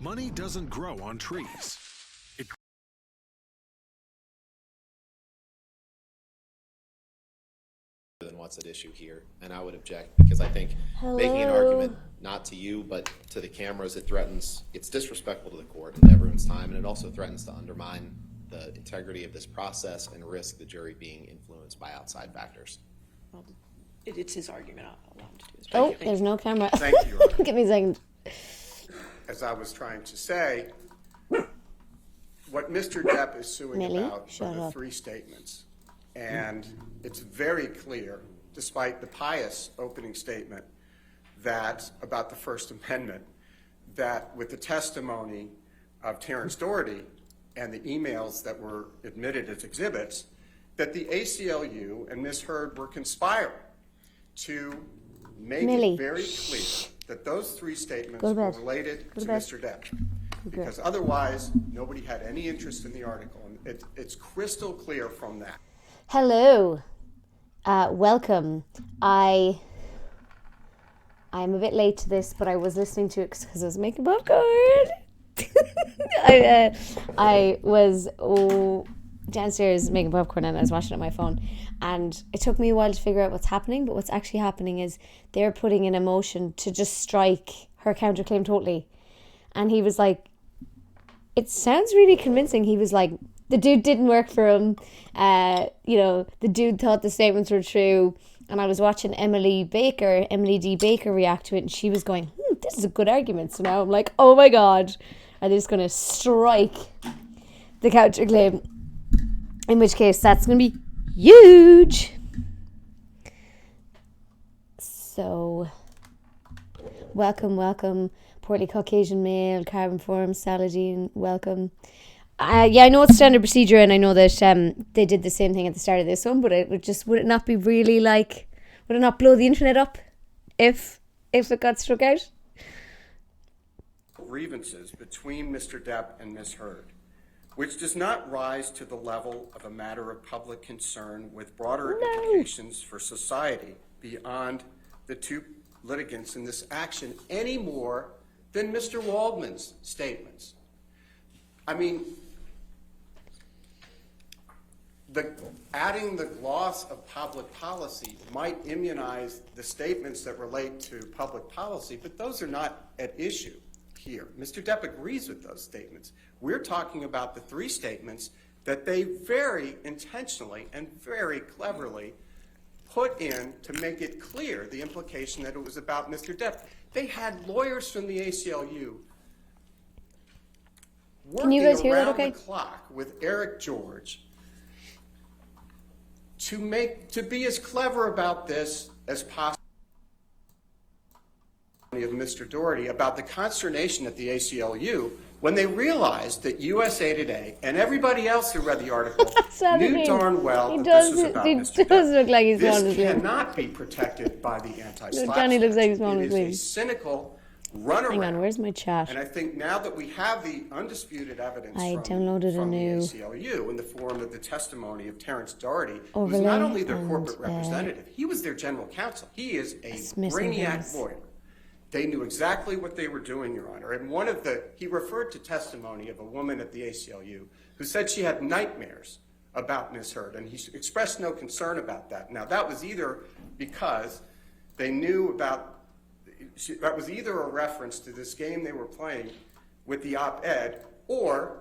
Money doesn't grow on trees. Than what's at issue here, and I would object because I think making an argument not to you but to the cameras, it's disrespectful to the court and everyone's time, and it also threatens to undermine the integrity of this process and risk the jury being influenced by outside factors. Well, it's his argument. I'll allow him to do his Oh, there's no camera. Thank you, Your Honor. Give me a second. As I was trying to say, what Mr. Depp is suing Millie, about shut are the up. 3 statements. And it's very clear, despite the pious opening statement that about the First Amendment, that with the testimony of Terrence Doherty and the emails that were admitted as exhibits, that the ACLU and Ms. Heard were conspiring to make Millie. it very clear that those 3 statements Go to were bed. related Go to to bed. Mr. Depp. Because otherwise, nobody had any interest in the article. And it's crystal clear from that. Hello. Welcome. I'm a bit late to this, but I was listening to it because I was making popcorn. I was downstairs making popcorn and I was watching it on my phone. And it took me a while to figure out what's happening, but what's actually happening is they're putting in a motion to just strike her counterclaim totally. And he was like, it sounds really convincing. He was like, the dude didn't work for him. The dude thought the statements were true. And I was watching Emily D. Baker react to it, and she was going, this is a good argument. So now I'm like, oh my God, are they just going to strike the counterclaim? In which case, that's going to be huge. So, welcome. Portly Caucasian male, carbon form, Saladin, welcome. I know it's standard procedure, and I know that they did the same thing at the start of this one, but would it not be really would it not blow the internet up if it got struck out? Grievances between Mr. Depp and Ms. Heard, which does not rise to the level of a matter of public concern with broader implications for society beyond the 2 litigants in this action any more than Mr. Waldman's statements. I mean, adding the gloss of public policy might immunize the statements that relate to public policy, but those are not at issue here. Mr. Depp agrees with those statements. We're talking about the 3 statements that they very intentionally and very cleverly put in to make it clear the implication that it was about Mr. Depp. They had lawyers from the ACLU working around the clock with Eric George to be as clever about this as possible. Of Mr. Doherty about the consternation at the ACLU when they realized that USA Today and everybody else who read the article knew darn well that this was about Mr. Depp. Look like he's This cannot be protected by the anti-SLAPP Johnny looks like he's statute. on It his is a leave. cynical runaround. Hang on, where's my chat? And I think now that we have the undisputed evidence downloaded from a new the ACLU in the form of the testimony of Terrence Doherty, who's overlay not only their and, corporate representative, he was their general counsel. He is a brainiac lawyer. They knew exactly what they were doing, Your Honor. And he referred to testimony of a woman at the ACLU who said she had nightmares about Ms. Heard, and he expressed no concern about that. Now, that was either because they knew about, that was either a reference to this game they were playing with the op-ed, or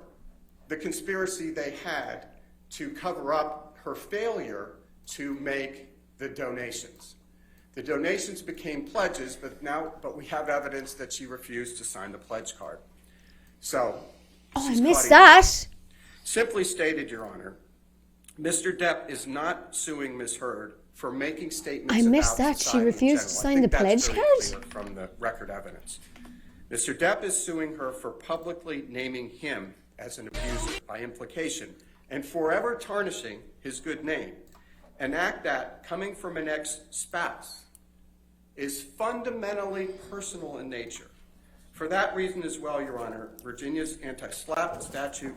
the conspiracy they had to cover up her failure to make the donations. The donations became pledges, but we have evidence that she refused to sign the pledge card. So, I missed that. Simply stated, Your Honor, Mr. Depp is not suing Ms. Heard for making statements I missed about that. She society in refused to general. sign I the think that's pledge very card? clear from the record evidence. Mr. Depp is suing her for publicly naming him as an abuser by implication and forever tarnishing his good name, an act that, coming from an ex-spouse, is fundamentally personal in nature. For that reason as well, Your Honor, Virginia's anti-SLAPP statute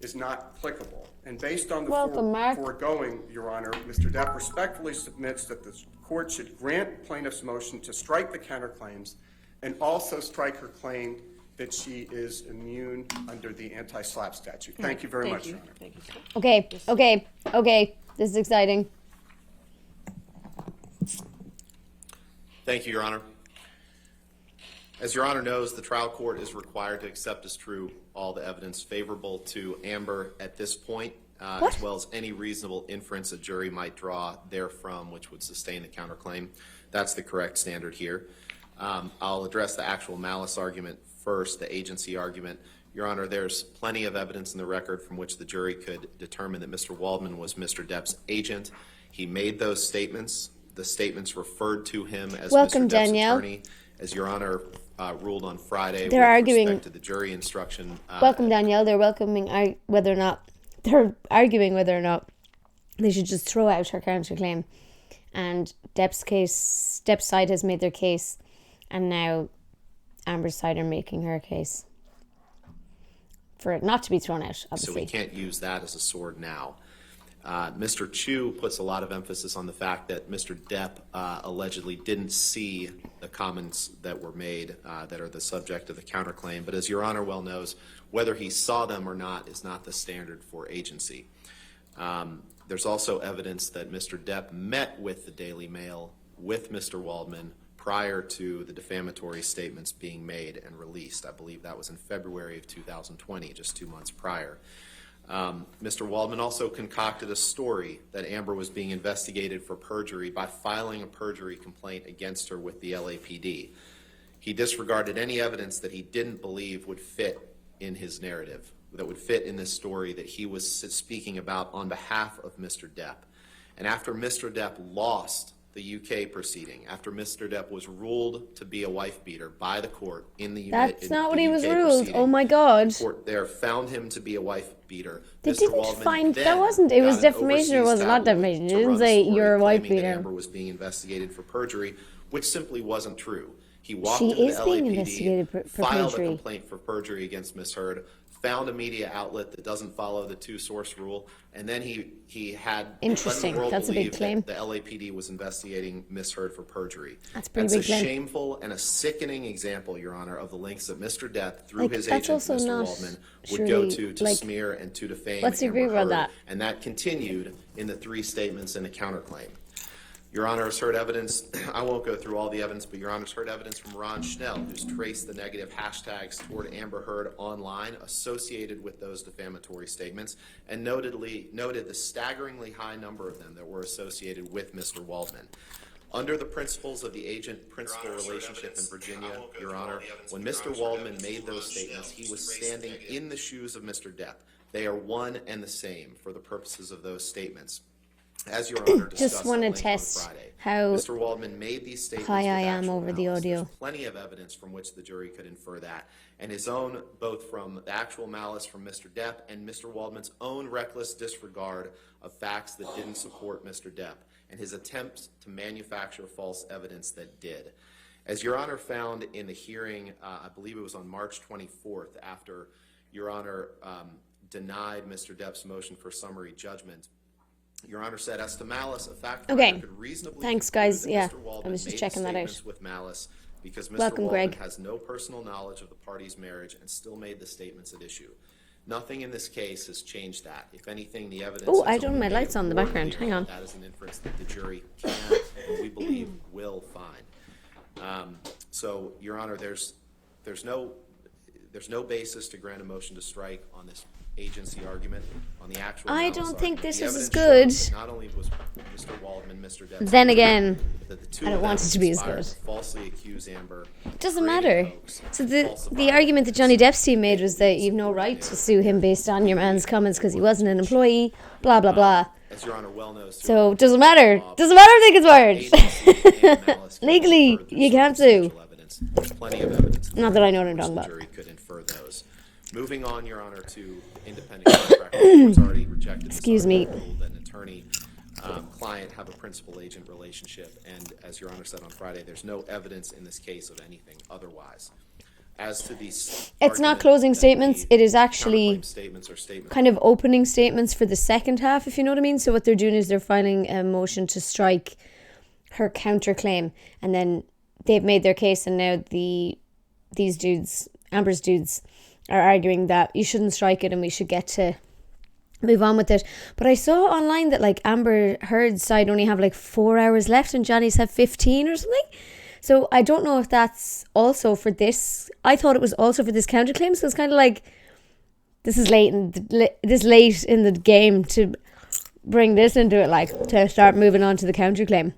is not applicable. And based on the foregoing, Your Honor, Mr. Depp respectfully submits that the court should grant plaintiff's motion to strike the counterclaims and also strike her claim that she is immune under the anti-SLAPP statute. Thank you very much, Your Honor. Thank you, sir. Okay. This is exciting. Thank you, Your Honor. As Your Honor knows, the trial court is required to accept as true all the evidence favorable to Amber at this point, as well as any reasonable inference a jury might draw therefrom, which would sustain the counterclaim. That's the correct standard here. I'll address the actual malice argument first, the agency argument. Your Honor, there's plenty of evidence in the record from which the jury could determine that Mr. Waldman was Mr. Depp's agent. He made those statements. The statements referred to him as Welcome, Mr. Depp's Danielle. attorney. As Your Honor ruled on Friday They're with arguing. respect to the jury instruction. Welcome, Danielle. They're arguing whether or not they should just throw out her counterclaim. And Depp's side has made their case, and now Amber's side are making her case for it not to be thrown out, obviously. So we can't use that as a sword now. Mr. Chu puts a lot of emphasis on the fact that Mr. Depp allegedly didn't see the comments that were made that are the subject of the counterclaim. But as Your Honor well knows, whether he saw them or not is not the standard for agency. There's also evidence that Mr. Depp met with the Daily Mail with Mr. Waldman prior to the defamatory statements being made and released. I believe that was in February of 2020, just 2 months prior. Mr. Waldman also concocted a story that Amber was being investigated for perjury by filing a perjury complaint against her with the LAPD. He disregarded any evidence that he didn't believe would fit in his narrative, that would fit in this story that he was speaking about on behalf of Mr. Depp. And after Mr. Depp lost the UK proceeding, after Mr. Depp was ruled to be a wife beater by the court in the That's not what he was UK ruled. proceeding, Oh my God. the court there found him to be a wife beater. They Mr. didn't Waldman find then that wasn't. It was got an defamation or overseas was it not tabloid defamation? It to didn't run a say story you're a wife claiming that beater. Amber was being investigated for perjury, which simply wasn't true. He walked She into is the being LAPD, investigated for filed perjury. a complaint for perjury against Ms. Heard, found a media outlet that doesn't follow the two-source rule, and then he had Interesting. let the world That's a big believe claim. that the LAPD was investigating Ms. Heard for perjury. That's a pretty That's big claim. a shameful and a sickening example, Your Honor, of the lengths that Mr. Depp, through Like, his that's agent, also Mr. not Waldman, would go surely, to like, smear and to defame let's agree Amber about Heard. that. And that continued in the three statements in the counterclaim. Your Honor has heard evidence, I won't go through all the evidence, but Your Honor's heard evidence from Ron Schnell, who's traced the negative hashtags toward Amber Heard online associated with those defamatory statements, and noted the staggeringly high number of them that were associated with Mr. Waldman. Under the principles of the agent-principal relationship in Virginia, Your Honor, when Mr. Waldman made those statements, he was standing in the shoes of Mr. Depp. They are one and the same for the purposes of those statements. As Your Honor discussed Just want to at length on test Friday, how Mr. Waldman made these statements high with I am actual over the malice. audio. There's plenty of evidence from which the jury could infer that, and his own, both from the actual malice from Mr. Depp and Mr. Waldman's own reckless disregard of facts that didn't support Mr. Depp, and his attempts to manufacture false evidence that did. As Your Honor found in the hearing, I believe it was on March 24th, after Your Honor denied Mr. Depp's motion for summary judgment, Your Honor said, as to malice, a fact Okay. finder could reasonably Thanks, conclude guys. that Yeah, Mr. Waldman I was just made checking that out. statements with malice because Mr. Welcome, Waldman Greg. has no personal knowledge of the party's marriage and still made the statements at issue. Nothing in this case has changed that. If anything, the evidence. Oh, has I don't only my made lights it on the more background. clear Hang on. That is an inference that the jury can and we believe will find. So, Your Honor, there's no basis to grant a motion to strike on this agency argument, on the actual. I malice don't think argument. this The is as evidence good. shows that not only was Mr. Waldman, Mr. Depp. Then again, that the two I don't of want them it to be as conspired good. to falsely accuse Amber. Doesn't creating matter. a hoax, So the falsifying argument that Johnny Depp's team made was that you've no right to sue him based on your man's comments because he wasn't an employee, blah, blah, blah. As Your Honor well knows. So, doesn't matter. Doesn't matter if they gets fired. Legally, you can't sue. There's plenty of evidence. Not that I know what I'm which talking the about. jury could infer those. Moving on, Your Honor, to independent contractor. The court's already rejected this Excuse me. argument, ruled that an attorney client have a principal-agent relationship, and as Your Honor said on Friday, there's no evidence in this case of anything otherwise. As to these, It's not closing statements, it is actually statements or statements. kind of opening statements for the second half, if you know what I mean. So what they're doing is they're filing a motion to strike her counterclaim, and then they've made their case, and now these dudes Amber's dudes are arguing that you shouldn't strike it and we should get to move on with it. But I saw online that like Amber Heard's side only have like 4 hours left and Johnny's have 15 or something. So I don't know if that's also for this. I thought it was also for this counterclaim. So it's kind of like this is late in the game to bring this into it, like to start moving on to the counterclaim.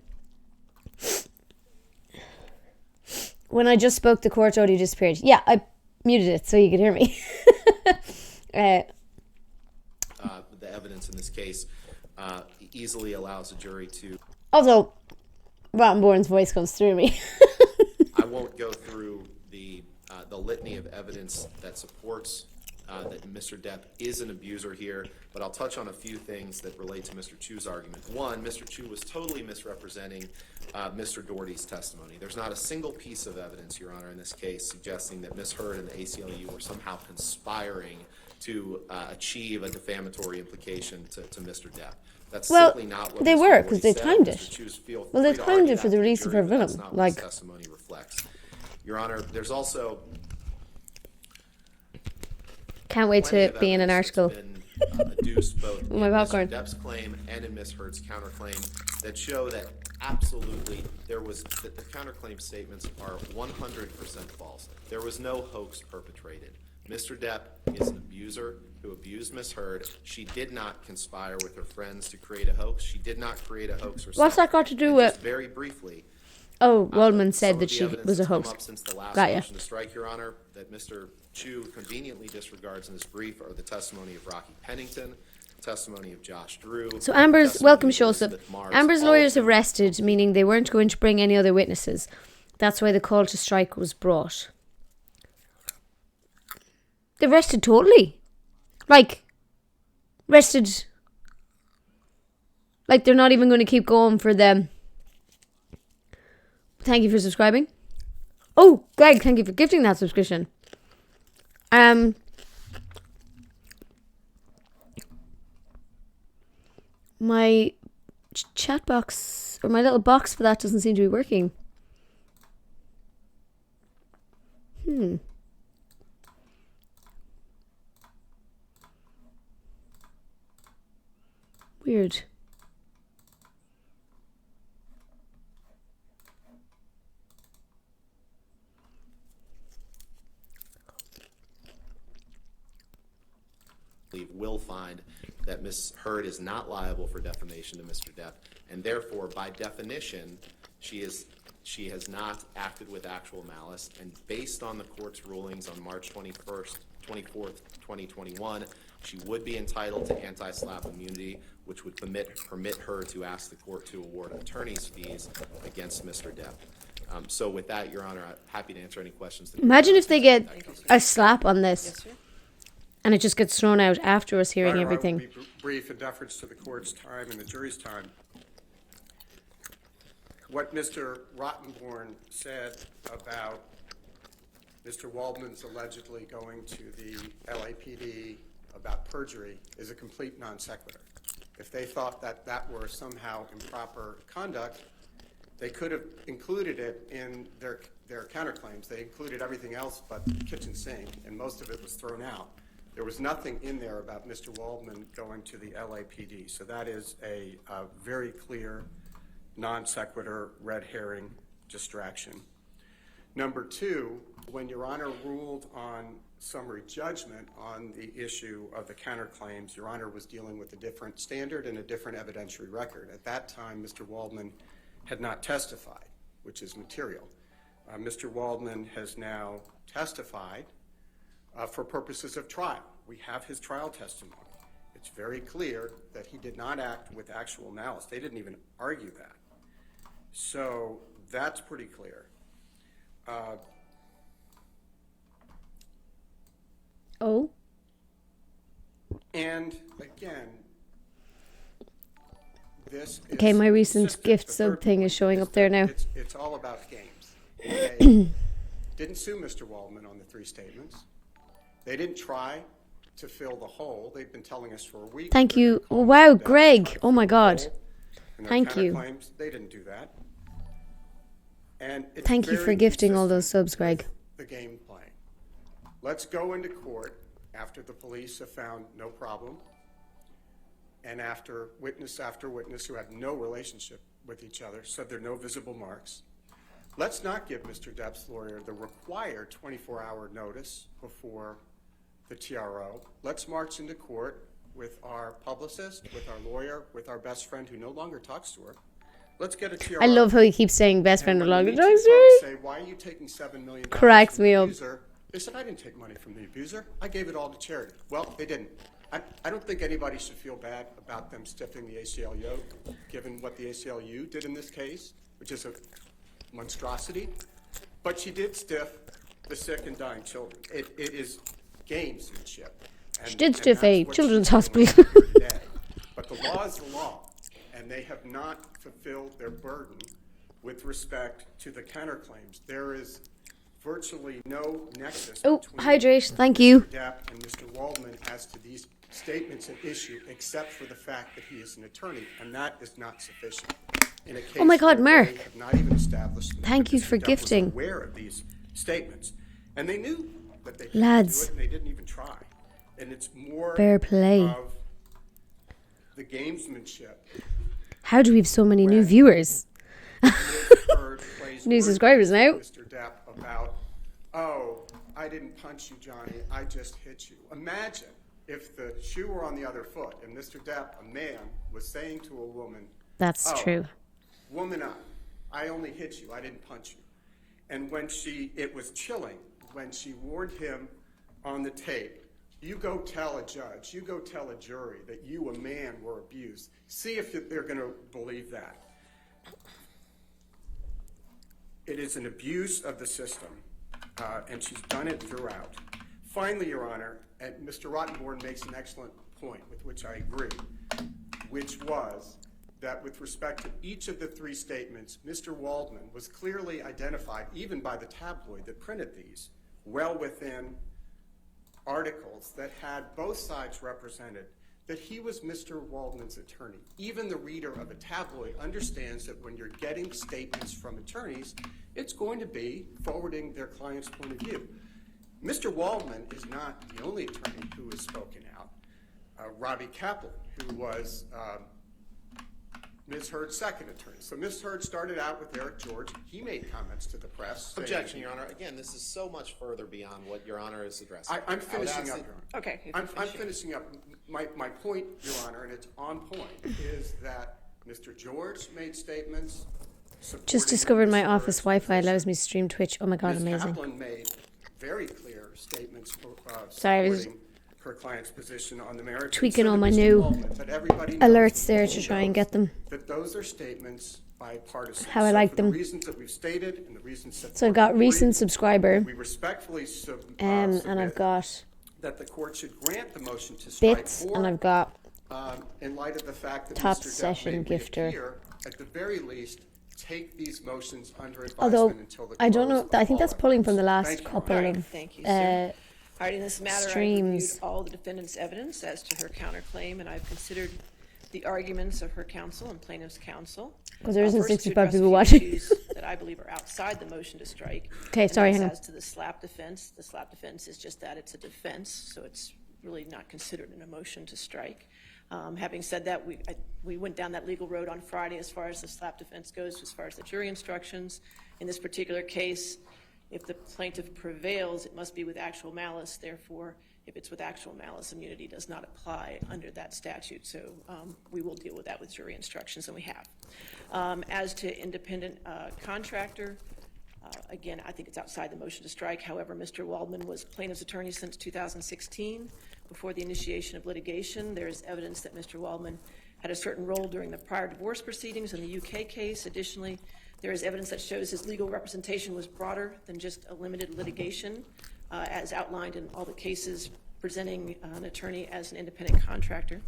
When I just spoke, the court audio disappeared. Yeah, I muted it so you could hear me. The evidence in this case easily allows a jury to... Also, Rottenborn's voice comes through me. I won't go through the litany of evidence that supports that Mr. Depp is an abuser here, but I'll touch on a few things that relate to Mr. Chu's argument. One, Mr. Chu was totally misrepresenting Mr. Doherty's testimony. There's not a single piece of evidence, Your Honor, in this case suggesting that Ms. Heard and the ACLU were somehow conspiring to achieve a defamatory implication to Mr. Depp. That's simply not what they Mr. were, Doherty because they said. timed Mr. it. Chu's feel Well, they free to timed argue it for that the to release of her jury, but that's venom, not what like- his testimony reflects. Your Honor, there's also... Can't wait to be in an article. Been, adduced both My in popcorn. Mr. Depp's claim and in Ms. Heard's counterclaim that show that absolutely that the counterclaim statements are 100% false. There was no hoax perpetrated. Mr. Depp is an abuser who abused Ms. Heard. She did not conspire with her friends to create a hoax. She did not create a hoax herself. What's that got to do And with- just very briefly, Oh, Waldman some said of that the she evidence was a that's come hoax. up since the last Got ya. motion to strike, Your Honor, that Mr. Chu conveniently disregards in his brief are the testimony of Rocky Pennington, testimony of Josh Drew. So Amber's, testimony welcome of Joseph. Elizabeth Mars, Amber's all lawyers of have them- rested, meaning they weren't going to bring any other witnesses. That's why the call to strike was brought. They rested totally. Like, rested. Like they're not even going to keep going for them. Thank you for subscribing. Oh, Greg, thank you for gifting that subscription. My chat box, or my little box for that doesn't seem to be working. Weird. will find that Ms. Heard is not liable for defamation to Mr. Depp, and therefore, by definition, she has not acted with actual malice, and based on the court's rulings on March 24th, 2021, she would be entitled to anti-SLAPP immunity, which would permit her to ask the court to award attorney's fees against Mr. Depp. So with that, Your Honor, I'm happy to answer any questions. Imagine if they get a slap on this and it just gets thrown out after us hearing Your Honor, everything. I will be brief in deference to the court's time and the jury's time. What Mr. Rottenborn said about Mr. Waldman's allegedly going to the LAPD about perjury is a complete non sequitur. If they thought that that were somehow improper conduct, they could have included it in their counterclaims. They included everything else but the kitchen sink, and most of it was thrown out. There was nothing in there about Mr. Waldman going to the LAPD. So that is a very clear non sequitur, red herring distraction. Number two, when Your Honor ruled on summary judgment on the issue of the counterclaims, Your Honor was dealing with a different standard and a different evidentiary record. At that time, Mr. Waldman had not testified, which is material. Mr. Waldman has now testified for purposes of trial. We have his trial testimony. It's very clear that he did not act with actual malice. They didn't even argue that. So that's pretty clear. And again, this is... Okay, my recent just gift the sub third thing point is showing is up there that now. It's all about games. They didn't sue Mr. Waldman on the three statements. They didn't try to fill the hole. They've been telling us for a week. Thank they're you. gonna call Wow, Mr. Depp Greg. to Oh my fill the God. hole. And their Thank you. counterclaims, they didn't do that. And it's Thank you for very gifting all those consistent subs, Greg. with the game playing. let's go into court after the police have found no problem and after witness who had no relationship with each other said there are no visible marks. Let's not give Mr. Depp's lawyer the required 24-hour notice before the TRO. Let's march into court with our publicist, with our lawyer, with our best friend who no longer talks to her. Let's get a TRO. I love how he keeps saying best friend no longer talks to folks her. say, why are you taking $7 million Cracks from me the up. abuser? They said, I didn't take money from the abuser. I gave it all to charity. Well, they didn't. I don't think anybody should feel bad about them stiffing the ACLU, given what the ACLU did in this case, which is a monstrosity. But she did stiff the sick and dying children. It is gamesmanship. She did stiff that's a what children's she's doing hospital. today. But the law is the law, and they have not fulfilled their burden with respect to the counterclaims. There is virtually no nexus Oh, between hydrate. Thank you. Mr. Depp and Mr. Waldman as to these statements at issue, except for the fact that he is an attorney, and that is not sufficient. In a case Oh my God, where Mark. they have not even established that Thank you Mr. for Depp was gifting. aware of these statements, and they knew that they Lads. couldn't do it, and they didn't even try. And it's more Fair play. of the gamesmanship. How do we have so many new When- viewers? Liz Heard plays New word subscribers games now. with Mr. Depp about, oh, I didn't punch you, Johnny, I just hit you. Imagine if the shoe were on the other foot and Mr. Depp, a man, was saying to a woman, That's oh, true. woman up, I only hit you, I didn't punch you. And when it was chilling, when she warned him on the tape, you go tell a judge, you go tell a jury that you, a man, were abused. See if they're going to believe that. It is an abuse of the system, and she's done it throughout. Finally, Your Honor, and Mr. Rottenborn makes an excellent point with which I agree, which was that with respect to each of the three statements, Mr. Waldman was clearly identified, even by the tabloid that printed these, well within articles that had both sides represented, that he was Mr. Waldman's attorney. Even the reader of a tabloid understands that when you're getting statements from attorneys, it's going to be forwarding their client's point of view. Mr. Waldman is not the only attorney who has spoken out. Robbie Kaplan, who was Ms. Heard's second attorney. So Ms. Heard started out with Eric George. He made comments to the press. Objection, Your Honor. Again, this is so much further beyond what Your Honor is addressing. I'm finishing up, Your Honor. Okay. I'm finishing up. My point, Your Honor, and it's on point, is that Mr. George made statements. Just discovered my Ms. office Heard's Wi-Fi allows me to stream Twitch. Oh my God, Ms. amazing. Kaplan made very clear statements Sorry, I was supporting her client's position on the merits. tweaking And so all my did Mr. new Waldman, but everybody knows alerts that there the to law try and knows get them. that those are statements by partisans. How I So like for them. the reasons that we've stated and the reasons set So I've forth got in the recent brief, subscriber, we respectfully and I've submit got that the court should grant the motion to strike bits, or, and I've got in light of the fact that top Mr. Depp session may gifter. reappear, at the very least, take these motions under advisement Although until the I don't close know, of I think all that's pulling from the evidence. last Thank you, couple Your Honor. of Thank you, sir. All right, in this matter, I've reviewed streams. all the defendant's evidence as to her counterclaim, and I've considered the arguments of her counsel and plaintiff's counsel. 'Cause there isn't First, to 65 address a people few watching. issues that I believe are outside the motion to strike. Okay, and sorry, that's hang on. As to the slap defense, the slap defense is just that, it's a defense, so it's really not considered in a motion to strike. Having said that, we went down that legal road on Friday as far as the slap defense goes, as far as the jury instructions. In this particular case, if the plaintiff prevails, it must be with actual malice. Therefore, if it's with actual malice, immunity does not apply under that statute. So we will deal with that with jury instructions, and we have. As to independent contractor, again, I think it's outside the motion to strike. However, Mr. Waldman was plaintiff's attorney since 2016. Before the initiation of litigation, there is evidence that Mr. Waldman had a certain role during the prior divorce proceedings in the UK case. Additionally, there is evidence that shows his legal representation was broader than just a limited litigation, as outlined in all the cases presenting an attorney as an independent contractor.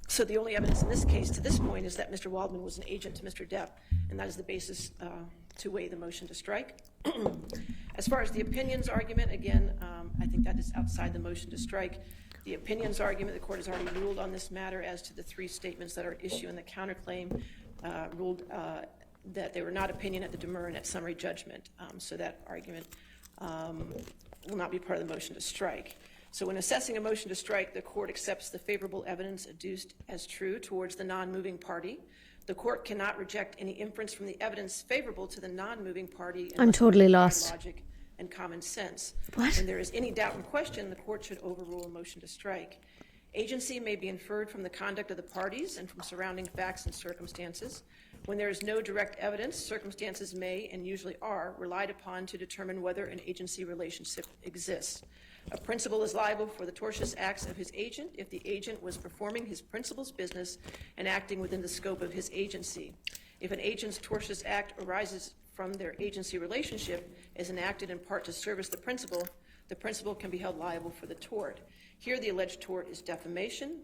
So the only evidence in this case to this point is that Mr. Waldman was an agent to Mr. Depp, and that is the basis to weigh the motion to strike. As far as the opinions argument, again, I think that is outside the motion to strike. The opinions argument, the court has already ruled on this matter as to the three statements that are at issue in the counterclaim, ruled that they were not opinion at the demur and at summary judgment. So that argument will not be part of the motion to strike. So when assessing a motion to strike, the court accepts the favorable evidence adduced as true towards the non-moving party. The court cannot reject any inference from the evidence favorable to the non-moving party. I'm totally lost. Logic and common sense. What? When there is any doubt and question, the court should overrule a motion to strike. Agency may be inferred from the conduct of the parties and from surrounding facts and circumstances. When there is no direct evidence, circumstances may, and usually are, relied upon to determine whether an agency relationship exists. A principal is liable for the tortious acts of his agent if the agent was performing his principal's business and acting within the scope of his agency. If an agent's tortious act arises from their agency relationship, is enacted in part to service the principal can be held liable for the tort. Here, the alleged tort is defamation.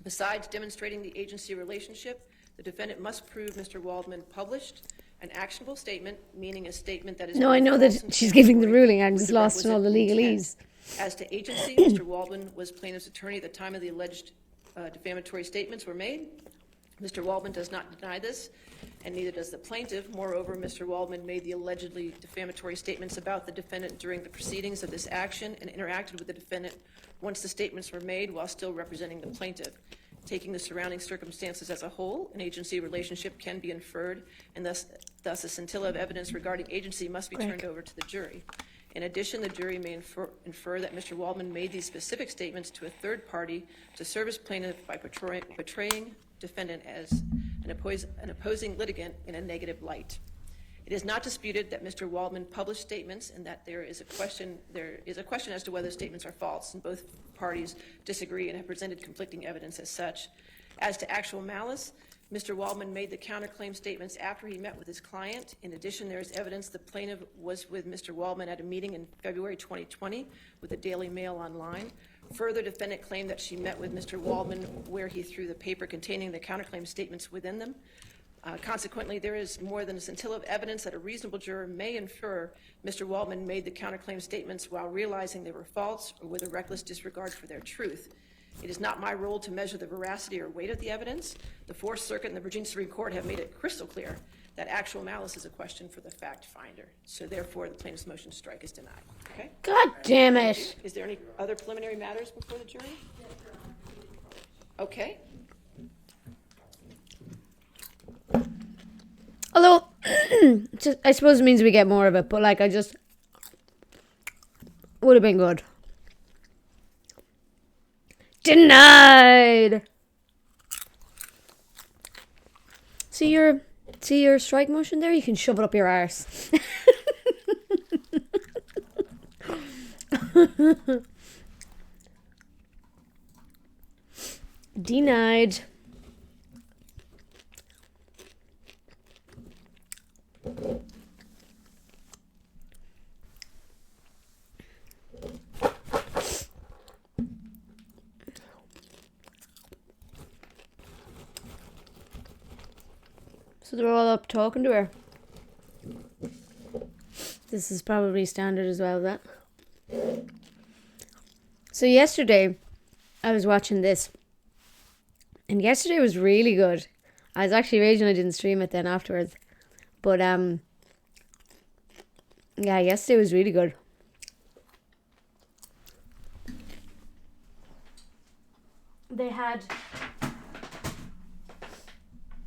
Besides demonstrating the agency relationship, the defendant must prove Mr. Waldman published an actionable statement, meaning a statement that is... No, I know that she's giving the ruling. I'm just lost in all the legalese. As to agency, Mr. Waldman was plaintiff's attorney at the time of the alleged defamatory statements were made. Mr. Waldman does not deny this, and neither does the plaintiff. Moreover, Mr. Waldman made the allegedly defamatory statements about the defendant during the proceedings of this action and interacted with the defendant once the statements were made while still representing the plaintiff. Taking the surrounding circumstances as a whole, an agency relationship can be inferred, and thus a scintilla of evidence regarding agency must be turned over to the jury. In addition, the jury may infer that Mr. Waldman made these specific statements to a third party to serve as plaintiff by portraying defendant as an opposing litigant in a negative light. It is not disputed that Mr. Waldman published statements and that there is a question as to whether statements are false, and both parties disagree and have presented conflicting evidence as such. As to actual malice, Mr. Waldman made the counterclaim statements after he met with his client. In addition, there is evidence the plaintiff was with Mr. Waldman at a meeting in February 2020 with the Daily Mail Online. Further, defendant claimed that she met with Mr. Waldman where he threw the paper containing the counterclaim statements within them. Consequently, there is more than a scintilla of evidence that a reasonable juror may infer Mr. Waldman made the counterclaim statements while realizing they were false or with a reckless disregard for their truth. It is not my role to measure the veracity or weight of the evidence. The Fourth Circuit and the Virginia Supreme Court have made it crystal clear that actual malice is a question for the fact finder. So therefore, the plaintiff's motion to strike is denied. Okay? God damn it. Is there any other preliminary matters before the jury? Okay. Although, I suppose it means we get more of it, but like, would have been good. Denied! See your strike motion there? You can shove it up your arse. Denied. So they're all up talking to her. This is probably standard as well, that. So yesterday, I was watching this. And yesterday was really good. I was actually raging I didn't stream it then afterwards. But, yeah, yesterday was really good. They had...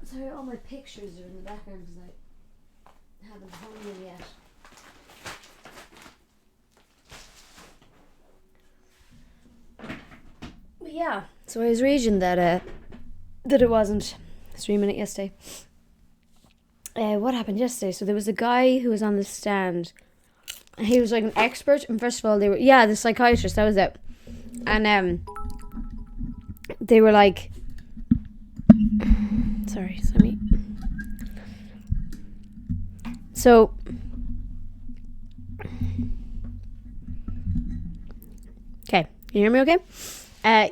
Sorry, all my pictures are in the background because I haven't hung them yet. But yeah, so I was raging that it wasn't streaming it yesterday. What happened yesterday? So there was a guy who was on the stand. He was like an expert, and first of all, the psychiatrist, that was it. And they were like, sorry, let me. So, okay, you hear me okay?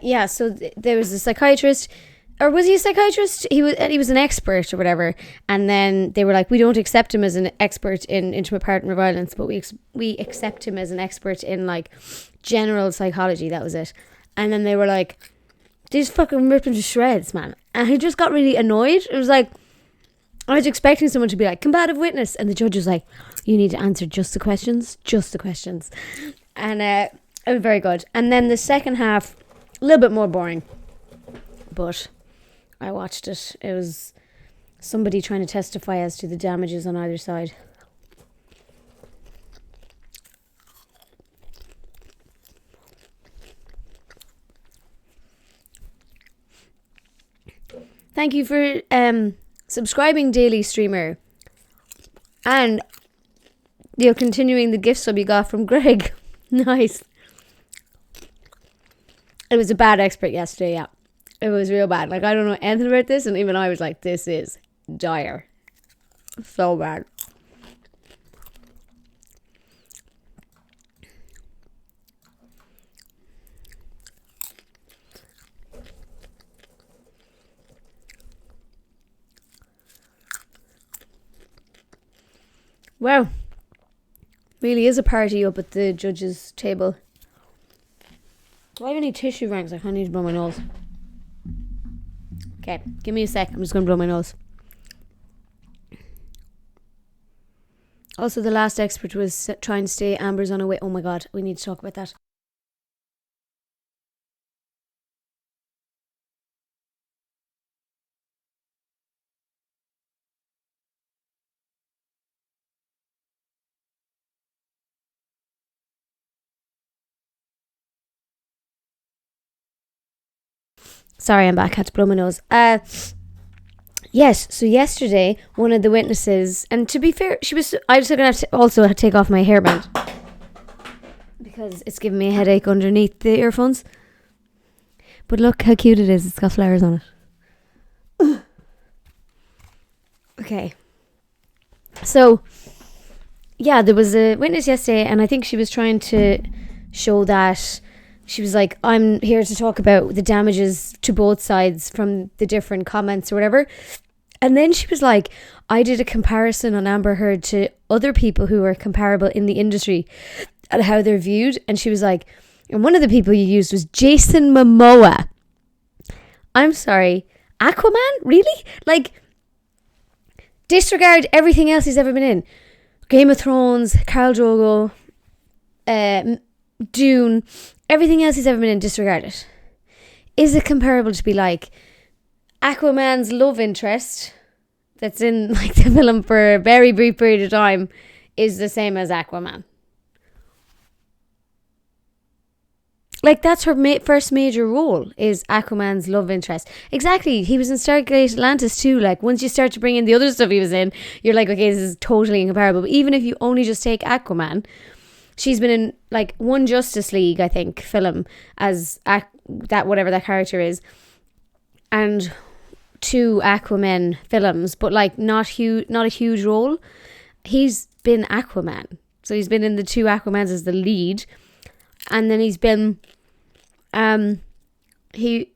Yeah, so there was a psychiatrist, or was he a psychiatrist? He was an expert or whatever, and then they were like, we don't accept him as an expert in intimate partner violence, but we accept him as an expert in like general psychology. That was it. And then they were like, they just fucking ripped him to shreds, man. And he just got really annoyed. It was like, I was expecting someone to be like, combative witness, and the judge was like, you need to answer just the questions. And it was very good. And then the second half, a little bit more boring. But I watched it. It was somebody trying to testify as to the damages on either side. Thank you for subscribing, Daily Streamer. And you're continuing the gift sub you got from Greg. Nice. It was a bad expert yesterday, yeah. It was real bad. Like, I don't know anything about this, and even I was like, this is dire. So bad. Wow. Really is a party up at the judge's table. Do I have any tissue ranks? I need to blow my nose. Okay, give me a sec. I'm just going to blow my nose. Also, the last expert was trying to stay Amber's on a way. Oh my god, we need to talk about that. Sorry, I'm back. Had to blow my nose. Yes, so yesterday, one of the witnesses, and to be fair, I was going to have to also take off my hairband because it's giving me a headache underneath the earphones. But look how cute it is. It's got flowers on it. Okay. So, yeah, there was a witness yesterday, and I think she was trying to show that she was like, I'm here to talk about the damages to both sides from the different comments or whatever. And then she was like, I did a comparison on Amber Heard to other people who are comparable in the industry and how they're viewed. And she was like, and one of the people you used was Jason Momoa. I'm sorry, Aquaman? Really? Like, disregard everything else he's ever been in. Game of Thrones, Khal Drogo, Dune, everything else he's ever been in, disregard it. Is it comparable to be like Aquaman's love interest that's in like the film for a very brief period of time is the same as Aquaman? Like, that's her first major role, is Aquaman's love interest. Exactly. He was in Stargate Atlantis too. Like, once you start to bring in the other stuff he was in, you're like, okay, this is totally incomparable. But even if you only just take Aquaman, she's been in like one Justice League, I think, film as that whatever that character is, and 2 Aquaman films, but like not a huge role. He's been Aquaman, so he's been in the 2 Aquamans as the lead, and then he's been he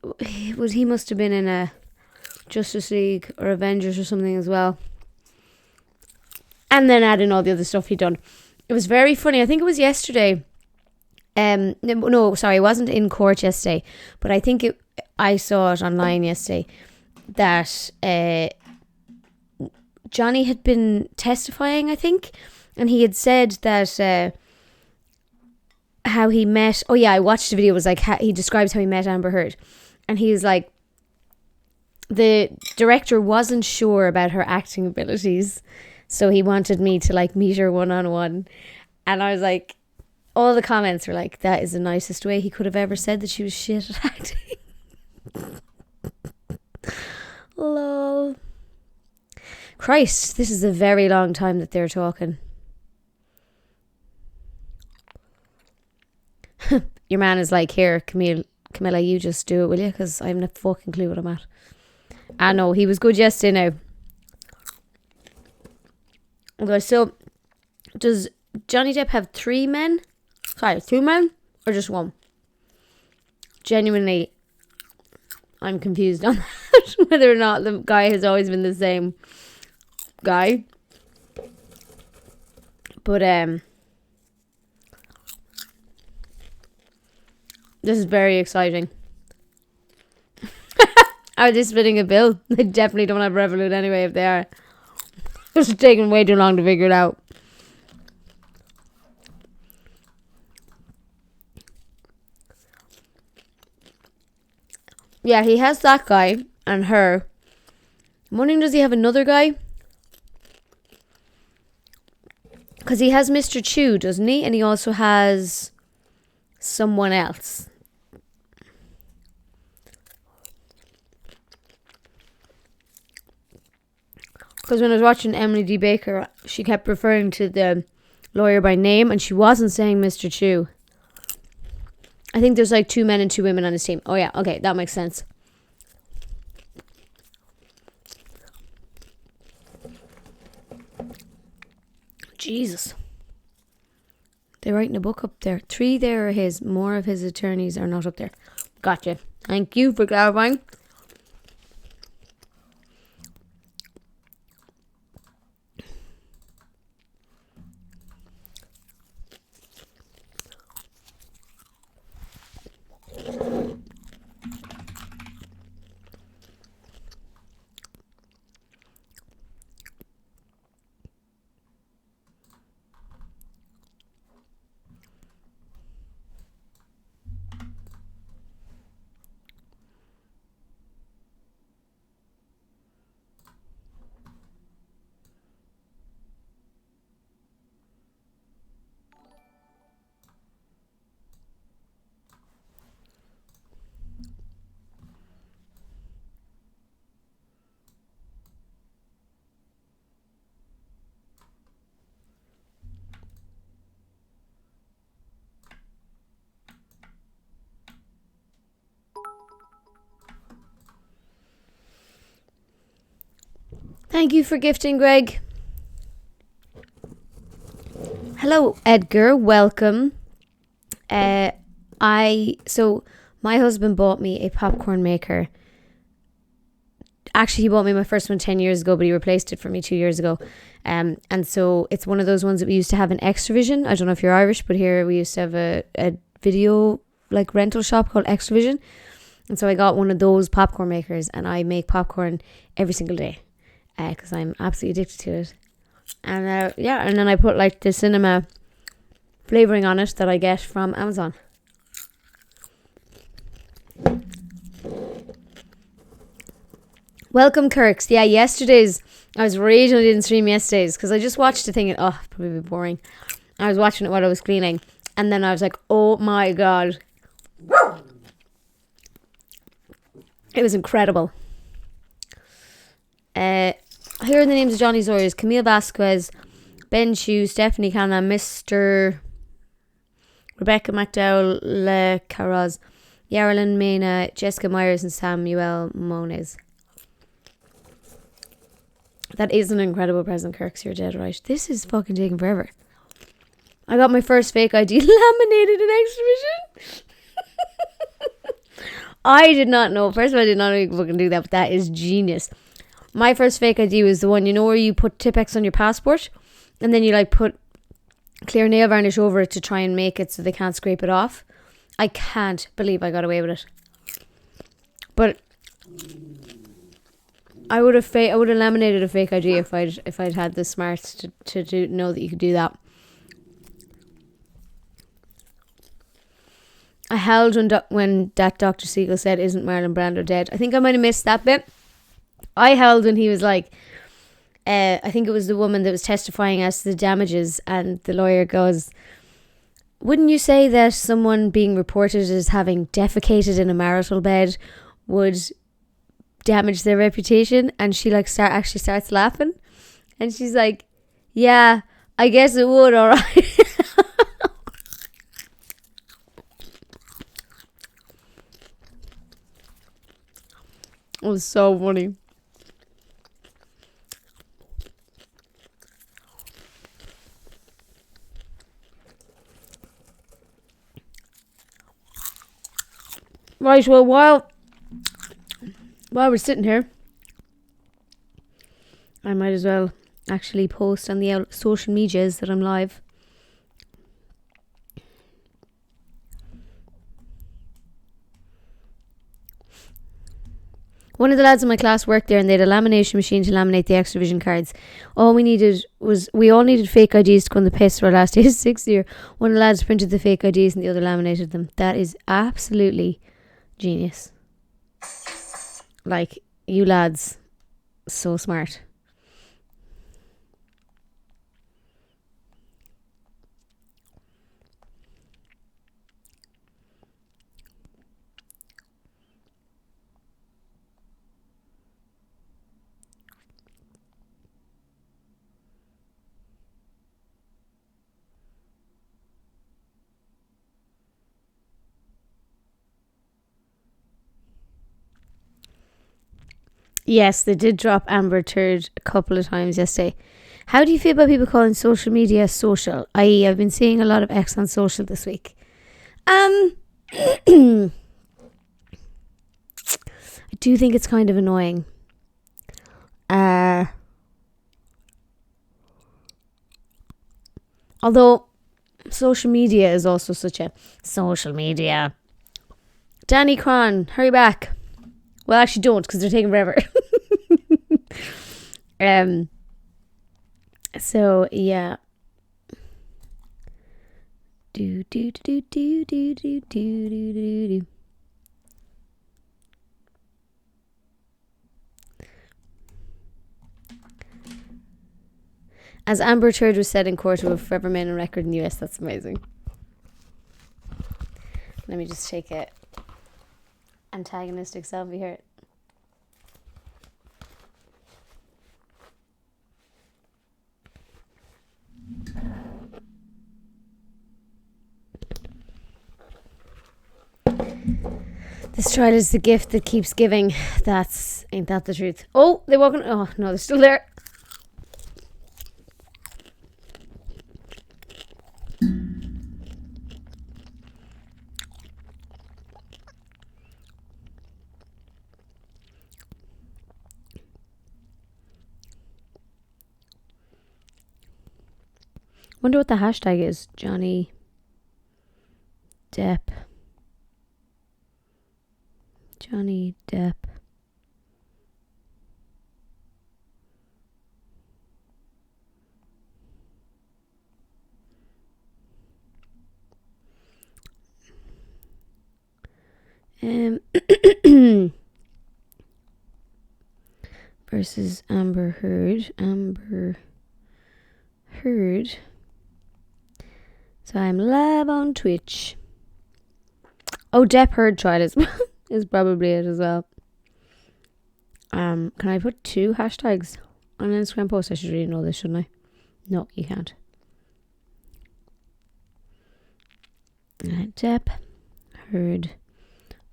must have been in a Justice League or Avengers or something as well, and then add in all the other stuff he'd done. It was very funny. I think it was yesterday. No, sorry, it wasn't in court yesterday, but I think I saw it online yesterday that Johnny had been testifying, I think, and he had said that how he met. Oh yeah, I watched the video. It was like he describes how he met Amber Heard, and he was like, the director wasn't sure about her acting abilities, so he wanted me to like meet her one-on-one. And I was like, all the comments were like, that is the nicest way he could have ever said that she was shit at acting. Lol. Christ, this is a very long time that they're talking. Your man is like, here, Camilla, you just do it, will you? Because I have no fucking clue what I'm at. I know, he was good yesterday now. Okay, so does Johnny Depp have 3 men? Sorry, 2 men? Or just 1? Genuinely, I'm confused on that. Whether or not the guy has always been the same guy. But, this is very exciting. Are they splitting a bill? They definitely don't have Revolut anyway if they are. It's taking way too long to figure it out. Yeah, he has that guy and her. I'm wondering, does he have another guy? Because he has Mr. Chu, doesn't he? And he also has someone else. Because when I was watching Emily D. Baker, she kept referring to the lawyer by name, and she wasn't saying Mr. Chu. I think there's like 2 men and 2 women on his team. Oh yeah, okay, that makes sense. Jesus. They're writing a book up there. 3 there are his. More of his attorneys are not up there. Gotcha. Thank you for clarifying. Thank you for gifting, Greg. Hello, Edgar. Welcome. So my husband bought me a popcorn maker. Actually, he bought me my first one 10 years ago, but he replaced it for me 2 years ago. And so it's one of those ones that we used to have in Extravision. I don't know if you're Irish, but here we used to have a video like rental shop called Extravision. And so I got one of those popcorn makers, and I make popcorn every single day because I'm absolutely addicted to it. And and then I put like the cinema flavoring on it that I get from Amazon. Welcome, Kirks. Yeah, yesterday's, I was raging I didn't stream yesterday's because I just watched the thing and probably boring. I was watching it while I was cleaning, and then I was like, oh my god. It was incredible. Here are the names of Johnny's lawyers: Camille Vasquez, Ben Chu, Stephanie Canna, Mr. Rebecca McDowell, Le Carraz, Yarlin Mena, Jessica Myers, and Samuel Moniz. That is an incredible present, Kirks. You're dead right. This is fucking taking forever. I got my first fake ID laminated in Extravision. I did not know. First of all, I did not know you could fucking do that, but that is genius. My first fake ID was the one, you know, where you put Tipp-Ex on your passport and then you like put clear nail varnish over it to try and make it so they can't scrape it off. I can't believe I got away with it. But I would have laminated a fake ID if I'd had the smarts to know that you could do that. I howled when that Dr. Siegel said, "Isn't Marlon Brando dead?" I think I might have missed that bit. I held when he was like, I think it was the woman that was testifying as to the damages, and the lawyer goes, "Wouldn't you say that someone being reported as having defecated in a marital bed would damage their reputation?" And she like starts laughing, and she's like, "Yeah, I guess it would, all right." It was so funny. Right, well, while we're sitting here, I might as well actually post on the social medias that I'm live. One of the lads in my class worked there, and they had a lamination machine to laminate the Extravision cards. All we all needed fake IDs to go in the piss for our last day of 6th year. One of the lads printed the fake IDs and the other laminated them. That is absolutely genius. Like, you lads, so smart. Yes, they did drop Amber Turd a couple of times yesterday. How do you feel about people calling social media social? I.e., I've been seeing a lot of X on social this week. I do think it's kind of annoying. Although social media is also such a social media. Danny Cron, hurry back. Well, actually don't, because they're taking forever. So yeah. Do do do do do do do do do do. As Amber Turd was said in court, will forever remain a record in the US. That's amazing. Let me just take a antagonistic selfie here. This trial is the gift that keeps giving. Ain't that the truth? Oh, they walking. Oh no, they're still there. Wonder what the hashtag is. Johnny Depp. Johnny Depp. Versus Amber Heard. Amber Heard. So I'm live on Twitch. Oh, Depp Heard trial is probably it as well. Can I put 2 hashtags on an Instagram post? I should really know this, shouldn't I? No, you can't. Depp Heard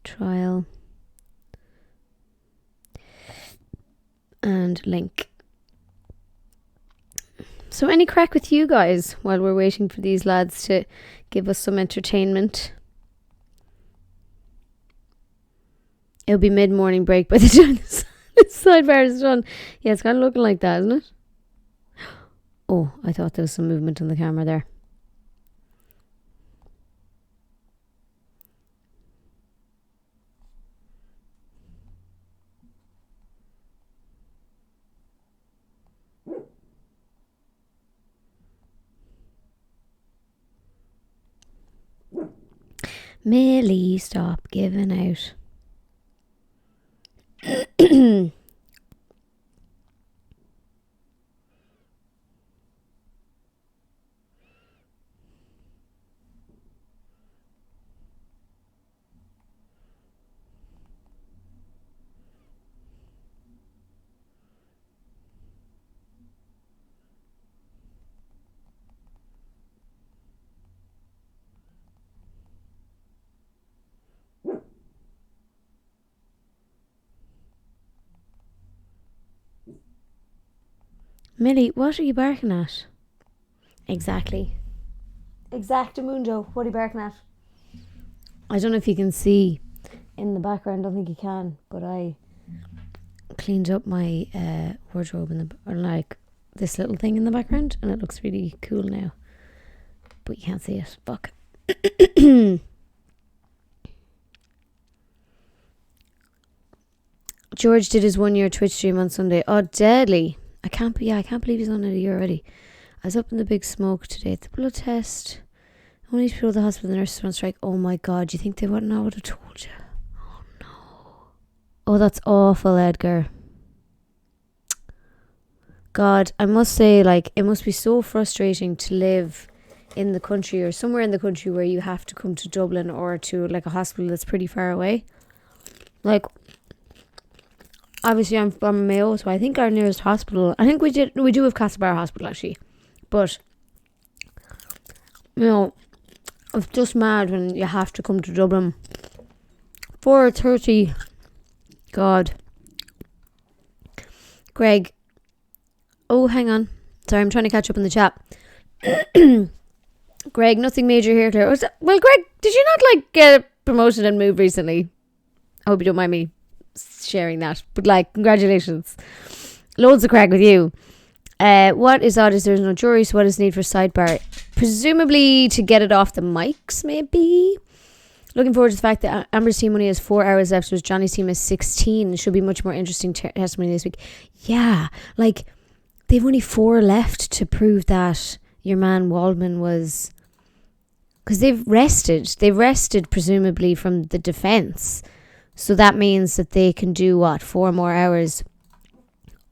trial and link. So any crack with you guys while we're waiting for these lads to give us some entertainment? It'll be mid-morning break by the time this sidebar is done. Yeah, it's kind of looking like that, isn't it? Oh, I thought there was some movement on the camera there. Millie, stop giving out. Millie, what are you barking at? Exactly. Exactamundo. What are you barking at? I don't know if you can see in the background. I don't think you can. But I cleaned up my wardrobe or like this little thing in the background, and it looks really cool now. But you can't see it. Fuck. George did his 1-year Twitch stream on Sunday. Oh, deadly. I can't believe he's on it a year already. I was up in the big smoke today at the blood test. Only to people at the hospital, the nurses were on strike. Oh my god, do you think they wouldn't know what I told you? Oh no. Oh, that's awful, Edgar. God, I must say, like, it must be so frustrating to live in the country or somewhere in the country where you have to come to Dublin or to, like, a hospital that's pretty far away. Like, obviously I'm from Mayo, so I think our nearest hospital, I think we do have Castlebar Hospital, actually. But, you know, it's just mad when you have to come to Dublin. 4:30. God. Greg. Oh, hang on. Sorry, I'm trying to catch up in the chat. Greg, nothing major here, Claire. Well, Greg, did you not, like, get promoted and move recently? I hope you don't mind me sharing that. But, like, congratulations. Loads of crack with you. What is odd is there's no jury, so what is need for sidebar? Presumably to get it off the mics, maybe? Looking forward to the fact that Amber's team only has 4 hours left, whereas Johnny's team has 16. Should be much more interesting testimony this week. Yeah, like, they've only 4 left to prove that your man Waldman was... Because they've rested. They've rested, presumably, from the defence. So that means that they can do, 4 more hours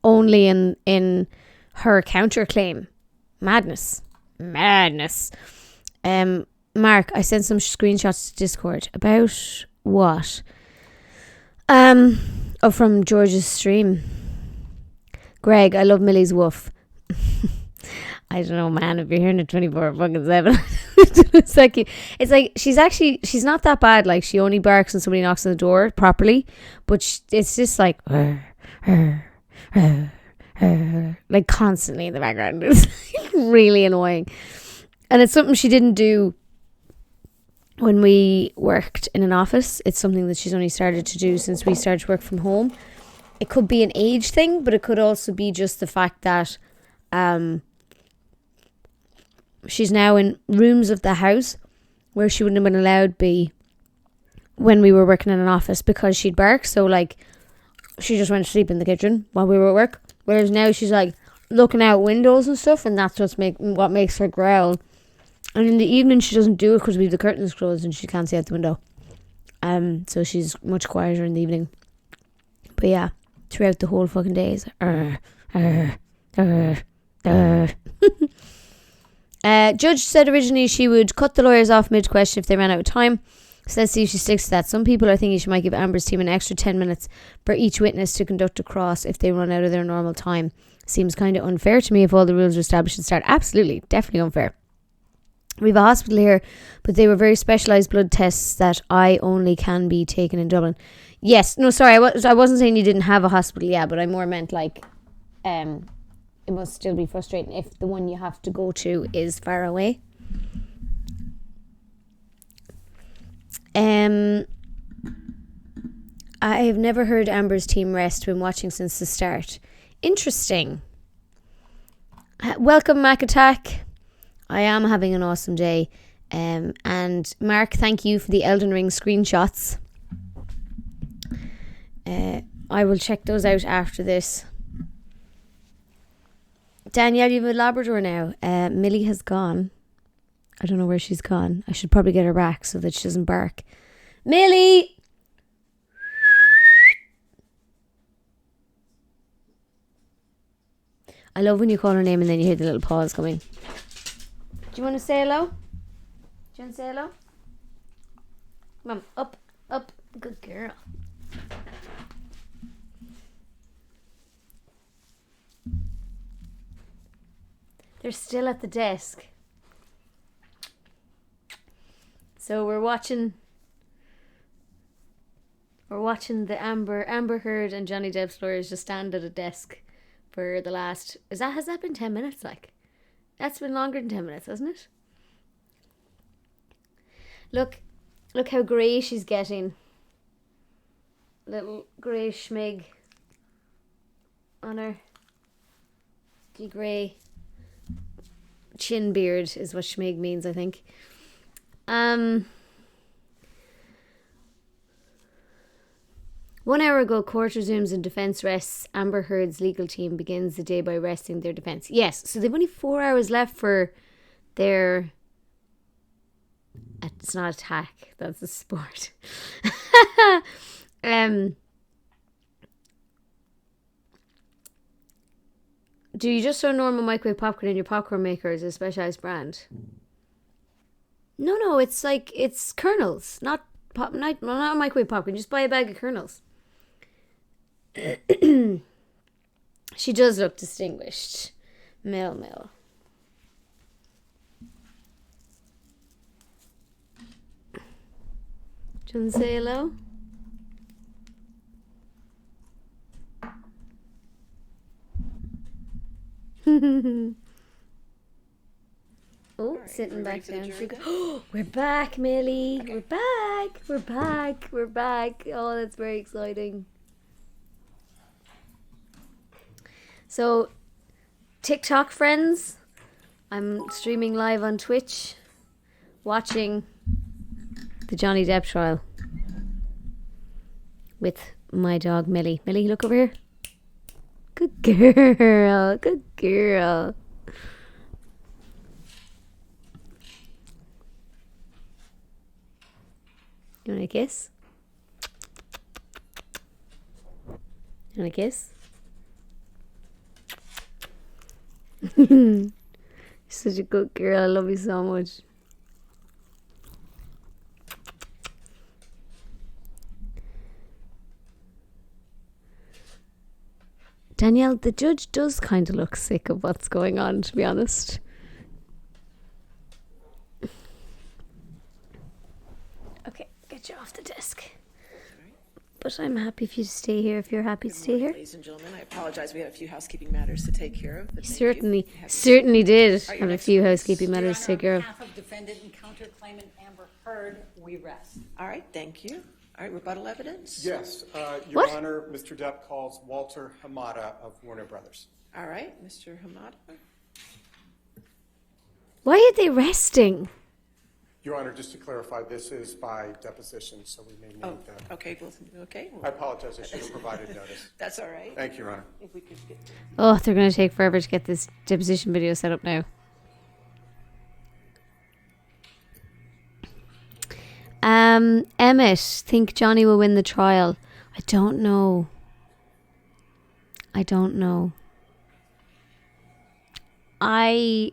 only in her counterclaim. Madness. Mark, I sent some screenshots to Discord. About what? From George's stream. Greg, I love Millie's woof. I don't know, man, if you're hearing it 24/7. It's like, she's not that bad. Like, she only barks when somebody knocks on the door properly. But it's just like, like, constantly in the background. It's really annoying. And it's something she didn't do when we worked in an office. It's something that she's only started to do since we started to work from home. It could be an age thing, but it could also be just the fact that she's now in rooms of the house where she wouldn't have been allowed to be when we were working in an office because she'd bark. So, like, she just went to sleep in the kitchen while we were at work. Whereas now she's, like, looking out windows and stuff, and that's what makes her growl. And in the evening she doesn't do it because we have the curtains closed and she can't see out the window. So she's much quieter in the evening. But yeah, throughout the whole fucking days. Judge said originally she would cut the lawyers off mid-question if they ran out of time. So let's see if she sticks to that. Some people are thinking she might give Amber's team an extra 10 minutes for each witness to conduct a cross if they run out of their normal time. Seems kind of unfair to me if all the rules are established at the start. Absolutely, definitely unfair. We have a hospital here, but they were very specialised blood tests that I only can be taken in Dublin. Yes, no, sorry, I wasn't saying you didn't have a hospital, yeah, but I more meant, like, it must still be frustrating if the one you have to go to is far away. I have never heard Amber's team rest. Been watching since the start. Interesting. Welcome, Mac Attack. I am having an awesome day. And Mark, thank you for the Elden Ring screenshots. I will check those out after this. Danielle, you have a Labrador now. Millie has gone. I don't know where she's gone. I should probably get her back so that she doesn't bark. Millie! I love when you call her name and then you hear the little paws coming. Do you want to say hello? Do you want to say hello? Come on, up. Good girl. They're still at the desk. So we're watching the Amber Heard and Johnny Depp's lawyers just stand at a desk for the last... has that been 10 minutes? Like, that's been longer than 10 minutes, hasn't it? Look how grey she's getting. Little grey schmig on her. The grey chin beard is what schmig means, I think. 1 hour ago, court resumes and defence rests. Amber Heard's legal team begins the day by resting their defence. Yes, so they've only 4 hours left for their... It's not attack, that's a sport. Do you just throw normal microwave popcorn in your popcorn maker as a specialized brand? No, it's like, it's kernels, not microwave popcorn. Just buy a bag of kernels. She does look distinguished. Mill. Do you want to say hello? Oh, sitting back down. We're back, Millie. Okay. We're back. Oh, that's very exciting. So, TikTok friends, I'm streaming live on Twitch, watching the Johnny Depp trial with my dog Millie. Millie, look over here. Good girl. You want a kiss? You're such a good girl. I love you so much. Danielle, the judge does kind of look sick of what's going on, to be honest. Okay, get you off the desk. But I'm happy if you stay here, if you're happy to stay here. Ladies and gentlemen, I apologize. We had a few housekeeping matters to take care of. Certainly did have a few housekeeping matters to take care of. On behalf of defendant and counterclaimant Amber Heard, we rest. All right, thank you. All right, rebuttal evidence? Yes, Your What? Honor, Mr. Depp calls Walter Hamada of Warner Brothers. All right, Mr. Hamada. Why are they resting? Your Honor, just to clarify, this is by deposition, so we may need Oh, that. okay, okay. I apologize, I should have provided notice. That's all right. Thank you, Your Honor. If we could get Oh, they're going to take forever to get this deposition video set up now. Emmett, think Johnny will win the trial? I don't know. I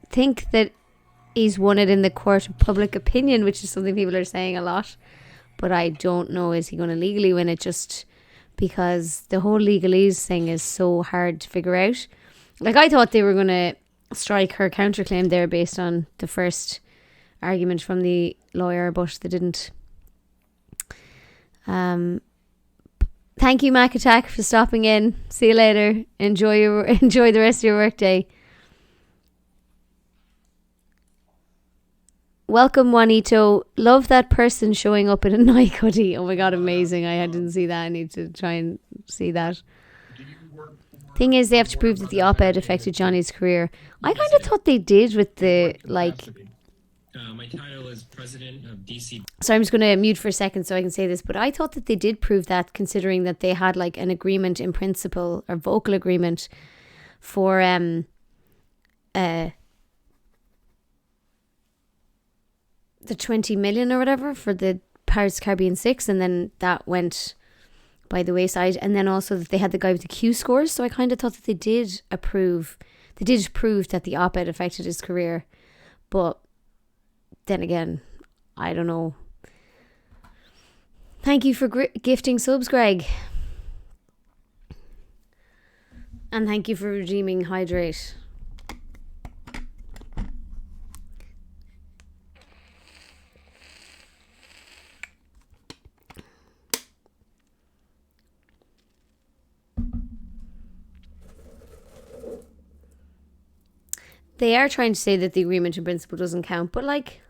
think that he's won it in the court of public opinion, which is something people are saying a lot. But I don't know, is he going to legally win it, just because the whole legalese thing is so hard to figure out. Like, I thought they were going to strike her counterclaim there based on the first argument from the lawyer, but they didn't. Thank you, Mac Attack, for stopping in. See you later. Enjoy the rest of your workday. Welcome, Juanito. Love that person showing up in a Nike hoodie. Oh my god, amazing. I didn't see that. I need to try and see that. Thing is, they have to prove that the op-ed affected Johnny's career. I kind of thought they did with the, like... My title is president of DC. So I'm just going to mute for a second so I can say this, but I thought that they did prove that, considering that they had like an agreement in principle or vocal agreement for the 20 million or whatever for the Pirates of the Caribbean 6, and then that went by the wayside, and then also that they had the guy with the Q scores. So I kind of thought that they did prove that the op-ed affected his career, but then again, I don't know. Thank you for gifting subs, Greg. And thank you for redeeming Hydrate. They are trying to say that the agreement in principle doesn't count, but like...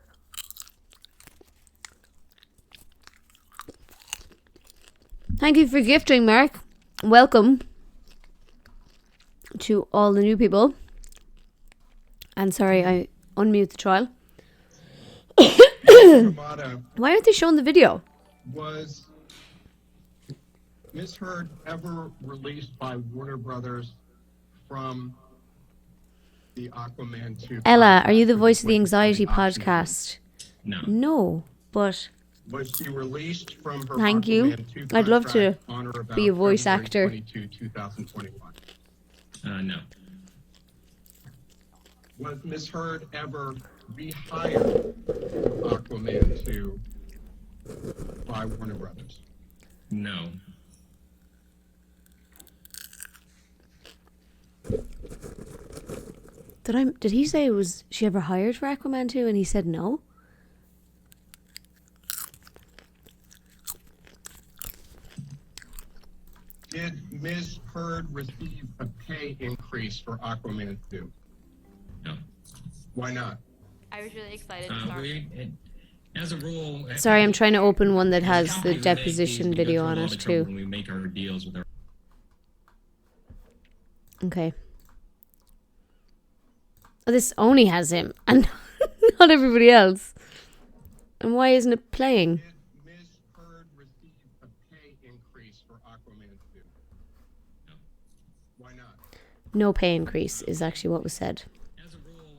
Thank you for gifting, Mark. Welcome to all the new people. And sorry, I unmute the trial. Why aren't they showing the video? Was Miss Heard ever released by Warner Brothers from the Aquaman 2? Ella, are you the voice of the Anxiety podcast? No. No, but... Was she released from her Thank you. Aquaman 2 I'd love to contract on or about be a voice February actor. 22, 2021? No. Was Ms. Heard ever rehired for Aquaman 2 by Warner Brothers? No. Did he say was she ever hired for Aquaman 2 and he said no? Did Ms. Heard receive a pay increase for Aquaman 2? No. Why not? I was really excited to start. As a rule, Sorry, I'm trying to open one that as has a the company, we make deposition these, we go video through a on lot it of trouble too. when we make our deals with our Okay. Oh, this only has him and not everybody else. And why isn't it playing? Did Ms. Heard receive a pay increase for Aquaman 2? No. Why not? No pay increase is actually what was said. As a rule,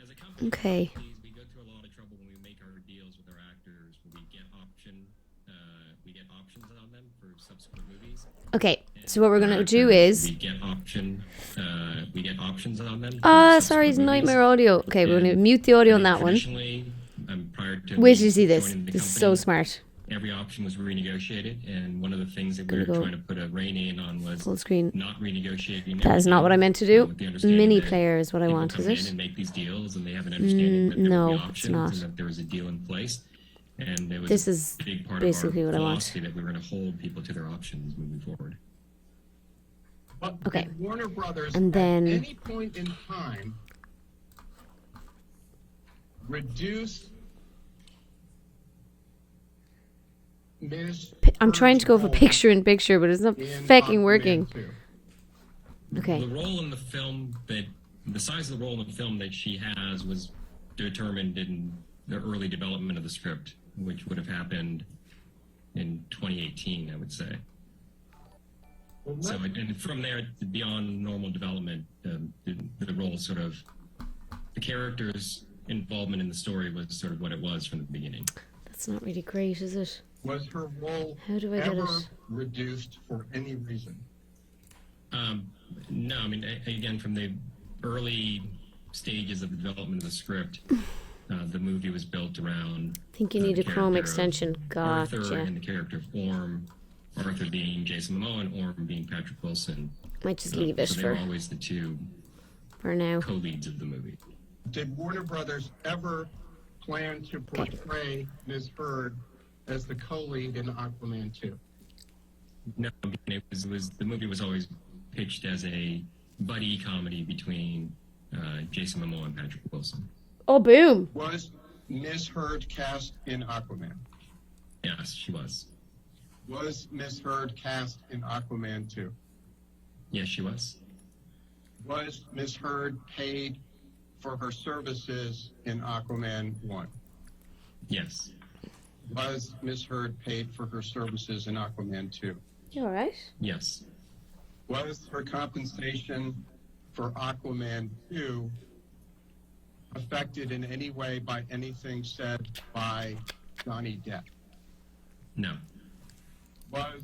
as a company, Okay. we go through a lot of trouble when we make our deals with our actors. We get options on them for subsequent movies. Okay, so what we're gonna do is we get options on them. for sorry, subsequent it's movies. nightmare audio. Okay, we're gonna And- mute the audio on and that one. Traditionally, prior to Wait me till you see this. joining the This is so company, smart. every option was renegotiated, and one of the things that we were Gonna go trying to put a rein in on was Full screen. not renegotiating. That is not what I meant to do. with the understanding Mini that player is what I people want, come is in it? and make these deals, and they have an understanding that there no, will be it's options not. and that there was a deal in place. And it was This a is big part basically of what our I want. philosophy that we were going to hold people to their options moving forward. But Okay. did Warner Brothers And then- at any point in time reduce Ms. I'm trying to go for Heard's picture in picture, but it's not role in fucking Aquaman working. 2? Okay. The role in the film the size of the role in the film that she has was determined in the early development of the script, which would have happened in 2018, I would say. Well, So, let- and from there, beyond normal development, the role sort of, the character's involvement in the story was sort of what it was from the beginning. That's not really great, is it? was her role How do I get ever it? reduced for any reason? No, I mean, again, from the early stages of the development of the script, the movie was built around. I think you need a Chrome character of extension. Arthur Gotcha. and the character of Orm. Arthur being Jason Momoa and Orm being Patrick Wilson. Might just leave it So they were for always the two now. co-leads of the movie. Did Warner Brothers ever plan to portray Ms. Heard as the co-lead in Aquaman 2? No, I mean, it was the movie was always pitched as a buddy comedy between Jason Momoa and Patrick Wilson. Oh, boom! Was Ms. Heard cast in Aquaman? Yes, she was. Was Ms. Heard cast in Aquaman 2? Yes, she was. Was Ms. Heard paid for her services in Aquaman 1? Yes. Was Ms. Heard paid for her services in Aquaman 2? You alright? Yes. Was her compensation for Aquaman 2 affected in any way by anything said by Johnny Depp? No. Was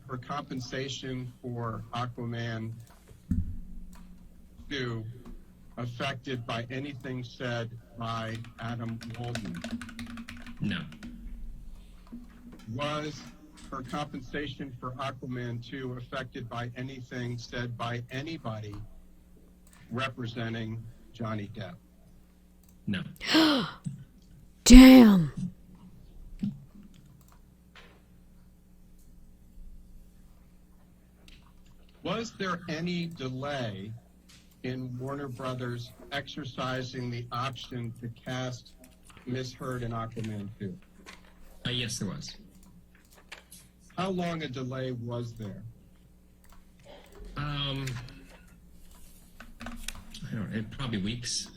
her compensation for Aquaman 2 affected by anything said by Adam Waldman? No. Was her compensation for Aquaman 2 affected by anything said by anybody representing Johnny Depp? No. Damn! Was there any delay in Warner Brothers exercising the option to cast Ms. Heard in Aquaman 2? Yes, there was. How long a delay was there? I don't know, probably weeks.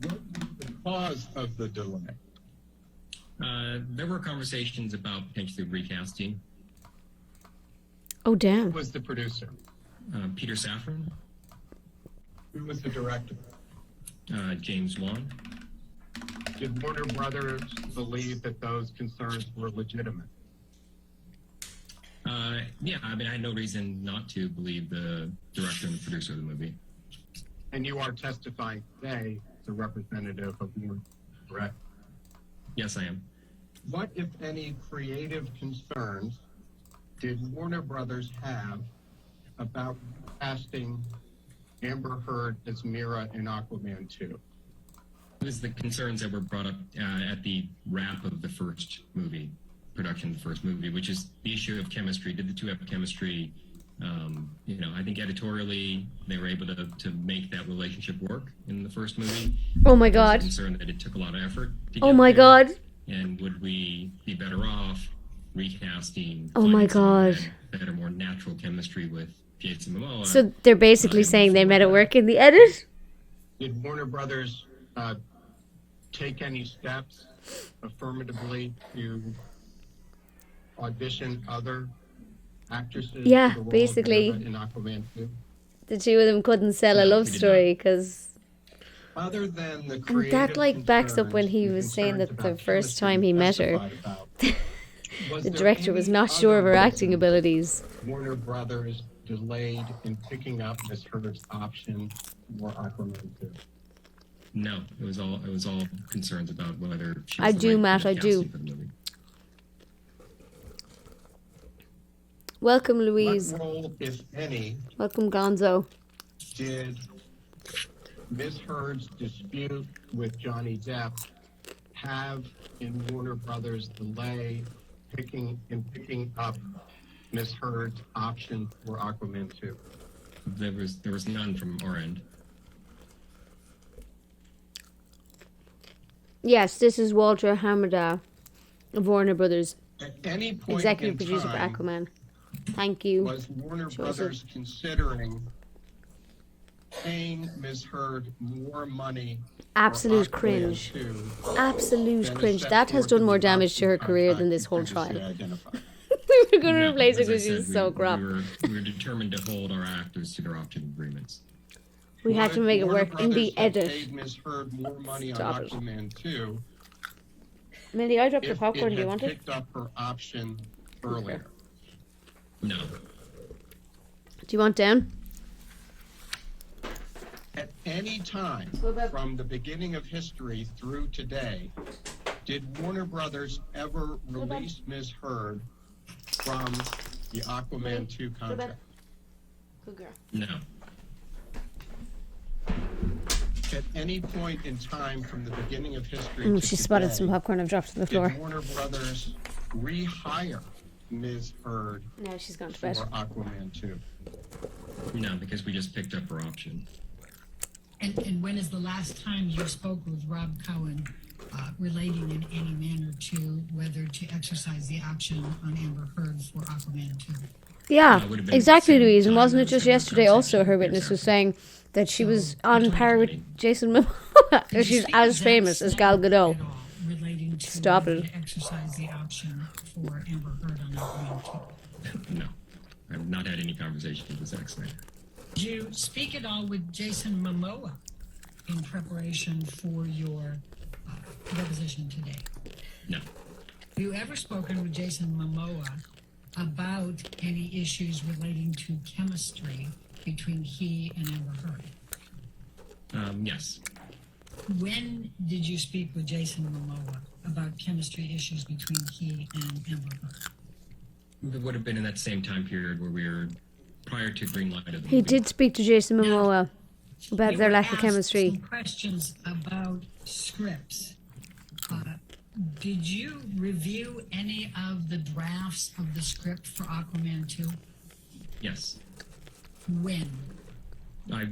What was the cause of the delay? There were conversations about potentially recasting. Oh, Who damn. was the producer? Peter Safran, Who was the director? James Wan. Did Warner Brothers believe that those concerns were legitimate? Yeah, I mean, I had no reason not to believe the director and the producer of the movie. And you are testifying today as a representative of Warner, correct? Yes, I am. What, if any, creative concerns did Warner Brothers have about casting Amber Heard as Mira in Aquaman 2? It was the concerns that were brought up at the wrap of the first movie, production of the first movie, which is the issue of chemistry. Did the two have chemistry? I think editorially they were able to make that relationship work in the first movie. Oh my There was a God. concern that it took a lot of effort to Oh get my there. God. And would we be better off recasting? Oh my finding someone God. that had better, more natural chemistry with Jason Momoa. So they're basically saying they made it work in the edit? Did Warner Brothers take any steps affirmatively to audition other actresses Yeah, for the role basically. of Mira in Aquaman 2? The two of them couldn't sell a No, love we did story because... Other than the And creative that like backs up when concerns he and was saying concerns that about the first chemistry time he you met her, testified about, was the there director was any not sure of her other acting reason abilities. Warner Brothers delayed in picking up Miss Heard's option for Aquaman 2? No, it was all concerns about whether she I was the do, right Matt, fit I do. casting for the movie. Welcome, Louise. What role, if any, Welcome, Gonzo. did Miss Heard's dispute with Johnny Depp have in Warner Brothers' delay picking up Miss Heard's option for Aquaman 2? There was none from our end. Yes, this is Walter Hamada of Warner Brothers, At any point executive in producer for time, Aquaman. Thank you. was Warner Joseph. Brothers considering paying Miss Heard more money for Absolute Aquaman cringe. 2 Absolute than is cringe. set That has forth done in more the damage to her option career contract than this you whole previously trial. identified? We were going to No, replace it as I because said, she's so crap. we were determined to hold our actors to their option agreements. We had to Would make it Warner work in the Brothers have edit. paid Ms. Heard more money Stop on it. Aquaman 2 Millie, I dropped the if popcorn. it Do you had want it? picked up her option earlier? No. Do you want down? At any time from the beginning of history through today, did Warner Brothers ever release Ms. Heard from the Aquaman 2 contract? Good girl. No. At any point in time from the beginning of history to She spotted today, some popcorn I've dropped to the floor. did Warner Brothers rehire Ms. Heard No, she's gone to for bed. Aquaman 2? No, because we just picked up her option. And when is the last time you spoke with Rob Cohen relating in any manner to whether to exercise the option on Amber Heard for Aquaman 2? Yeah, would have been exactly, the same Louise. And time wasn't it as just the yesterday also conversation. her witness was saying that she was on told par with me. Jason Momoa? Did you She's speak as with Zack famous as Gal Snyder Gadot. at all relating to Stop whether it. to exercise the option for Amber Heard on Aquaman 2? No. I've not had any conversations with Zack Snyder. Did you speak at all with Jason Momoa in preparation for your deposition today? No. Have you ever spoken with Jason Momoa about any issues relating to chemistry between he and Amber Heard? Yes. When did you speak with Jason Momoa about chemistry issues between he and Amber Heard? It would have been in that same time period where we were prior to green light of the He movie. did speak to Jason Momoa about You their were lack of asked chemistry. some questions about scripts. Did you review any of the drafts of the script for Aquaman 2? Yes. When? I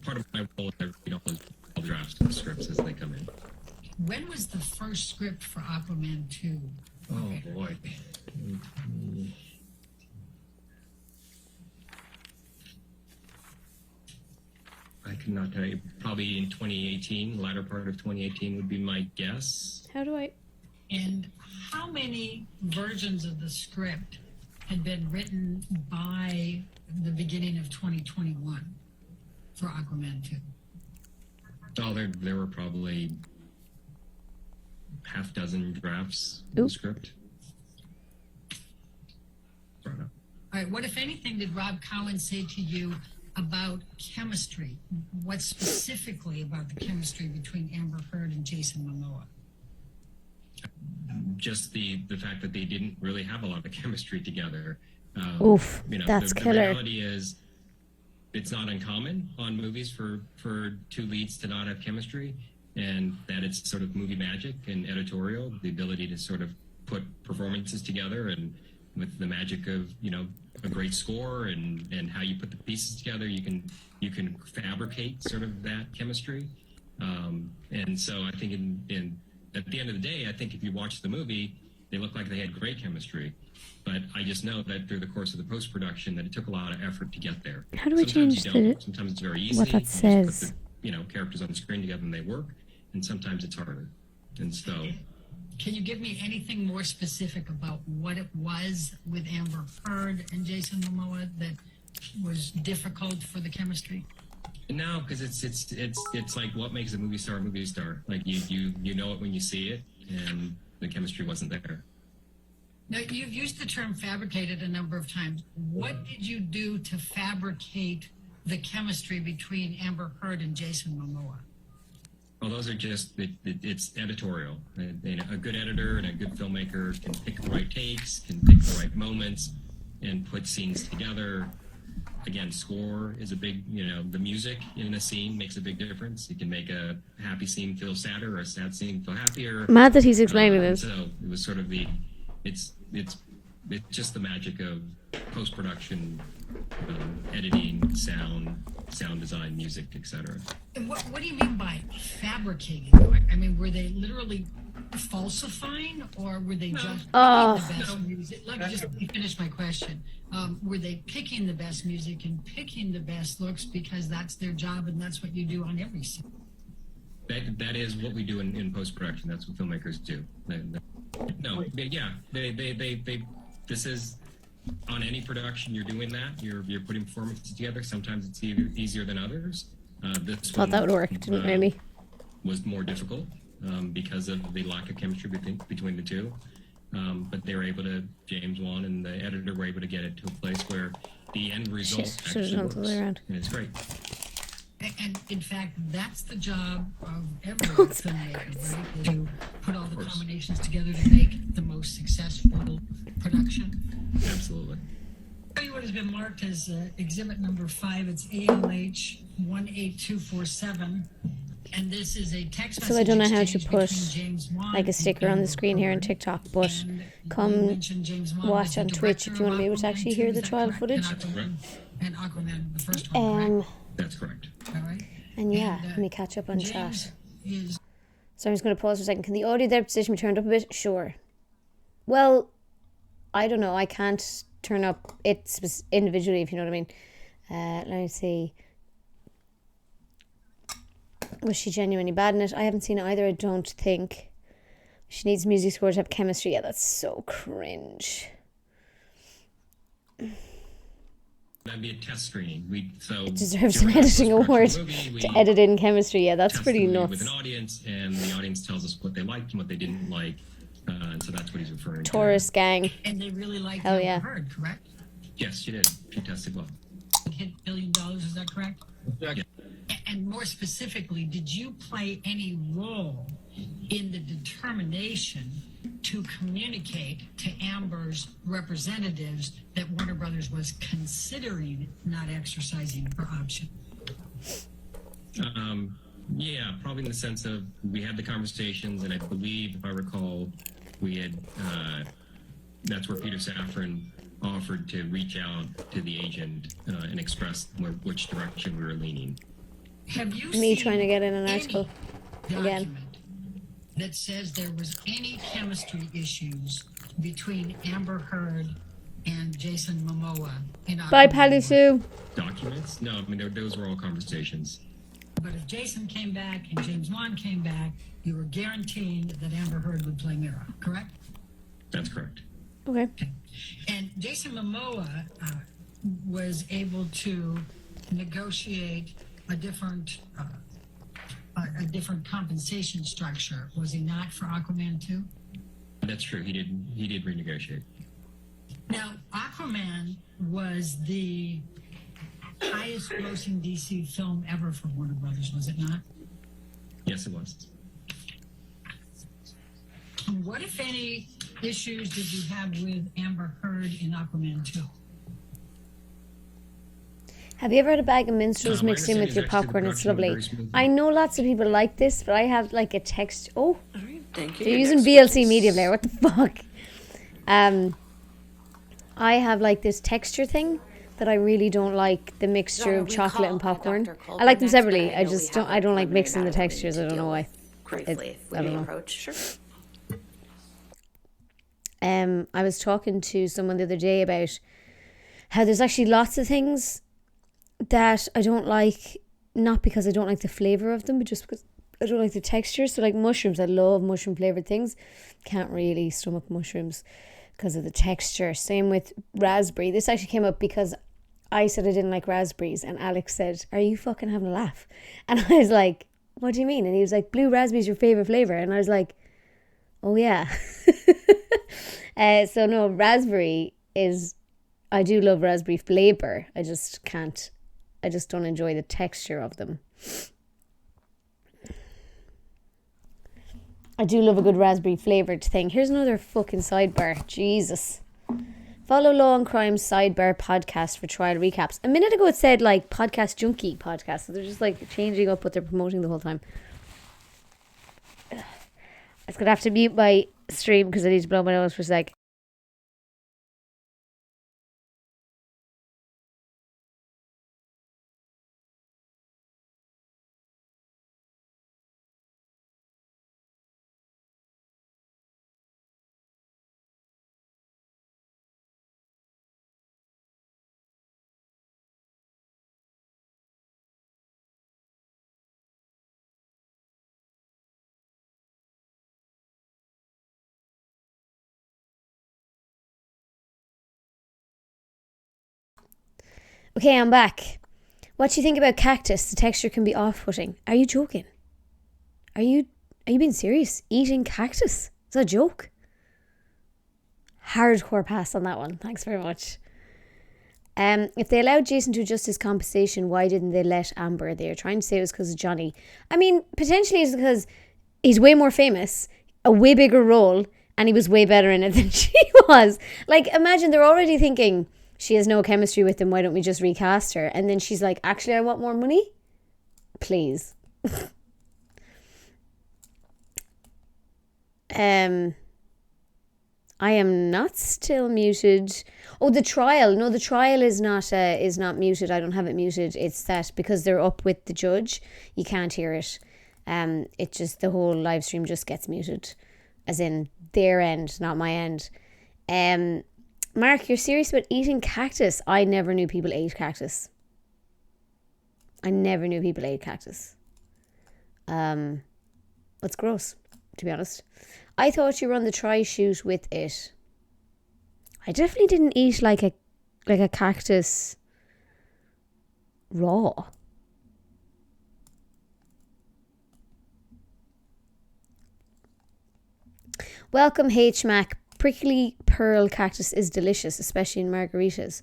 part of my role is I read all the drafts of the scripts as they come in. When was the first script for Aquaman 2? Oh boy. I cannot tell you. Probably in 2018, latter part of 2018 would be my guess. How do I? And how many versions of the script had been written by the beginning of 2021 for Aquaman 2? Oh, there were probably half dozen drafts of Ooh. the script. Fair enough. All right, what, if anything, did Rob Cowan say to you about chemistry? What specifically about the chemistry between Amber Heard and Jason Momoa? Just the fact that they didn't really have a lot of chemistry together. Oof, that's the killer. reality is, it's not uncommon on movies for two leads to not have chemistry, and that it's sort of movie magic and editorial, the ability to sort of put performances together, and with the magic of a great score and how you put the pieces together, you can fabricate sort of that chemistry. And so I think at the end of the day, I think if you watch the movie, they look like they had great chemistry. But I just know that through the course of the post-production that it took a lot of effort to get there. How do we Sometimes change you don't. the Sometimes it's very easy. what that You just says? put the, characters on the screen together and they work. And sometimes it's harder. And so, Can you give me anything more specific about what it was with Amber Heard and Jason Momoa that was difficult for the chemistry? no, because it's like what makes a movie star a movie star. Like you know it when you see it, and the chemistry wasn't there. Now, you've used the term fabricated a number of times. What did you do to fabricate the chemistry between Amber Heard and Jason Momoa? Well, those are just, it's editorial. A good editor and a good filmmaker can pick the right takes, can pick the right moments, and put scenes together. Again, score is a big, the music in a scene makes a big difference. It can make a happy scene feel sadder or a sad scene feel happier. Mad that he's explaining this. So it was sort of it's just the magic of post-production, editing, sound design, music, etc. And what do you mean by fabricating? I mean, were they literally falsifying, or were they just picking the best music? Let me finish my question. Were they picking the best music and picking the best looks because that's their job and that's what you do on every scene? That is what we do in post-production. That's what filmmakers do. This is, on any production, you're doing that. You're putting performances together. Sometimes it's easier than others. This Thought that would work, didn't really. Was more difficult because of the lack of chemistry between the two. But they were able to, James Wan and the editor were able to get it to a place where the end result actually works. And it's great. And in fact, that's the job of every filmmaker, right? To put all the combinations together to make the most successful production. Absolutely. I'll tell you what has been marked as exhibit number 5. It's ALH 18247. And this is a text message. So I don't know how to exchange put between James Wan like a sticker on the screen here on TikTok, but and come you mentioned James Wan watch was the on Twitch if you want to be able to director actually of hear Aquaman the 2, trial is that footage. correct? And Aquaman, the first one, correct? That's correct. All right. And yeah, And, let me catch up on James chat. is So I'm just going to pause for a second. Can the audio there position be turned up a bit? Sure. Well, I don't know. I can't turn up it individually, if you know what I mean. Let me see. Was she genuinely bad in it? I haven't seen it either, I don't think. She needs music score to have chemistry. Yeah, that's so cringe. That'd be a test screening. It Deserves an editing award to edit in chemistry. Yeah, that's pretty nuts. With an audience, and the audience tells us what they liked and what they didn't like. And so that's what he's referring to. Taurus gang. and they really liked Hell Amber yeah. Heard, correct? Yes, she did. She tested well. Hit $1 billion, is that correct? Yeah. And more specifically, did you play any role in the determination to communicate to Amber's representatives that Warner Brothers was considering not exercising her option? Yeah, probably in the sense of we had the conversations, and I believe, if I recall, we had, that's where Peter Safran offered to reach out to the agent and express which direction we were leaning. Have you Me seen trying to get in an any article again. document that says there was any chemistry issues between Amber Heard and Jason Momoa in Bye, Aquaman Pally 1? Sue. Documents? No, I mean, those were all conversations. But if Jason came back and James Wan came back, you were guaranteeing that Amber Heard would play Mira, correct? That's correct. Okay. And Jason Momoa was able to negotiate a different compensation structure, was he not, for Aquaman 2? That's true. He did renegotiate. Now, Aquaman was the highest grossing DC film ever for Warner Brothers, was it not? Yes, it was. What, if any, issues did you have with Amber Heard in Aquaman 2? Have you ever had a bag of minstrels My mixed in with understanding your is actually the popcorn? It's production was lovely. very smooth. I know lots of people like this, but I have like a text. Oh, All right, thank you. they're Your using next VLC witness. Media Player. What the fuck? I have like this texture thing that I really don't like, the mixture of chocolate and popcorn. I like them separately. I just don't. I don't like mixing the textures. I don't know why. Briefly, I don't know. approach. Sure. I was talking to someone the other day about how there's actually lots of things that I don't like, not because I don't like the flavour of them, but just because I don't like the texture. So like mushrooms, I love mushroom flavoured things. Can't really stomach mushrooms because of the texture. Same with raspberry. This actually came up because I said I didn't like raspberries, and Alex said, "Are you fucking having a laugh?" And I was like, "What do you mean?" And he was like, "Blue raspberry is your favourite flavour." And I was like, "Oh yeah." So no, raspberry is, I do love raspberry flavour. I just don't enjoy the texture of them. I do love a good raspberry flavoured thing. Here's another fucking sidebar. Jesus. Follow Law and Crime Sidebar podcast for trial recaps. A minute ago it said like podcast junkie podcast. So they're just like changing up what they're promoting the whole time. I was going to have to mute my stream because I need to blow my nose for a sec. Okay, I'm back. What do you think about cactus? The texture can be off-putting. Are you joking? Are you being serious? Eating cactus? Is that a joke? Hardcore pass on that one. Thanks very much. If they allowed Jason to adjust his compensation, why didn't they let Amber? They are trying to say it was because of Johnny. I mean, potentially it's because he's way more famous, a way bigger role, and he was way better in it than she was. Like, imagine they're already thinking, she has no chemistry with him, why don't we just recast her? And then she's like, actually, I want more money. Please. I am not still muted. Oh, the trial. No, the trial is not muted. I don't have it muted. It's that because they're up with the judge, you can't hear it. It just, the whole live stream just gets muted. As in their end, not my end. Mark, you're serious about eating cactus? I never knew people ate cactus. It's gross, to be honest. I thought you were on the try shoot with it. I definitely didn't eat like a cactus raw. Welcome, HMAC. Prickly pearl cactus is delicious, especially in margaritas.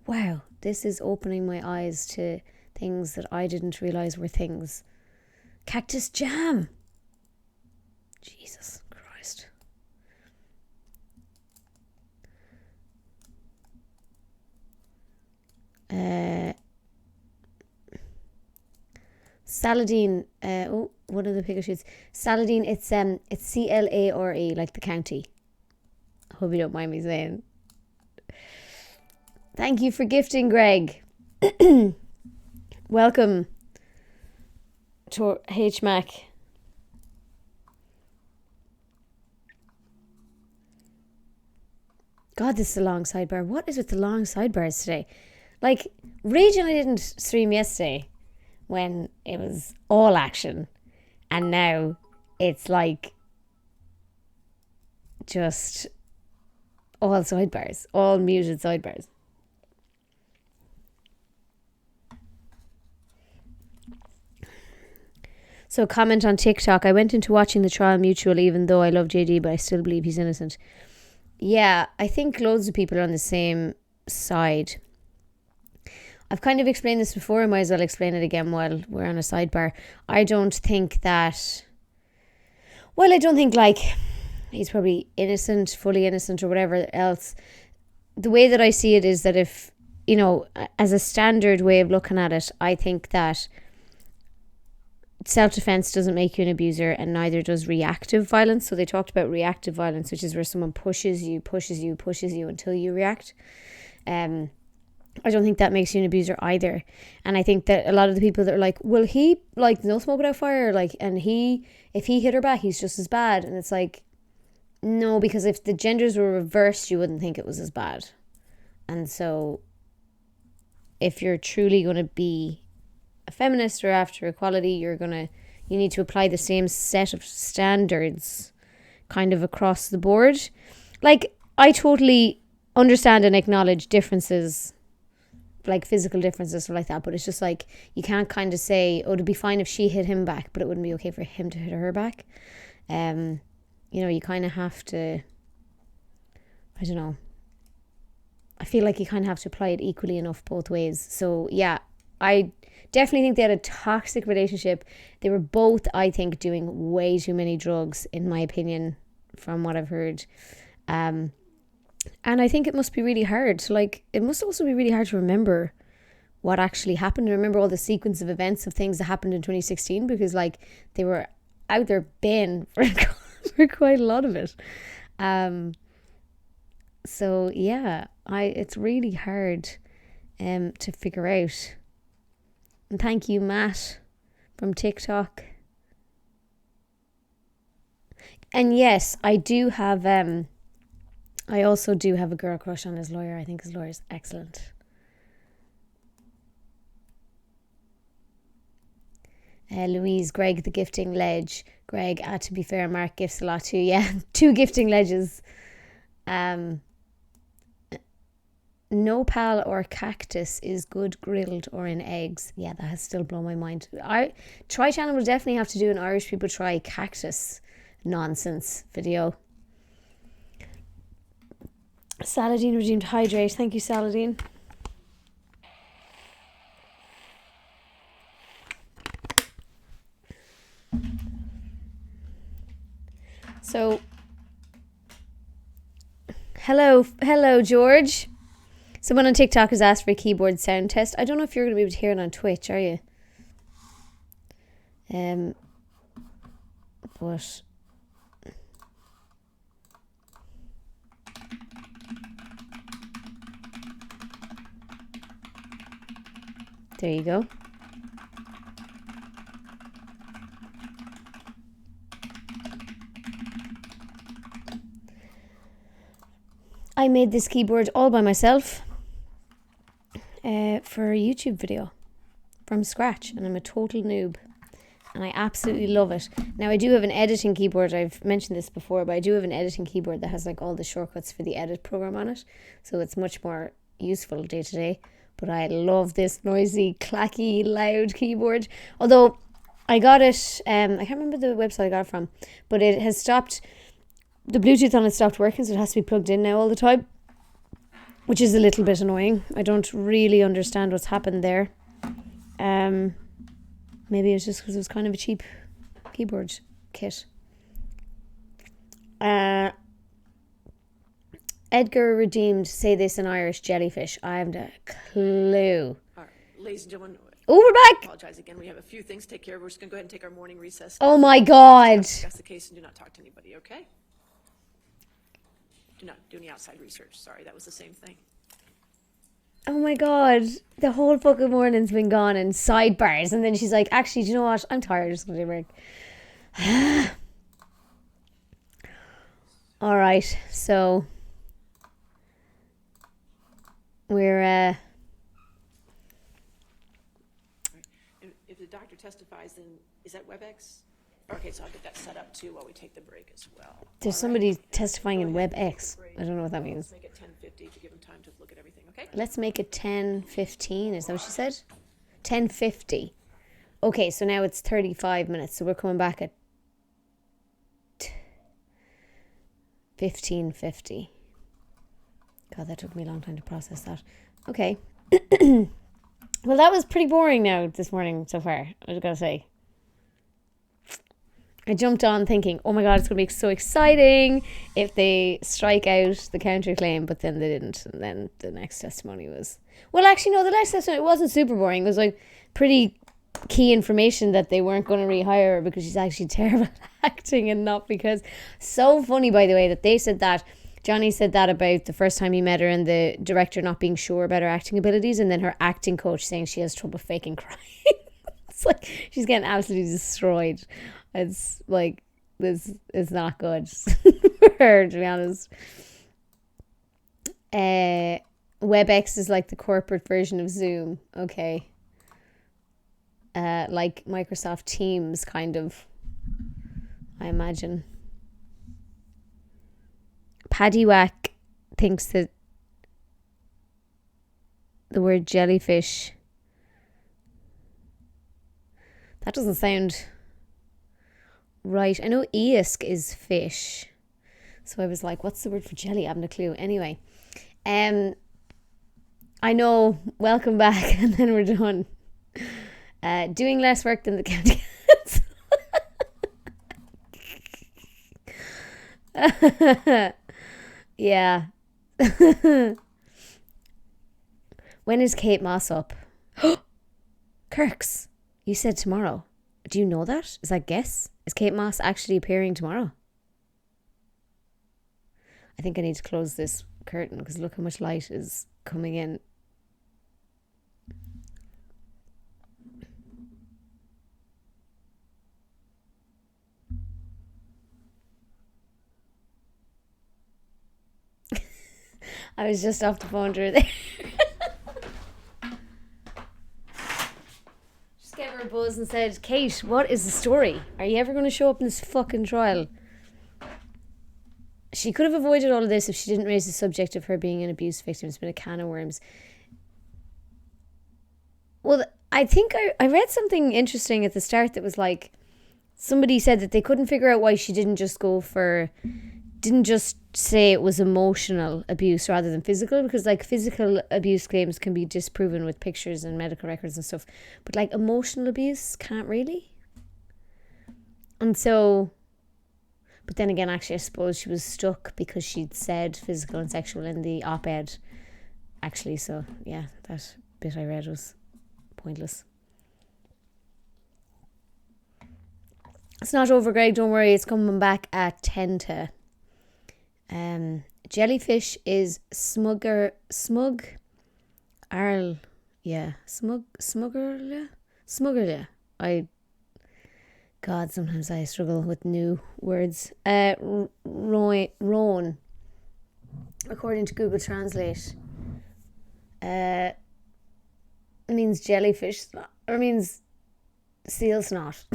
Wow, this is opening my eyes to things that I didn't realise were things. Cactus jam. Jesus Christ. Saladin. One of the picker shoots. Saladin. It's CLARE, like the county. Hope you don't mind me saying. Thank you for gifting, Greg. Welcome to HMAC. God, this is a long sidebar. What is with the long sidebars today? Like, raging I didn't stream yesterday when it was all action. And now it's like just all sidebars, all muted sidebars. So comment on TikTok. I went into watching the trial mutual even though I love JD, but I still believe he's innocent. Yeah, I think loads of people are on the same side. I've kind of explained this before. I might as well explain it again while we're on a sidebar. I don't think like he's probably innocent, fully innocent or whatever else. The way that I see it is that if, you know, as a standard way of looking at it, I think that self-defense doesn't make you an abuser, and neither does reactive violence. So they talked about reactive violence, which is where someone pushes you until you react. I don't think that makes you an abuser either. And I think that a lot of the people that are like, well, he, like, no smoke without fire, like, and if he hit her back, he's just as bad. And it's like, no, because if the genders were reversed, you wouldn't think it was as bad. And so if you're truly going to be a feminist or after equality, you need to apply the same set of standards kind of across the board. Like, I totally understand and acknowledge differences, like physical differences or like that, but it's just like, you can't kind of say, oh, it'd be fine if she hit him back, but it wouldn't be okay for him to hit her back. You know, you kind of have to, I don't know, I feel like you kind of have to apply it equally enough both ways. So yeah, I definitely think they had a toxic relationship. They were both, I think, doing way too many drugs, in my opinion, from what I've heard. And I think it must be really hard. Like, it must also be really hard to remember what actually happened, and remember all the sequence of events of things that happened in 2016, because like they were out there bin for quite a lot of it. So yeah, it's really hard to figure out. And thank you, Matt from TikTok. And yes, I also do have a girl crush on his lawyer. I think his lawyer is excellent. Louise, Greg, the gifting ledge. Greg, to be fair, Mark gifts a lot too. Yeah, 2 gifting ledges. Nopal or cactus is good grilled or in eggs. Yeah, that has still blown my mind. Try Channel will definitely have to do an Irish people try cactus nonsense video. Saladin redeemed hydrate. Thank you, Saladin. So, hello, George. Someone on TikTok has asked for a keyboard sound test. I don't know if you're going to be able to hear it on Twitch, are you? But there you go. I made this keyboard all by myself for a YouTube video from scratch, and I'm a total noob and I absolutely love it. Now, I do have an editing keyboard. I've mentioned this before, but I do have an editing keyboard that has like all the shortcuts for the edit program on it, so it's much more useful day to day. But I love this noisy, clacky, loud keyboard. Although I got it, I can't remember the website I got it from, but it has stopped. The Bluetooth on it stopped working, so it has to be plugged in now all the time, which is a little bit annoying. I don't really understand what's happened there. Maybe it's just because it was kind of a cheap keyboard kit. Edgar redeemed, say this in Irish, jellyfish. I haven't a clue. All right, ladies and gentlemen. Oh, we're I back. apologize again. We have a few things to take care of. We're just going to go ahead and take our morning recess. Oh my God. Discuss the case and do not talk to anybody, okay? Do not do any outside research. Sorry, that was the same thing. Oh my God. The whole fucking morning's been gone in sidebars. And then she's like, actually, do you know what? I'm tired. I'm just going to take a break. All right. So we're... If the doctor testifies, then is that WebEx? Okay, so I'll get that set up too while we take the break as well. There's somebody testifying in WebEx. I don't know what that means. Let's make it 10:50 to give them time to look at everything, okay? Let's make it 10:15. Is that what she said? 10:50. Okay, so now it's 35 minutes. So we're coming back at 15:50. God, that took me a long time to process that. Okay. Well, that was pretty boring now this morning so far, I was going to say. I jumped on thinking, oh my God, it's going to be so exciting if they strike out the counterclaim, but then they didn't. And then the next testimony was... Well, actually, no, the next testimony, it wasn't super boring. It was like pretty key information that they weren't going to rehire her because she's actually terrible at acting and not because... So funny, by the way, that they said that. Johnny said that about the first time he met her and the director not being sure about her acting abilities, and then her acting coach saying she has trouble faking crying. It's like she's getting absolutely destroyed. It's like, this is not good for her, to be honest. WebEx is like the corporate version of Zoom. Okay. Like Microsoft Teams, kind of, I imagine. Paddy Wack thinks that the word jellyfish, that doesn't sound right. I know Eosk is fish, so I was like, what's the word for jelly? I haven't a clue. Anyway, I know, welcome back, and then we're done. Doing less work than the county council. Yeah. When is Kate Moss up? Kirks, you said tomorrow. Do you know that? Is that guess? Is Kate Moss actually appearing tomorrow? I think I need to close this curtain because look how much light is coming in. I was just off the phone to her there. Just gave her a buzz and said, Kate, what is the story? Are you ever going to show up in this fucking trial? She could have avoided all of this if she didn't raise the subject of her being an abuse victim. It's been a can of worms. Well, I think I read something interesting at the start that was like, somebody said that they couldn't figure out why she didn't just say it was emotional abuse rather than physical, because like physical abuse claims can be disproven with pictures and medical records and stuff, but like emotional abuse can't really. And so, but then again, actually I suppose she was stuck because she'd said physical and sexual in the op-ed actually, so yeah, that bit I read was pointless. It's not over, Greg, don't worry, it's coming back at 10 to. Jellyfish is smuggerle. God, sometimes I struggle with new words. Roan, according to Google Translate, means jellyfish, or means seal snot.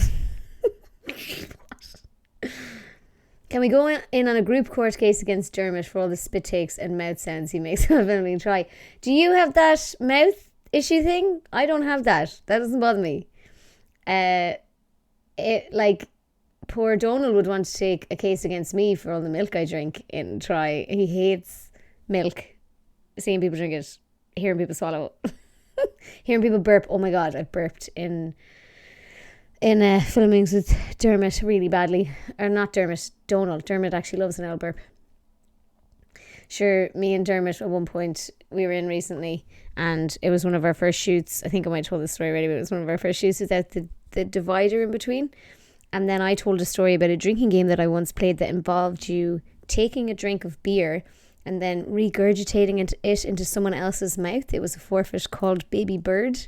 Can we go in on a group court case against Dermot for all the spit takes and mouth sounds he makes of Emily Try? Do you have that mouth issue thing? I don't have that. That doesn't bother me. Like, poor Donald would want to take a case against me for all the milk I drink in Try. He hates milk. Seeing people drink it, hearing people swallow, hearing people burp. Oh my God, I've burped in filmings with Dermot really badly. Or not Dermot, Donald. Dermot actually loves an old burp. Sure, me and Dermot at one point, we were in recently, and it was one of our first shoots. I think I might have told this story already, but it was one of our first shoots without the divider in between. And then I told a story about a drinking game that I once played that involved you taking a drink of beer and then regurgitating it into someone else's mouth. It was a forfeit called Baby Bird.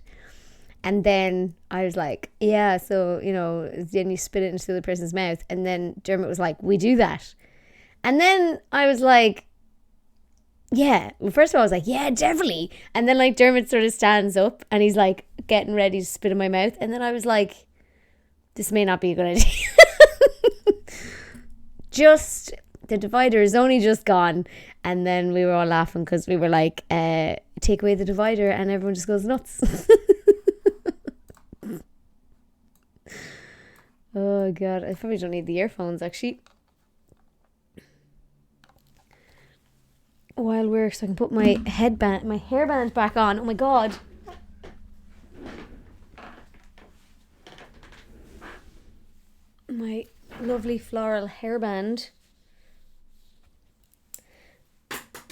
And then I was like, yeah, so, you know, then you spit it into the other person's mouth. And then Dermot was like, we do that. And then I was like, yeah. Well, first of all, I was like, yeah, definitely. And then like Dermot sort of stands up and he's like getting ready to spit in my mouth. And then I was like, this may not be a good idea. Just, the divider is only just gone. And then we were all laughing because we were like, take away the divider and everyone just goes nuts. Oh God, I probably don't need the earphones actually. While will work so I can put my hairband back on. Oh my god. My lovely floral hairband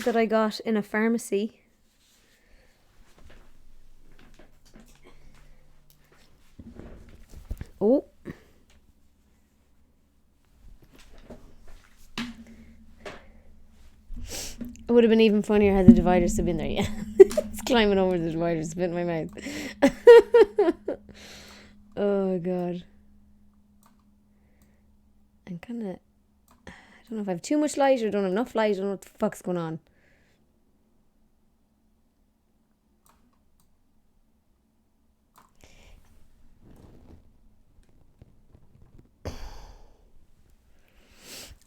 that I got in a pharmacy. Oh. It would have been even funnier had the dividers still been there. Yeah. It's climbing over the dividers, spit in my mouth. Oh god. I'm kind of... I don't know if I have too much light or don't have enough light. I don't know what the fuck's going on.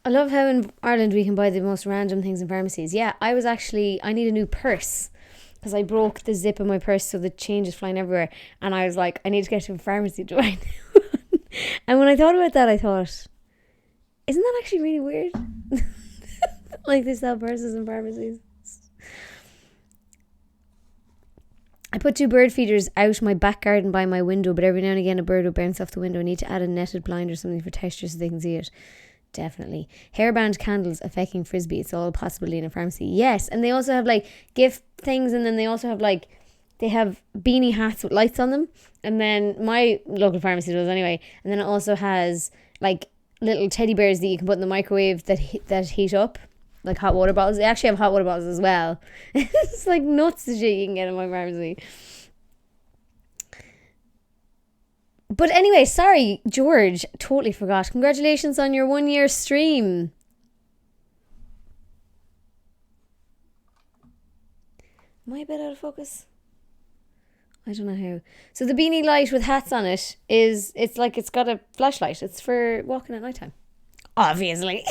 I love how in Ireland we can buy the most random things in pharmacies. Yeah, I need a new purse because I broke the zip of my purse, so the change is flying everywhere. And I was like, I need to get to a pharmacy to buy a new one. And when I thought about that, I thought, isn't that actually really weird? Like they sell purses in pharmacies. I put 2 bird feeders out my back garden by my window, but every now and again a bird will bounce off the window. I need to add a netted blind or something for texture so they can see it. Definitely. Hairband candles affecting frisbee. It's all a possibility in a pharmacy. Yes, and they also have like gift things, and then they also have like they have beanie hats with lights on them. And then my local pharmacy does anyway. And then it also has like little teddy bears that you can put in the microwave that heat up, like hot water bottles. They actually have hot water bottles as well. It's like nuts the shit you can get in my pharmacy. But anyway, sorry, George, totally forgot. Congratulations on your 1-year stream. Am I a bit out of focus? I don't know how. So the beanie light with hats on it it's like it's got a flashlight. It's for walking at nighttime. Obviously.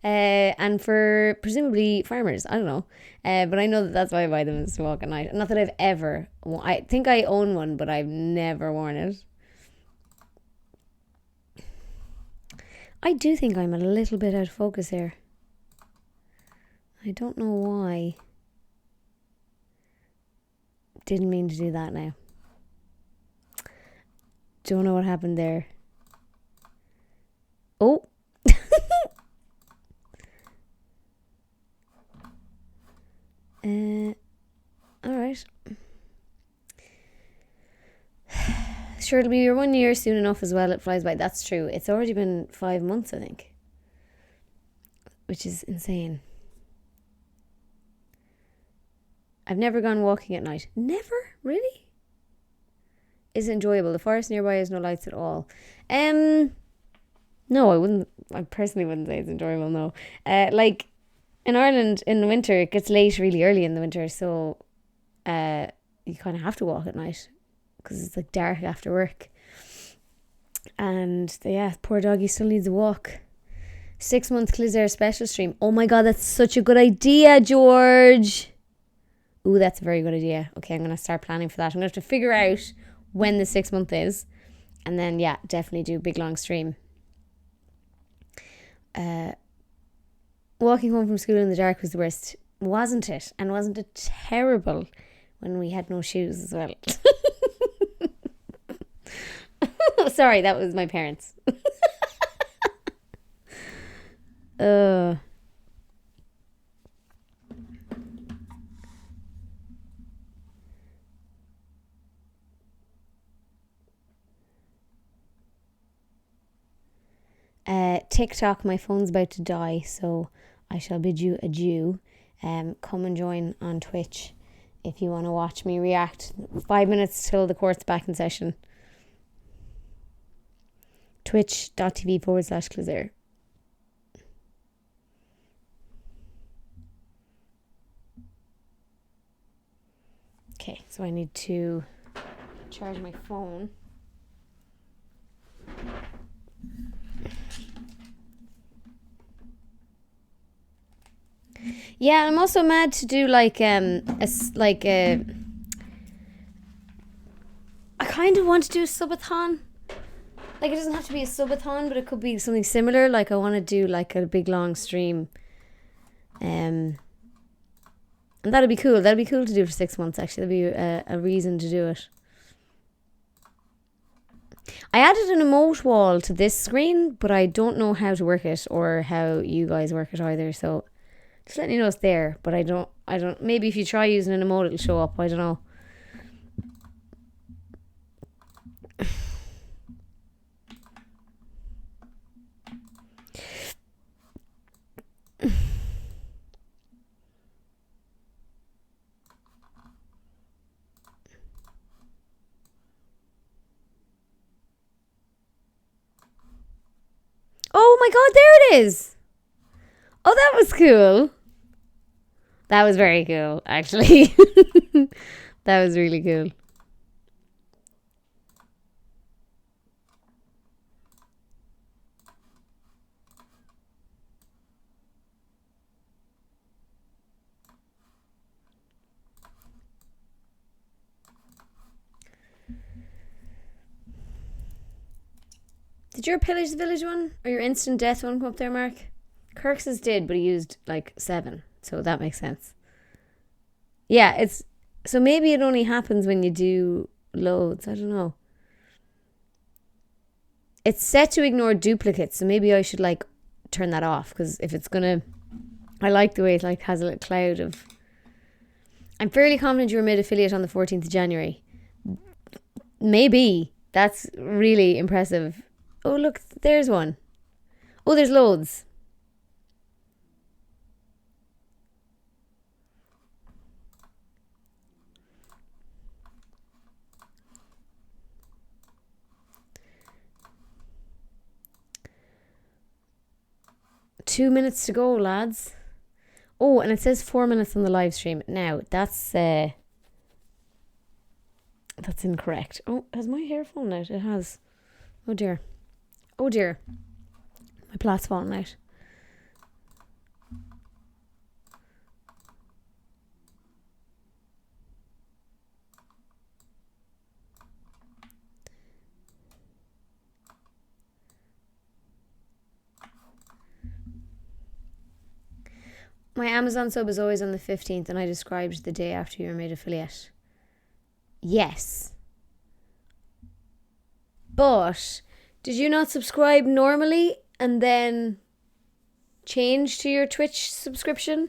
And for presumably farmers, I don't know. But I know that that's why I buy them, is to walk at night. Not that I've ever, I think I own one, but I've never worn it. I do think I'm a little bit out of focus here. I don't know why. Didn't mean to do that now. Don't know what happened there. Oh. Alright. Sure, it'll be your 1 year soon enough as well. It flies by. That's true. It's already been 5 months, I think. Which is insane. I've never gone walking at night. Never? Really? Is it enjoyable? The forest nearby has no lights at all. No, I wouldn't. I personally wouldn't say it's enjoyable, no. Like, in Ireland, in the winter, it gets late really early in the winter, so you kind of have to walk at night because it's like dark after work. And yeah, poor doggy still needs a walk. 6-month Clisare special stream. Oh my god, that's such a good idea, George. Ooh, that's a very good idea. Okay, I'm going to start planning for that. I'm going to have to figure out when the 6 month is. And then, yeah, definitely do a big long stream. Walking home from school in the dark was the worst, wasn't it? And wasn't it terrible when we had no shoes as well? Sorry, that was my parents. TikTok, my phone's about to die, so I shall bid you adieu. Come and join on Twitch if you want to watch me react. 5 minutes till the court's back in session. Twitch.tv/Clisare. Okay, so I need to charge my phone. Yeah, I'm also mad to do I kind of want to do a subathon. Like, it doesn't have to be a subathon, but it could be something similar. Like, I want to do like a big long stream And that'd be cool. That'd be cool to do for 6 months, actually. That'd be a reason to do it. I added an emote wall to this screen, but I don't know how to work it or how you guys work it either. So just letting you know it's there, but I don't, maybe if you try using an emote, it'll show up. I don't know. Oh my god, there it is. Oh, that was cool. That was very cool, actually. That was really cool. Did your Pillage the Village one or your Instant Death one come up there, Mark? Kirks's did, but he used like 7, so that makes sense. Yeah, it's so maybe it only happens when you do loads. I don't know. It's set to ignore duplicates, so maybe I should like turn that off, because if it's gonna, I like the way it like has a little cloud of. I'm fairly confident you were made affiliate on the 14th of January. Maybe. That's really impressive. Oh, look, there's one. Oh, there's loads. Two minutes to go, lads. Oh, and it says 4 minutes on the live stream. Now, that's incorrect. Oh, has my hair fallen out? It has. Oh, dear. Oh dear, my plat's falling out. My Amazon sub is always on the 15th, and I described the day after you were made affiliate. Yes. But did you not subscribe normally and then change to your Twitch subscription?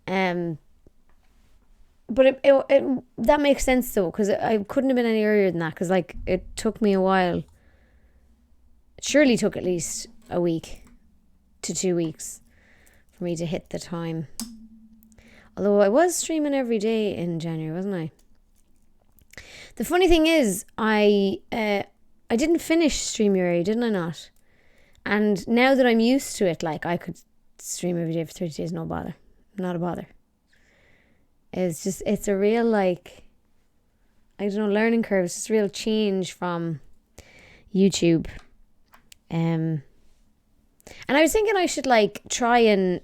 But it that makes sense though, because I couldn't have been any earlier than that, because like it took me a while. It surely took at least a week to 2 weeks for me to hit the time. Although I was streaming every day in January, wasn't I? The funny thing is, I didn't finish StreamYard, didn't I not? And now that I'm used to it, like, I could stream every day for 30 days, no bother. Not a bother. It's a real, like, I don't know, learning curve. It's just a real change from YouTube. And I was thinking I should, like, try and,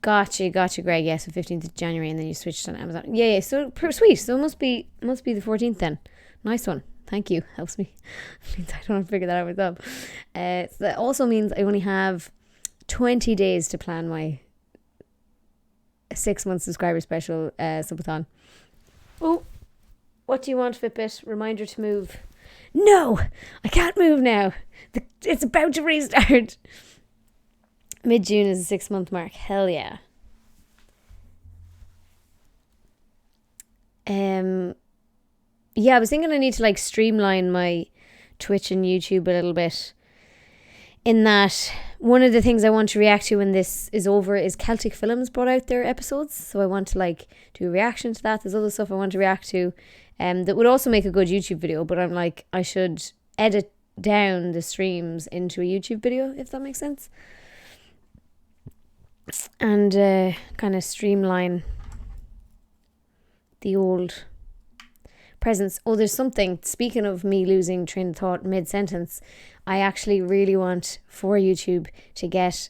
Gotcha, Greg. Yes, the 15th of January, and then you switched on Amazon. Yeah. So sweet. So it must be the 14th then. Nice one. Thank you. Helps me. Means I don't have to figure that out myself. So that also means I only have 20 days to plan my 6-month subscriber special subathon. Oh, what do you want, Fitbit? Reminder to move. No, I can't move now. It's about to restart. Mid-June is a 6-month mark. Hell yeah. Yeah, I was thinking I need to like streamline my Twitch and YouTube a little bit. In that, one of the things I want to react to when this is over is Celtic Films brought out their episodes. So I want to like do a reaction to that. There's other stuff I want to react to that would also make a good YouTube video. But I'm like, I should edit down the streams into a YouTube video, if that makes sense. And kind of streamline the old presence. Oh, there's something, speaking of me losing train of thought mid-sentence, I actually really want for YouTube to get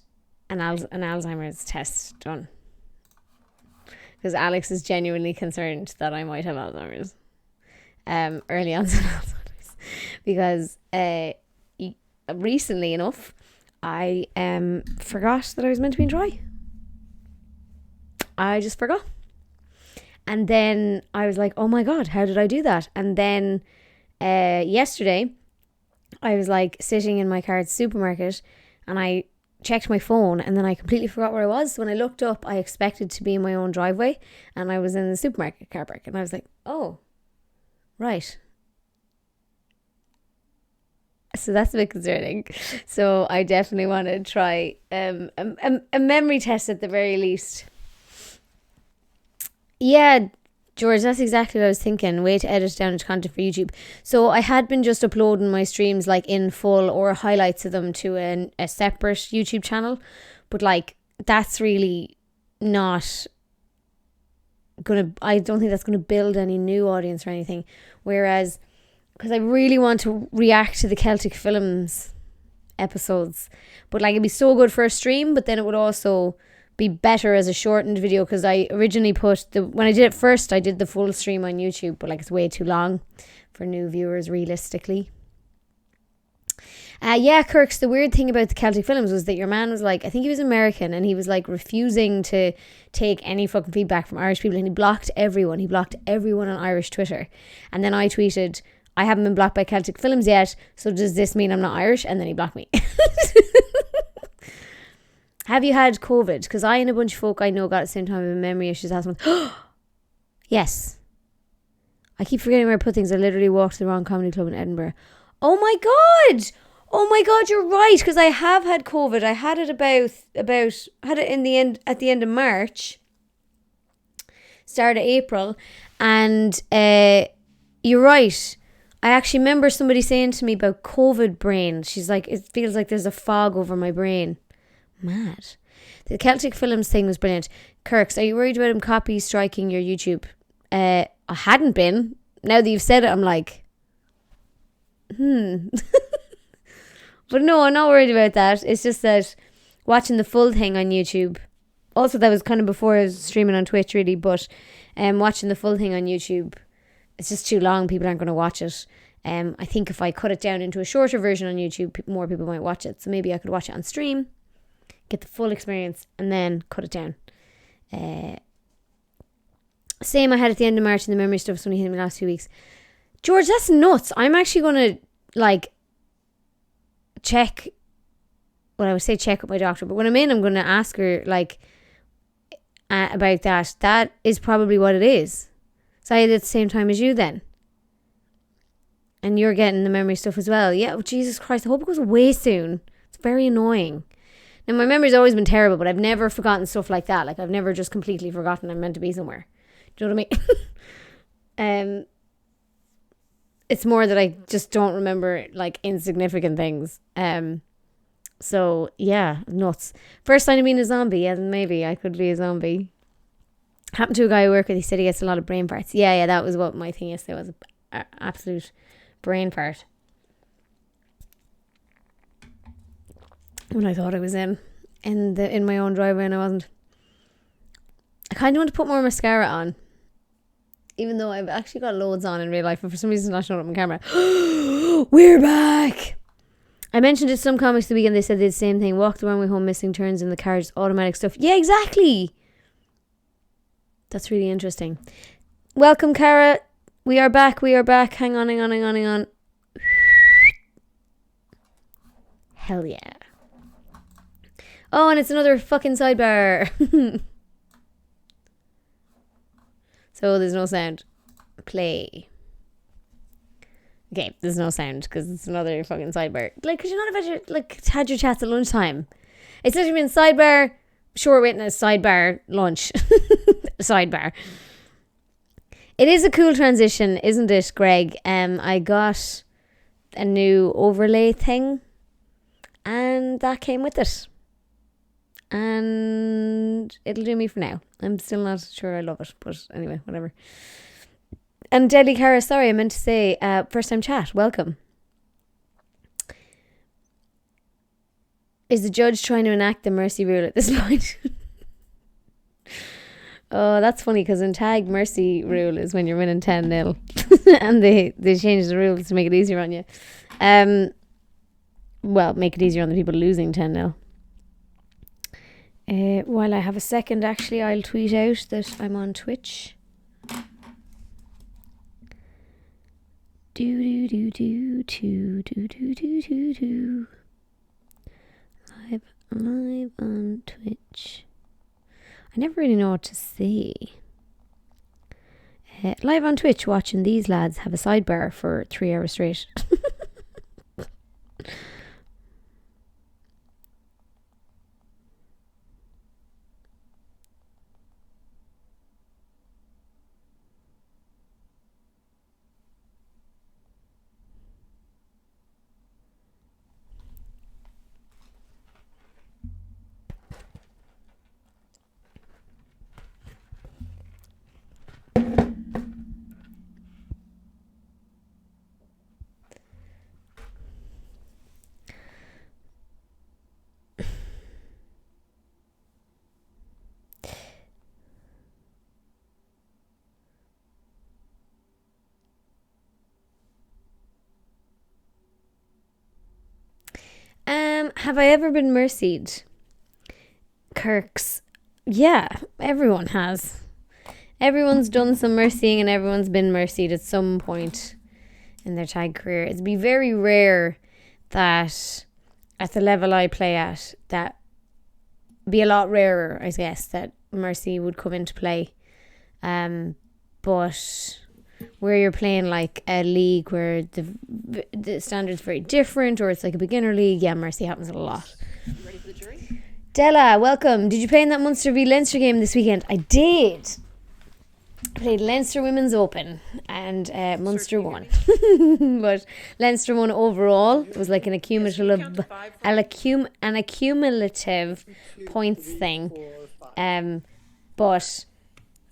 an Alzheimer's test done. Because Alex is genuinely concerned that I might have Alzheimer's. Early onset Alzheimer's. Because recently enough, I forgot that I was meant to be in Troy. I just forgot. And then I was like, oh my God, how did I do that? And then yesterday, I was like sitting in my car at the supermarket and I checked my phone and then I completely forgot where I was. So when I looked up, I expected to be in my own driveway and I was in the supermarket car park. And I was like, oh, right. So that's a bit concerning. So I definitely want to try a memory test at the very least. Yeah, George, that's exactly what I was thinking. Way to edit down into content for YouTube. So I had been just uploading my streams like in full or highlights of them to a separate YouTube channel. But like, that's really not I don't think that's going to build any new audience or anything. Whereas, because I really want to react to the Celtic Films episodes. But like, it'd be so good for a stream, but then it would also be better as a shortened video, because I originally when I did it first, I did the full stream on YouTube, but like it's way too long for new viewers realistically. Yeah, Kirks, the weird thing about the Celtic Films was that your man was like, I think he was American, and he was like refusing to take any fucking feedback from Irish people, and he blocked everyone. He blocked everyone on Irish Twitter. And then I tweeted, I haven't been blocked by Celtic Films yet, so does this mean I'm not Irish? And then he blocked me. Have you had COVID? Because I and a bunch of folk I know got at the same time with memory issues. Yes. I keep forgetting where I put things. I literally walked to the wrong comedy club in Edinburgh. Oh my God! Oh my God, you're right. Because I have had COVID. I had it had it at the end of March, start of April, and you're right. I actually remember somebody saying to me about COVID brain. She's like, it feels like there's a fog over my brain. Mad. The Celtic Films thing was brilliant. Kirks, are you worried about him copy striking your YouTube? I hadn't been. Now that you've said it, I'm like, But no, I'm not worried about that. It's just that watching the full thing on YouTube. Also, that was kind of before I was streaming on Twitch, really. But watching the full thing on YouTube, it's just too long. People aren't going to watch it. I think if I cut it down into a shorter version on YouTube, more people might watch it. So maybe I could watch it on stream, get the full experience, and then cut it down. Same I had at the end of March, and the memory stuff's only hitting me the last 2 weeks. George, that's nuts. I'm actually going to check. Well, I would say check with my doctor, but when I'm in, I'm going to ask her about that. That is probably what it is. So I had it at the same time as you then. And you're getting the memory stuff as well. Yeah, oh, Jesus Christ, I hope it goes away soon. It's very annoying. Now, my memory's always been terrible, but I've never forgotten stuff like that. Like, I've never just completely forgotten I'm meant to be somewhere. Do you know what I mean? It's more that I just don't remember, like, insignificant things. So, yeah, nuts. First sign of being a zombie, yeah, maybe I could be a zombie. Happened to a guy I work with, he said he gets a lot of brain farts. Yeah, that was what my thing yesterday was, an absolute brain fart. When I thought I was in my own driveway and I wasn't. I kind of want to put more mascara on, even though I've actually got loads on in real life, but for some reason it's not showing up on camera. We're back. I mentioned it to some comics the weekend. They said they did the same thing. Walked the wrong way home, missing turns in the car, just automatic stuff. Yeah, exactly. That's really interesting. Welcome, Cara. We are back. Hang on. Hell yeah. Oh, and it's another fucking sidebar. So there's no sound. Play. Okay, there's no sound because it's another fucking sidebar. Like, could you not have had your chats at lunchtime? It's literally been sidebar, short witness, sidebar, lunch. Sidebar. It is a cool transition, isn't it, Greg? I got a new overlay thing, and that came with it. And it'll do me for now. I'm still not sure I love it, but anyway, whatever. And Deadly Cara, sorry, I meant to say, first time chat, welcome. Is the judge trying to enact the mercy rule at this point? Oh, that's funny, because in tag, mercy rule is when you're winning 10-0. And they changed the rules to make it easier on you. well, make it easier on the people losing 10-0. While I have a second, actually, I'll tweet out that I'm on Twitch. Do do do do do do do do do do. Live on Twitch. I never really know what to say. Live on Twitch, watching these lads have a sidebar for 3 hours straight. Have I ever been mercied? Kirks. Yeah, everyone has. Everyone's done some mercying and everyone's been mercied at some point in their tag career. It'd be very rare that at the level I play at, that be a lot rarer, I guess, that mercy would come into play. But where you're playing like a league where the standard's very different, or it's like a beginner league, yeah, mercy happens a lot. You ready for the jury? Della, welcome. Did you play in that Munster v Leinster game this weekend? I did. I played Leinster Women's Open and Munster won. But Leinster won overall. It was like an accumulative points thing. But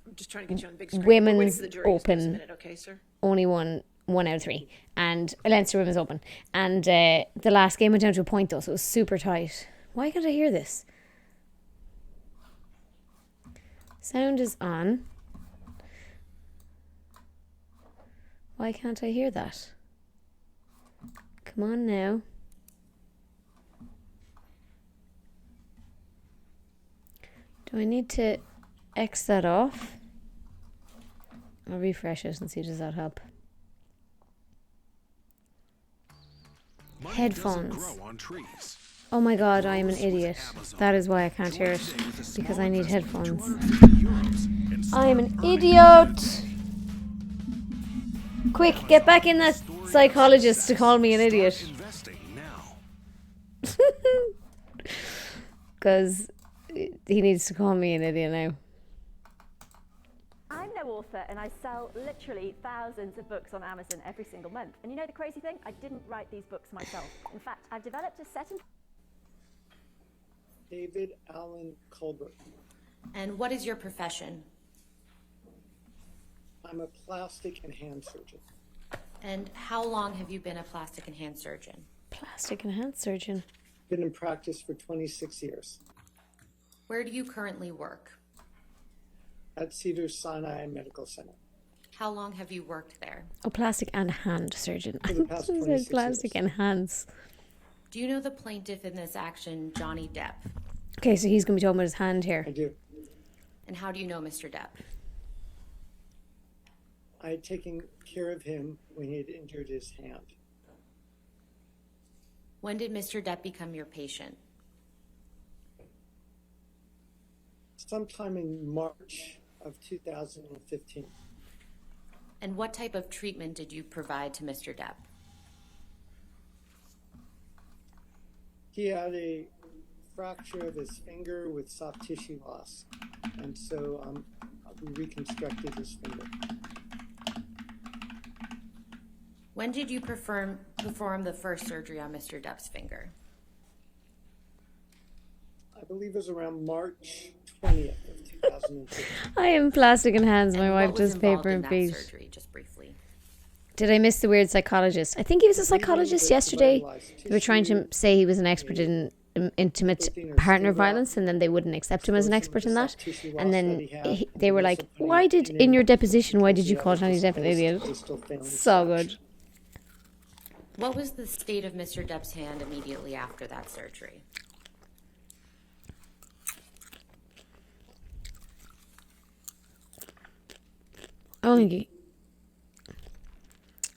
I'm just trying to get you on the big screen. Women's Open Open okay, sir? only won 1 out of 3, and Leinster Women's Open, and the last game went down to a point though, so it was super tight. Why can't I hear this? Sound is on. Why can't I hear that? Come on now. Do I need to X that off? I'll refresh it and see, does that help? Money Headphones. doesn't grow on trees. Oh my god, I am an idiot. That is why I can't hear it. Because I need headphones. I am an idiot! Quick, get back in that psychologist to call me an idiot. Investing now. Because he needs to call me an idiot now. I'm no author, and I sell literally thousands of books on Amazon every single month. And you know the crazy thing? I didn't write these books myself. In fact, I've developed a set of... David Allen Colbert. And what is your profession? I'm a plastic and hand surgeon. And how long have you been a plastic and hand surgeon? Plastic and hand surgeon. Been in practice for 26 years. Where do you currently work? At Cedars-Sinai Medical Center. How long have you worked there? Oh, plastic and hand surgeon. For the past 26 plastic years. and hands. Do you know the plaintiff in this action, Johnny Depp? Okay, so he's going to be talking about his hand here. I do. And how do you know Mr. Depp? I had taken care of him when he had injured his hand. When did Mr. Depp become your patient? Sometime in March of 2015. And what type of treatment did you provide to Mr. Depp? He had a fracture of his finger with soft tissue loss. And so we reconstructed his finger. When did you perform the first surgery on Mr. Depp's finger? I believe it was around March 20th of 2015. I am plastic and hands. My And wife what was does paper involved and in that feet. surgery, just briefly? Did I miss the weird psychologist? I think he was a psychologist yesterday. They were trying to say he was an expert in intimate partner violence, and then they wouldn't accept him as an expert in that. And then they were like, why did, in your deposition, why did you call Johnny Depp an idiot? So good. What was the state of Mr. Depp's hand immediately after that surgery? Oh,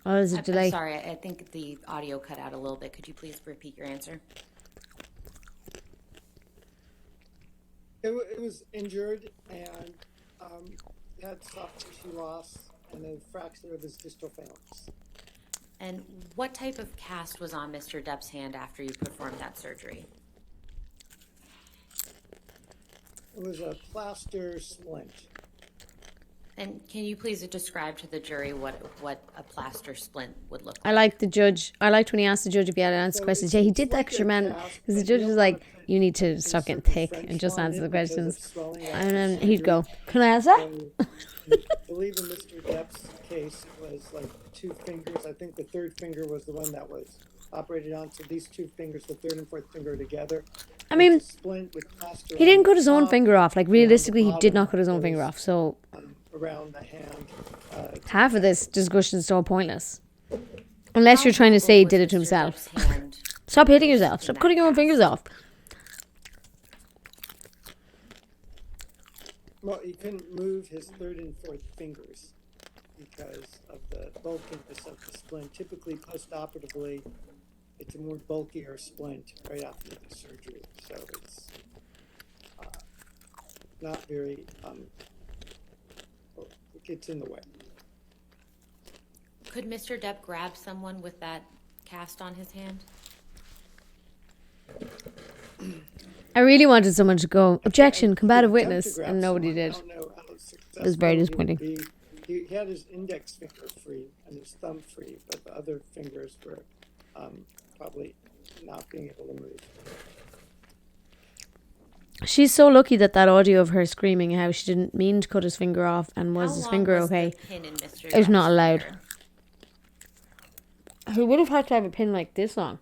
there's a delay. I'm sorry, I think the audio cut out a little bit. Could you please repeat your answer? It was injured and had soft tissue loss and a fracture of his distal phalanx. And what type of cast was on Mr. Depp's hand after you performed that surgery? It was a plaster splint. And can you please describe to the jury what a plaster splint would look like? I liked when he asked the judge if he had to answer questions. Yeah, he did that because your man, because the judge was like, you need to stop getting thick and just answer the questions. And then he'd go, can I answer? I believe in Mr. Depp's case it was like 2 fingers. I think the 3rd finger was the one that was operated on. So these 2 fingers, the 3rd and 4th finger together. I mean, splint with plaster he didn't cut his own top, finger off. Like, realistically, he did bottom not cut his own finger off. So around the hand. half of this discussion is so pointless. Unless you're trying to say he did it to himself. Stop hitting yourself. Stop cutting your own fingers off. Well, he couldn't move his 3rd and 4th fingers because of the bulkiness of the splint. Typically, post-operatively, it's a more bulkier splint right after the surgery. So it's not very, it gets in the way. Could Mr. Depp grab someone with that cast on his hand? I really wanted someone to go, objection, combative witness, and nobody did. It was very disappointing. He had his index finger free and his thumb free, but the other fingers were probably not being able to move. She's so lucky that audio of her screaming how she didn't mean to cut his finger off and was his finger okay is not allowed. He would have had to have a pin like this long.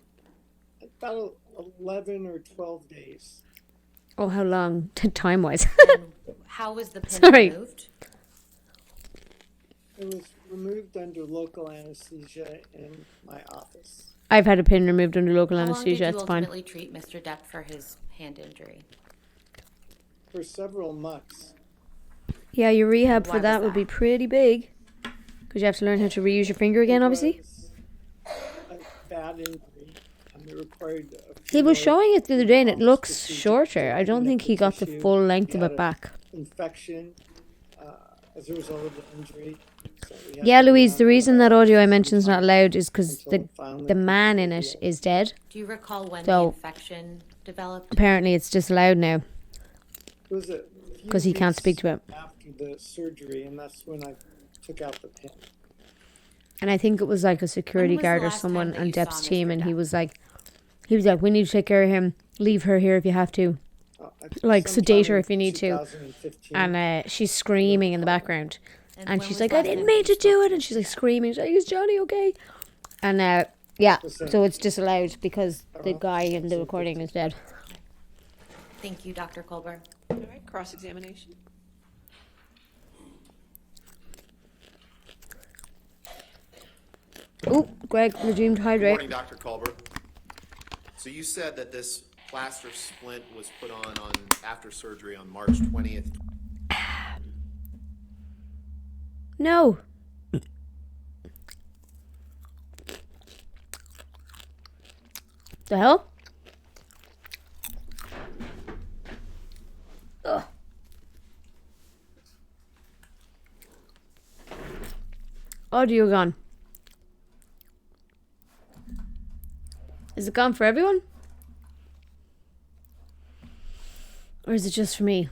About 11 or 12 days. Oh, how long? Time-wise. How was the pin Sorry. removed? It was removed under local anesthesia in my office. I've had a pin removed under local How anesthesia. long did you It's fine. ultimately treat Mr. Depp for his hand injury? For several months. Yeah, your rehab Why for was that would be pretty big. Because you have to learn how to reuse your finger again, obviously. A bad injury, and they required He was showing it the other day and it looks shorter. I don't think he got the full length of it back. Infection as a result of the injury. So Yeah, Louise, the reason that audio I mentioned is not allowed is because the man in it is dead. Do you recall when the So infection developed? apparently it's disallowed now it was a few because he can't weeks speak to it. after the surgery, and that's when I took out the pin. And I think it was like a security When was the guard or last time someone that on you saw Depp's team, Mr. and he Depp? was like, we need to take care of him. Leave her here if you have to. Like sedate her if you need to. 2015. And she's screaming in the background. And when she's was like, the I last didn't time mean you to spoke do to it. And she's like screaming. She's like, is Johnny okay? And yeah, so it's disallowed because the guy in the recording is dead. Thank you, Dr. Colbert. All right, cross-examination. Ooh, Greg, resumed Good hydrate. morning, Dr. Culber. So you said that this plaster splint was put on after surgery on March 20th. No. The hell? Ugh. Audio gone. Is it gone for everyone? Or is it just for me?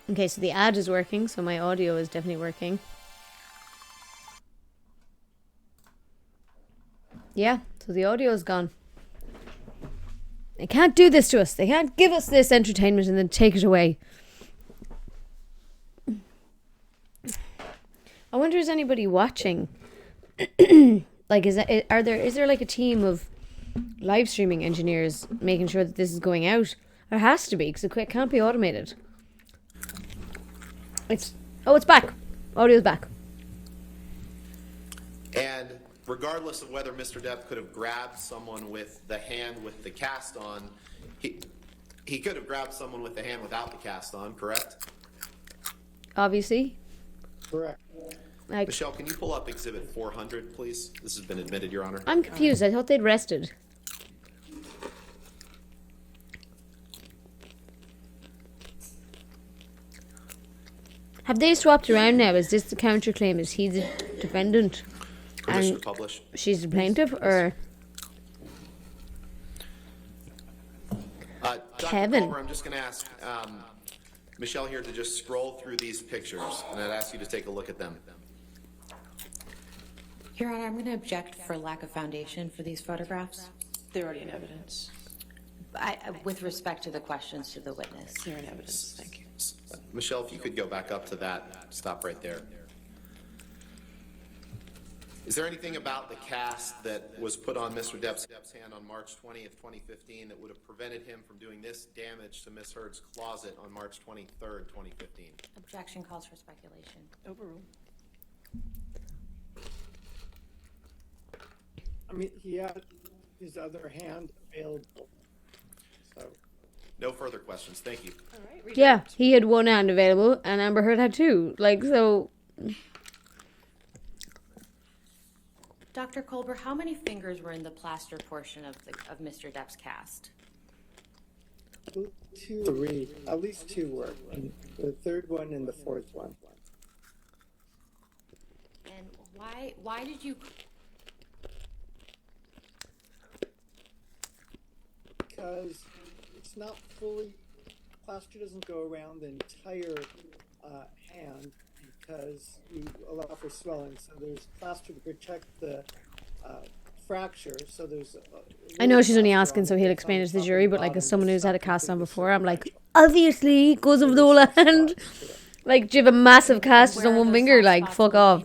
Okay, so the ad is working, so my audio is definitely working. Yeah, so the audio is gone. They can't do this to us. They can't give us this entertainment and then take it away. I wonder, is anybody watching? Like, is there like a team of live streaming engineers making sure that this is going out? There has to be, because it can't be automated. It's back. Audio's back. And regardless of whether Mr. Depp could have grabbed someone with the hand with the cast on, he could have grabbed someone with the hand without the cast on, correct? Obviously. Correct. Michelle, can you pull up Exhibit 400, please? This has been admitted, Your Honor. I'm confused. I thought they'd rested. Have they swapped around now? Is this the counterclaim? Is he the defendant? Permission And to publish. she's the plaintiff, or Dr. Kevin? Culver, I'm just going to ask Michelle here to just scroll through these pictures, and I'd ask you to take a look at them. Your Honor, I'm going to object for lack of foundation for these photographs. They're already in evidence. With respect to the questions to the witness. They're in evidence. Thank you. Michelle, if you could go back up to that, stop right there. Is there anything about the cast that was put on Mr. Depp's hand on March 20th, 2015 that would have prevented him from doing this damage to Ms. Heard's closet on March 23rd, 2015? Objection calls for speculation. Overruled. I mean, he had his other hand available. So. No further questions. Thank you. All right. Yeah, he had one hand available, and Amber Heard had two. Like, so. Dr. Culber, how many fingers were in the plaster portion of Mr. Depp's cast? 3. At least 2 were. And the third one and the fourth one. And why did you? Because it's not fully, plaster doesn't go around the entire hand because you allow for swelling. So there's plaster to protect the fracture. So there's. I know she's only asking, so he'll explain it to the jury. But like, as someone who's had a cast on before, I'm like, obviously it goes over the whole hand. Like, do you have a massive cast on one finger? Like, fuck off.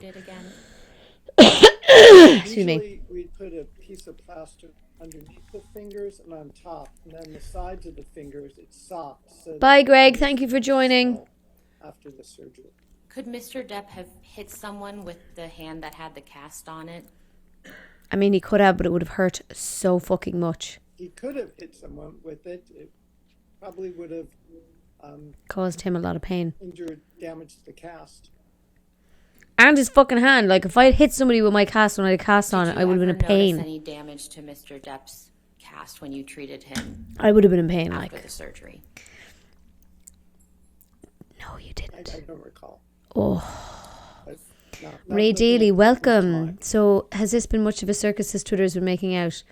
Excuse me. Usually we'd put a piece of plaster underneath the fingers and on top, and then the sides of the fingers, it's soft. So Bye, Greg. Thank you for joining. After the surgery. Could Mr. Depp have hit someone with the hand that had the cast on it? I mean, he could have, but it would have hurt so fucking much. He could have hit someone with it. It probably would have Caused him a lot of pain. injured, damaged the cast. And his fucking hand. Like, if I had hit somebody with my cast when I had a cast on it, I would have been in pain. Did you ever notice any damage to Mr. Depp's cast when you treated him? I would have been in pain, after like. the surgery. No, you didn't. I don't recall. Oh. But not Ray looking Daly, at welcome. So, has this been much of a circus his Twitter's been making out?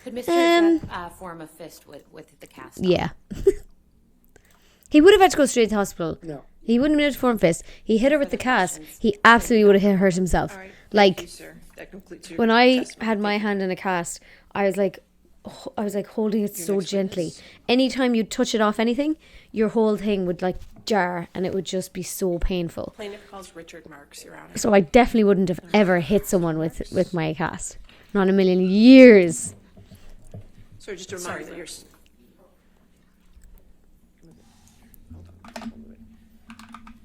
Could Mr. Depp form a fist with the cast on? Yeah. He would have had to go straight to the hospital. No. He wouldn't have been able to form fist. He hit her with the cast. He absolutely would have hurt himself. All right. Like, Thank you, sir. That completes your when I testimony. had my hand in a cast, I was like holding it so gently. Anytime you'd touch it off anything, your whole thing would like jar, and it would just be so painful. Plaintiff calls Richard Marks, Your Honor. So I definitely wouldn't have ever hit someone with my cast. Not in a million years. So just a reminder that you're.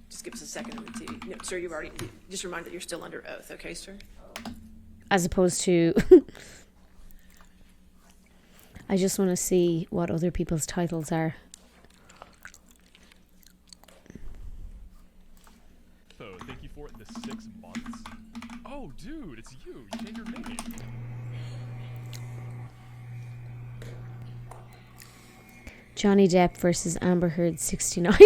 Just give us a second. No, sir, you've already. Just remind that you're still under oath, okay, sir? As opposed to. I just want to see what other people's titles are. So, thank you for the 6 months. Oh, dude, it's you. You changed your name. Johnny Depp versus Amber Heard 69.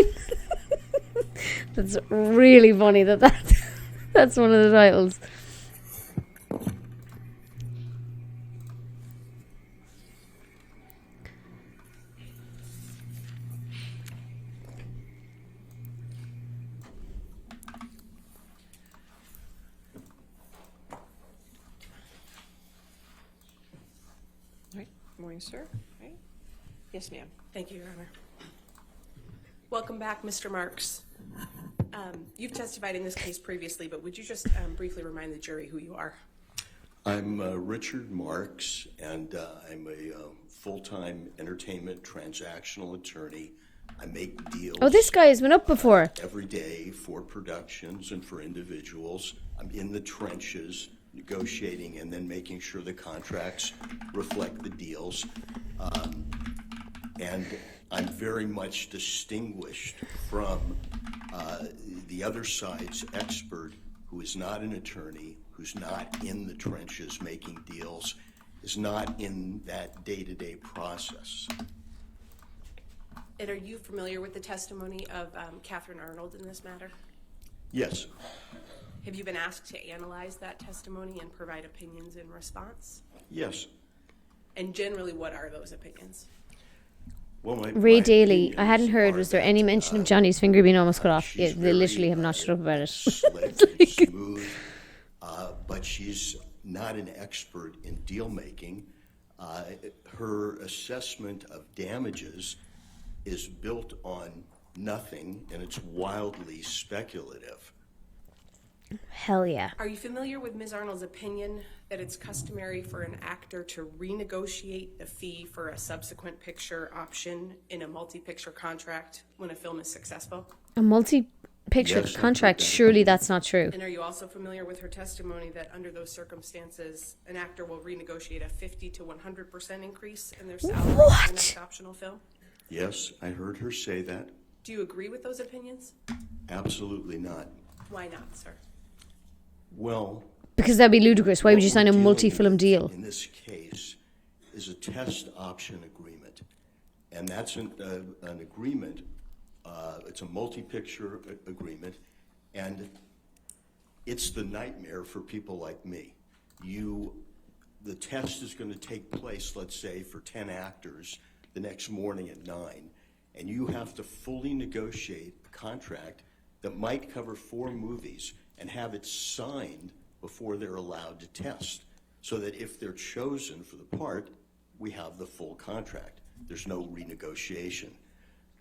That's really funny that's one of the titles. All right. Morning, sir. All right. Yes, ma'am. Thank you, Your Honor. Welcome back, Mr. Marks. You've testified in this case previously, but would you just briefly remind the jury who you are? I'm Richard Marks, and I'm a full-time entertainment transactional attorney. I make deals. Oh, this guy has been up before. Every day for productions and for individuals. I'm in the trenches negotiating and then making sure the contracts reflect the deals. And I'm very much distinguished from the other side's expert who is not an attorney, who's not in the trenches making deals, is not in that day-to-day process. And are you familiar with the testimony of Catherine Arnold in this matter? Yes. Have you been asked to analyze that testimony and provide opinions in response? Yes. And generally, what are those opinions? Well, Ray Daly, I hadn't heard, was there any mention of Johnny's finger being almost cut off? Yeah, they literally have not shut up about it. Slick and smooth, but she's not an expert in deal making. Her assessment of damages is built on nothing, and it's wildly speculative. Hell yeah. Are you familiar with Ms. Arnold's opinion that it's customary for an actor to renegotiate the fee for a subsequent picture option in a multi-picture contract when a film is successful? A multi-picture contract, surely that's not true. And are you also familiar with her testimony that under those circumstances, an actor will renegotiate a 50 to 100% increase in their salary in the next optional film? Yes, I heard her say that. Do you agree with those opinions? Absolutely not. Why not, sir? Well, because that'd be ludicrous. Why would you sign a multi-film deal? In this case, is a test option agreement, and that's an agreement. It's a multi-picture agreement, and it's the nightmare for people like me. The test is going to take place, let's say, for 10 actors the next morning at 9, and you have to fully negotiate a contract that might cover 4 movies and have it signed before they're allowed to test, so that if they're chosen for the part, we have the full contract. There's no renegotiation.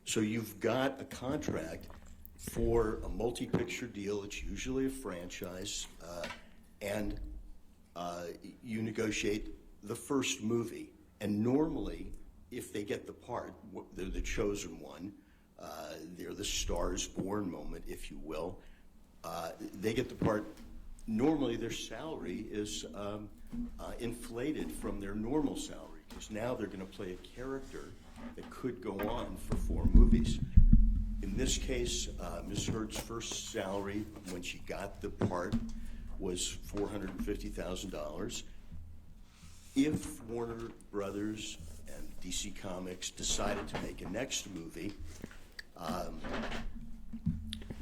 So you've got a contract for a multi-picture deal. It's usually a franchise, and you negotiate the first movie. And normally, if they get the part, they're the chosen one. They're the Stars Born moment, if you will. They get the part. Normally, their salary is inflated from their normal salary, because now they're going to play a character that could go on for 4 movies. In this case, Ms. Heard's first salary when she got the part was $450,000. If Warner Brothers and DC Comics decided to make a next movie,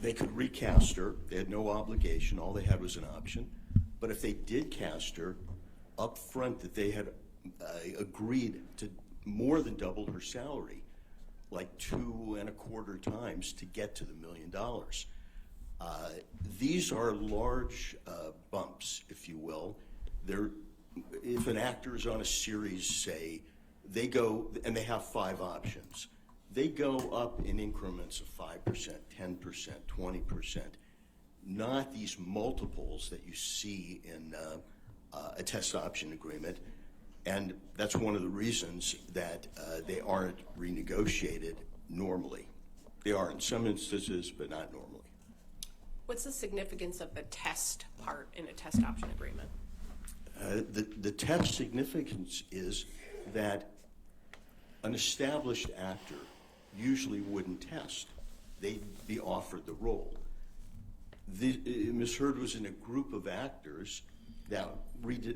they could recast her. They had no obligation. All they had was an option. But if they did cast her up front, that they had agreed to more than double her salary, like 2.25 times to get to the $1 million. These are large bumps, if you will. If an actor is on a series, say, they go, and they have 5 options. They go up in increments of 5%, 10%, 20%, not these multiples that you see in a test option agreement. And that's one of the reasons that they aren't renegotiated normally. They are in some instances, but not normally. What's the significance of the test part in a test option agreement? The test significance is that an established actor usually wouldn't test. They'd be offered the role. Ms. Heard was in a group of actors that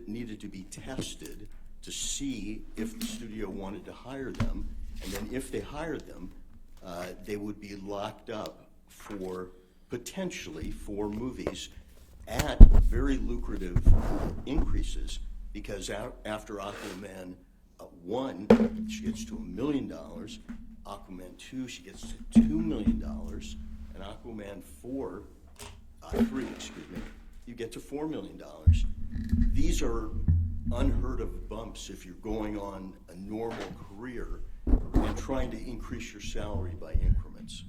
needed to be tested to see if the studio wanted to hire them, and then if they hired them, they would be locked up for potentially 4 movies at very lucrative increases, because after Aquaman 1, she gets to $1 million. Aquaman 2, she gets to $2 million. And Aquaman 3, you get to $4 million. These are unheard of bumps if you're going on a normal career and trying to increase your salary by increments.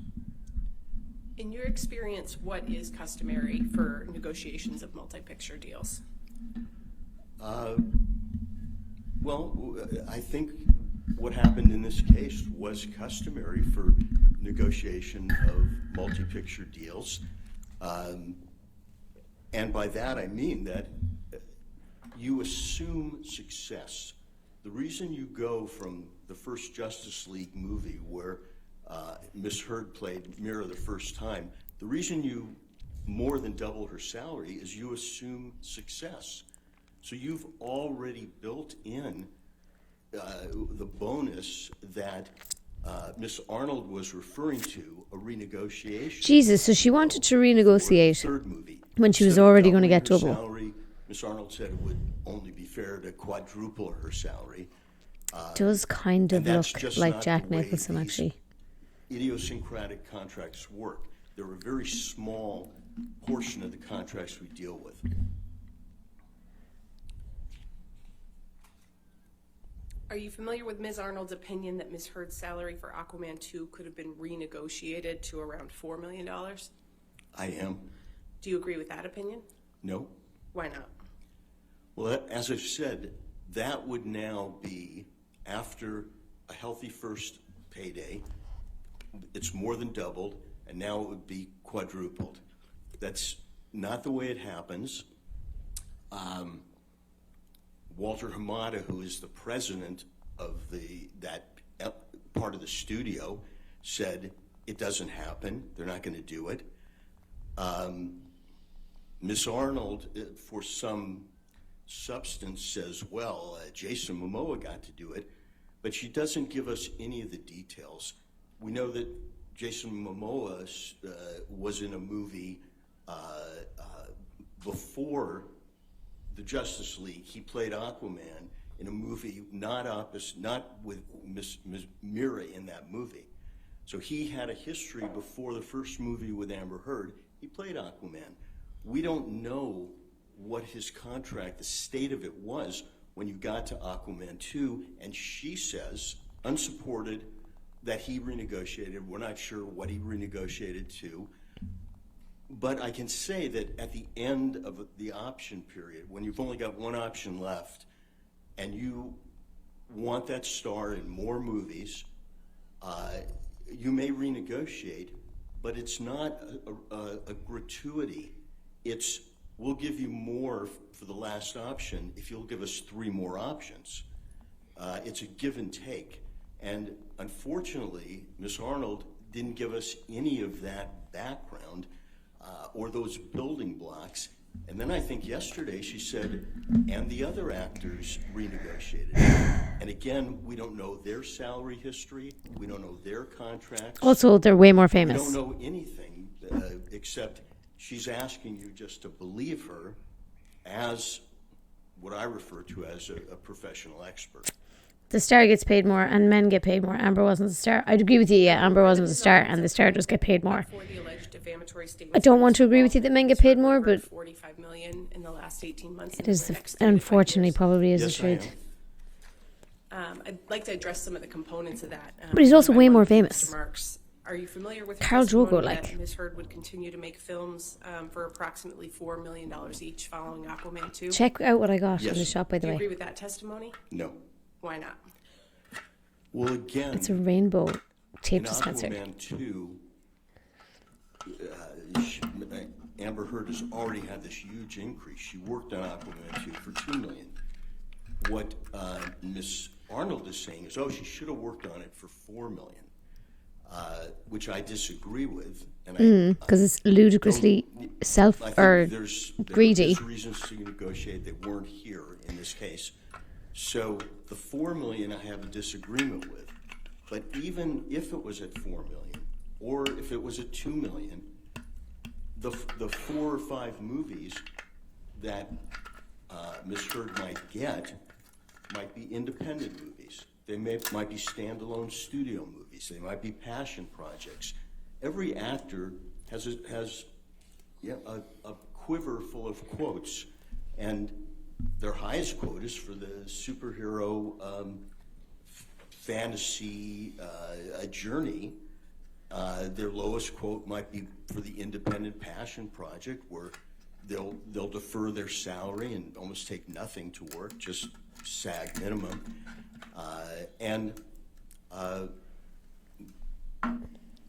In your experience, what is customary for negotiations of multi-picture deals? Well, I think what happened in this case was customary for negotiation of multi-picture deals. And by that I mean that you assume success. The reason you go from the first Justice League movie where Miss Heard played Mira the first time, the reason you more than double her salary is you assume success. So you've already built in the bonus that Miss Arnold was referring to, a renegotiation. Jesus, so she wanted to renegotiate Third movie. when she was Instead of already going to doubling get her double. salary, Miss Arnold said it would only be fair to quadruple her salary. Does kind of and that's look just like not Jack the way Nicholson, these actually. Idiosyncratic contracts work. They're a very small portion of the contracts we deal with. Are you familiar with Ms. Arnold's opinion that Ms. Heard's salary for Aquaman 2 could have been renegotiated to around $4 million? I am. Do you agree with that opinion? No. Why not? Well, as I've said, that would now be, after a healthy first payday, it's more than doubled, and now it would be quadrupled. That's not the way it happens. Walter Hamada, who is the president of that part of the studio, said it doesn't happen. They're not going to do it. Miss Arnold, for some substance, says, well, Jason Momoa got to do it, but she doesn't give us any of the details. We know that Jason Momoa was in a movie before the Justice League. He played Aquaman in a movie not with Miss Mira in that movie. So he had a history before the first movie with Amber Heard. He played Aquaman. We don't know what his contract, the state of it was when you got to Aquaman 2, and she says, unsupported, that he renegotiated. We're not sure what he renegotiated to. But I can say that at the end of the option period, when you've only got one option left, and you want that star in more movies, you may renegotiate, but it's not a gratuity. It's, we'll give you more for the last option if you'll give us 3 more options. It's a give and take. And unfortunately, Ms. Arnold didn't give us any of that background or those building blocks. And then I think yesterday she said, and the other actors renegotiated. And again, we don't know their salary history. We don't know their contracts. Also, they're way more famous. We don't know anything except she's asking you just to believe her as what I refer to as a professional expert. The star gets paid more and men get paid more. Amber wasn't the star. I'd agree with you, yeah, Amber wasn't the star and the star does get paid more. I don't want to agree with you that men get paid more, but $45 million in the last 18 months. it is, unfortunately, probably is the truth. I'd like to address some of the components of that. But he's also way more famous. Marks. Are you familiar with Khal Drogo, that Ms. Heard would continue to make films for approximately $4 million each following Aquaman 2? Check out what I got Yes. in the shop, by the Do you way. agree with that testimony? No. Why not? Well, again, It's a rainbow tape in dispenser. Aquaman 2, Amber Heard has already had this huge increase. She worked on Aquaman 2 for $2 million. What Miss Arnold is saying is, oh, she should have worked on it for $4 million, which I disagree with. And Because it's ludicrously I think there's greedy. There's reasons to negotiate that weren't here in this case. So the $4 million I have a disagreement with. But even if it was at $4 million, or if it was at $2 million, the 4 or 5 movies that Ms. Heard might get might be independent movies. They might be standalone studio movies. They might be passion projects. Every actor has a quiver full of quotes, and their highest quote is for the superhero fantasy journey. Their lowest quote might be for the independent passion project, where they'll defer their salary and almost take nothing to work, just SAG minimum.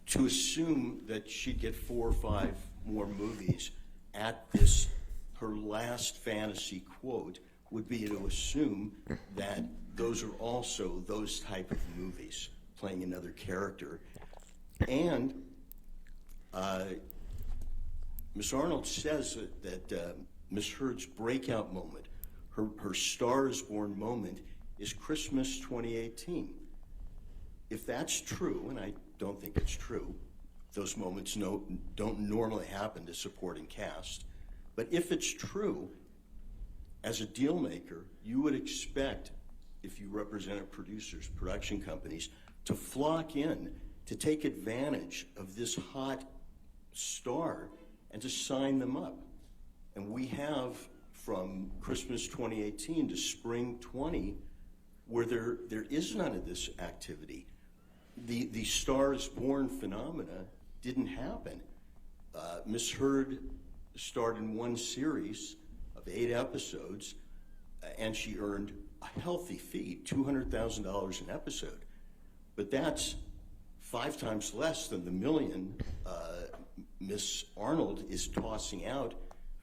To assume that she'd get 4 or 5 more movies at this, her last fantasy quote, would be to assume that those are also those type of movies, playing another character. And Miss Arnold says that Miss Heard's breakout moment, her Star is Born moment, is Christmas 2018. If that's true, and I don't think it's true, those moments don't normally happen to supporting cast, but if it's true, as a deal maker, you would expect, if you represented producers, production companies, to flock in, to take advantage of this hot star and to sign them up. And we have, from Christmas 2018 to spring 20, where there is none of this activity. The Star is Born phenomena didn't happen. Miss Heard starred in one series of 8 episodes, and she earned a healthy fee, $200,000 an episode. But that's 5 times less than the million Miss Arnold is tossing out,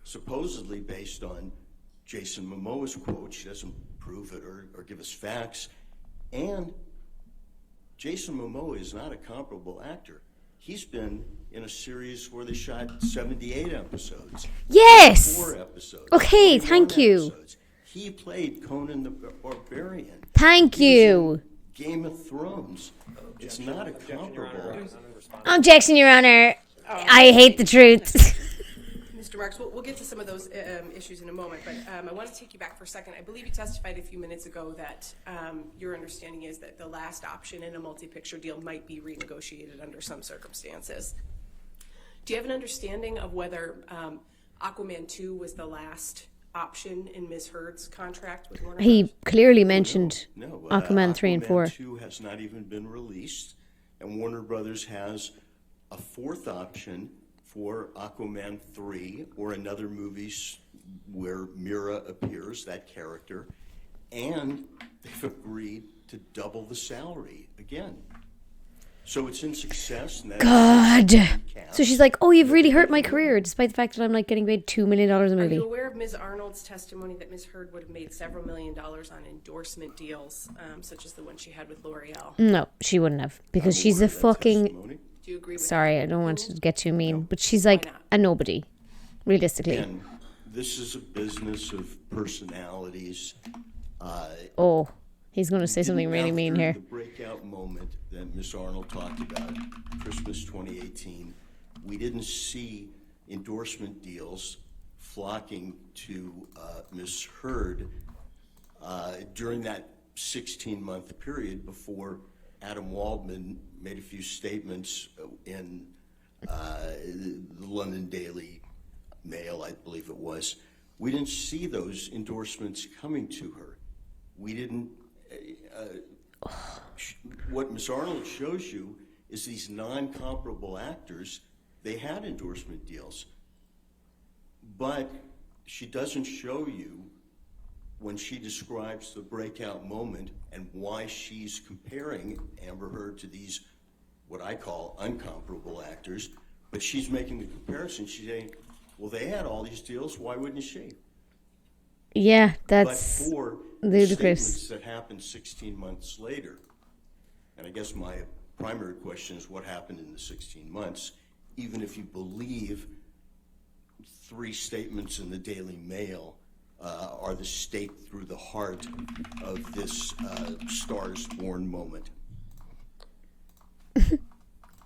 supposedly based on Jason Momoa's quote. She doesn't prove it or give us facts. And Jason Momoa is not a comparable actor. He's been in a series where they shot 78 episodes. Yes! 4 episodes. Okay, thank you. Episodes. He played Conan the Barbarian. Thank you. Game of Thrones. It's not a comparable. Objection, Your Honor. I hate the truth. Mr. Marks, we'll get to some of those issues in a moment, but I want to take you back for a second. I believe you testified a few minutes ago that your understanding is that the last option in a multi-picture deal might be renegotiated under some circumstances. Do you have an understanding of whether Aquaman 2 was the last option in Ms. Heard's contract with Warner Bros.? He clearly mentioned No, Aquaman 3 and 4. Aquaman 2 has not even been released, and Warner Brothers has a 4th option for Aquaman 3 or another movies where Mira appears, that character, and they've agreed to double the salary again. So it's in success. And God. So she's like, oh, you've really hurt my career, despite the fact that I'm like getting paid $2 million a Are movie. you aware of Ms. Arnold's testimony that Ms. Heard would have made several $1 million on endorsement deals, such as the one she had with L'Oreal? No, she wouldn't have, because she's a fucking... Do you agree with Sorry, I don't want to get too mean, but she's like a nobody, realistically. And this is a business of personalities. Oh, he's going to say something really mean here. The breakout moment that Miss Arnold talked about, Christmas 2018, we didn't see endorsement deals flocking to Miss Heard during that 16-month period before Adam Waldman made a few statements in the London Daily Mail, I believe it was. We didn't see those endorsements coming to her. We didn't. What Miss Arnold shows you is these non-comparable actors, they had endorsement deals. But she doesn't show you, when she describes the breakout moment and why she's comparing Amber Heard to these, what I call uncomparable actors, but she's making the comparison. She's saying, well, they had all these deals, why wouldn't she? Yeah, that's but for ludicrous. Statements that happened 16 months later, and I guess my primary question is what happened in the 16 months, even if you believe 3 statements in the Daily Mail are the stake through the heart of this Stars Born moment. Do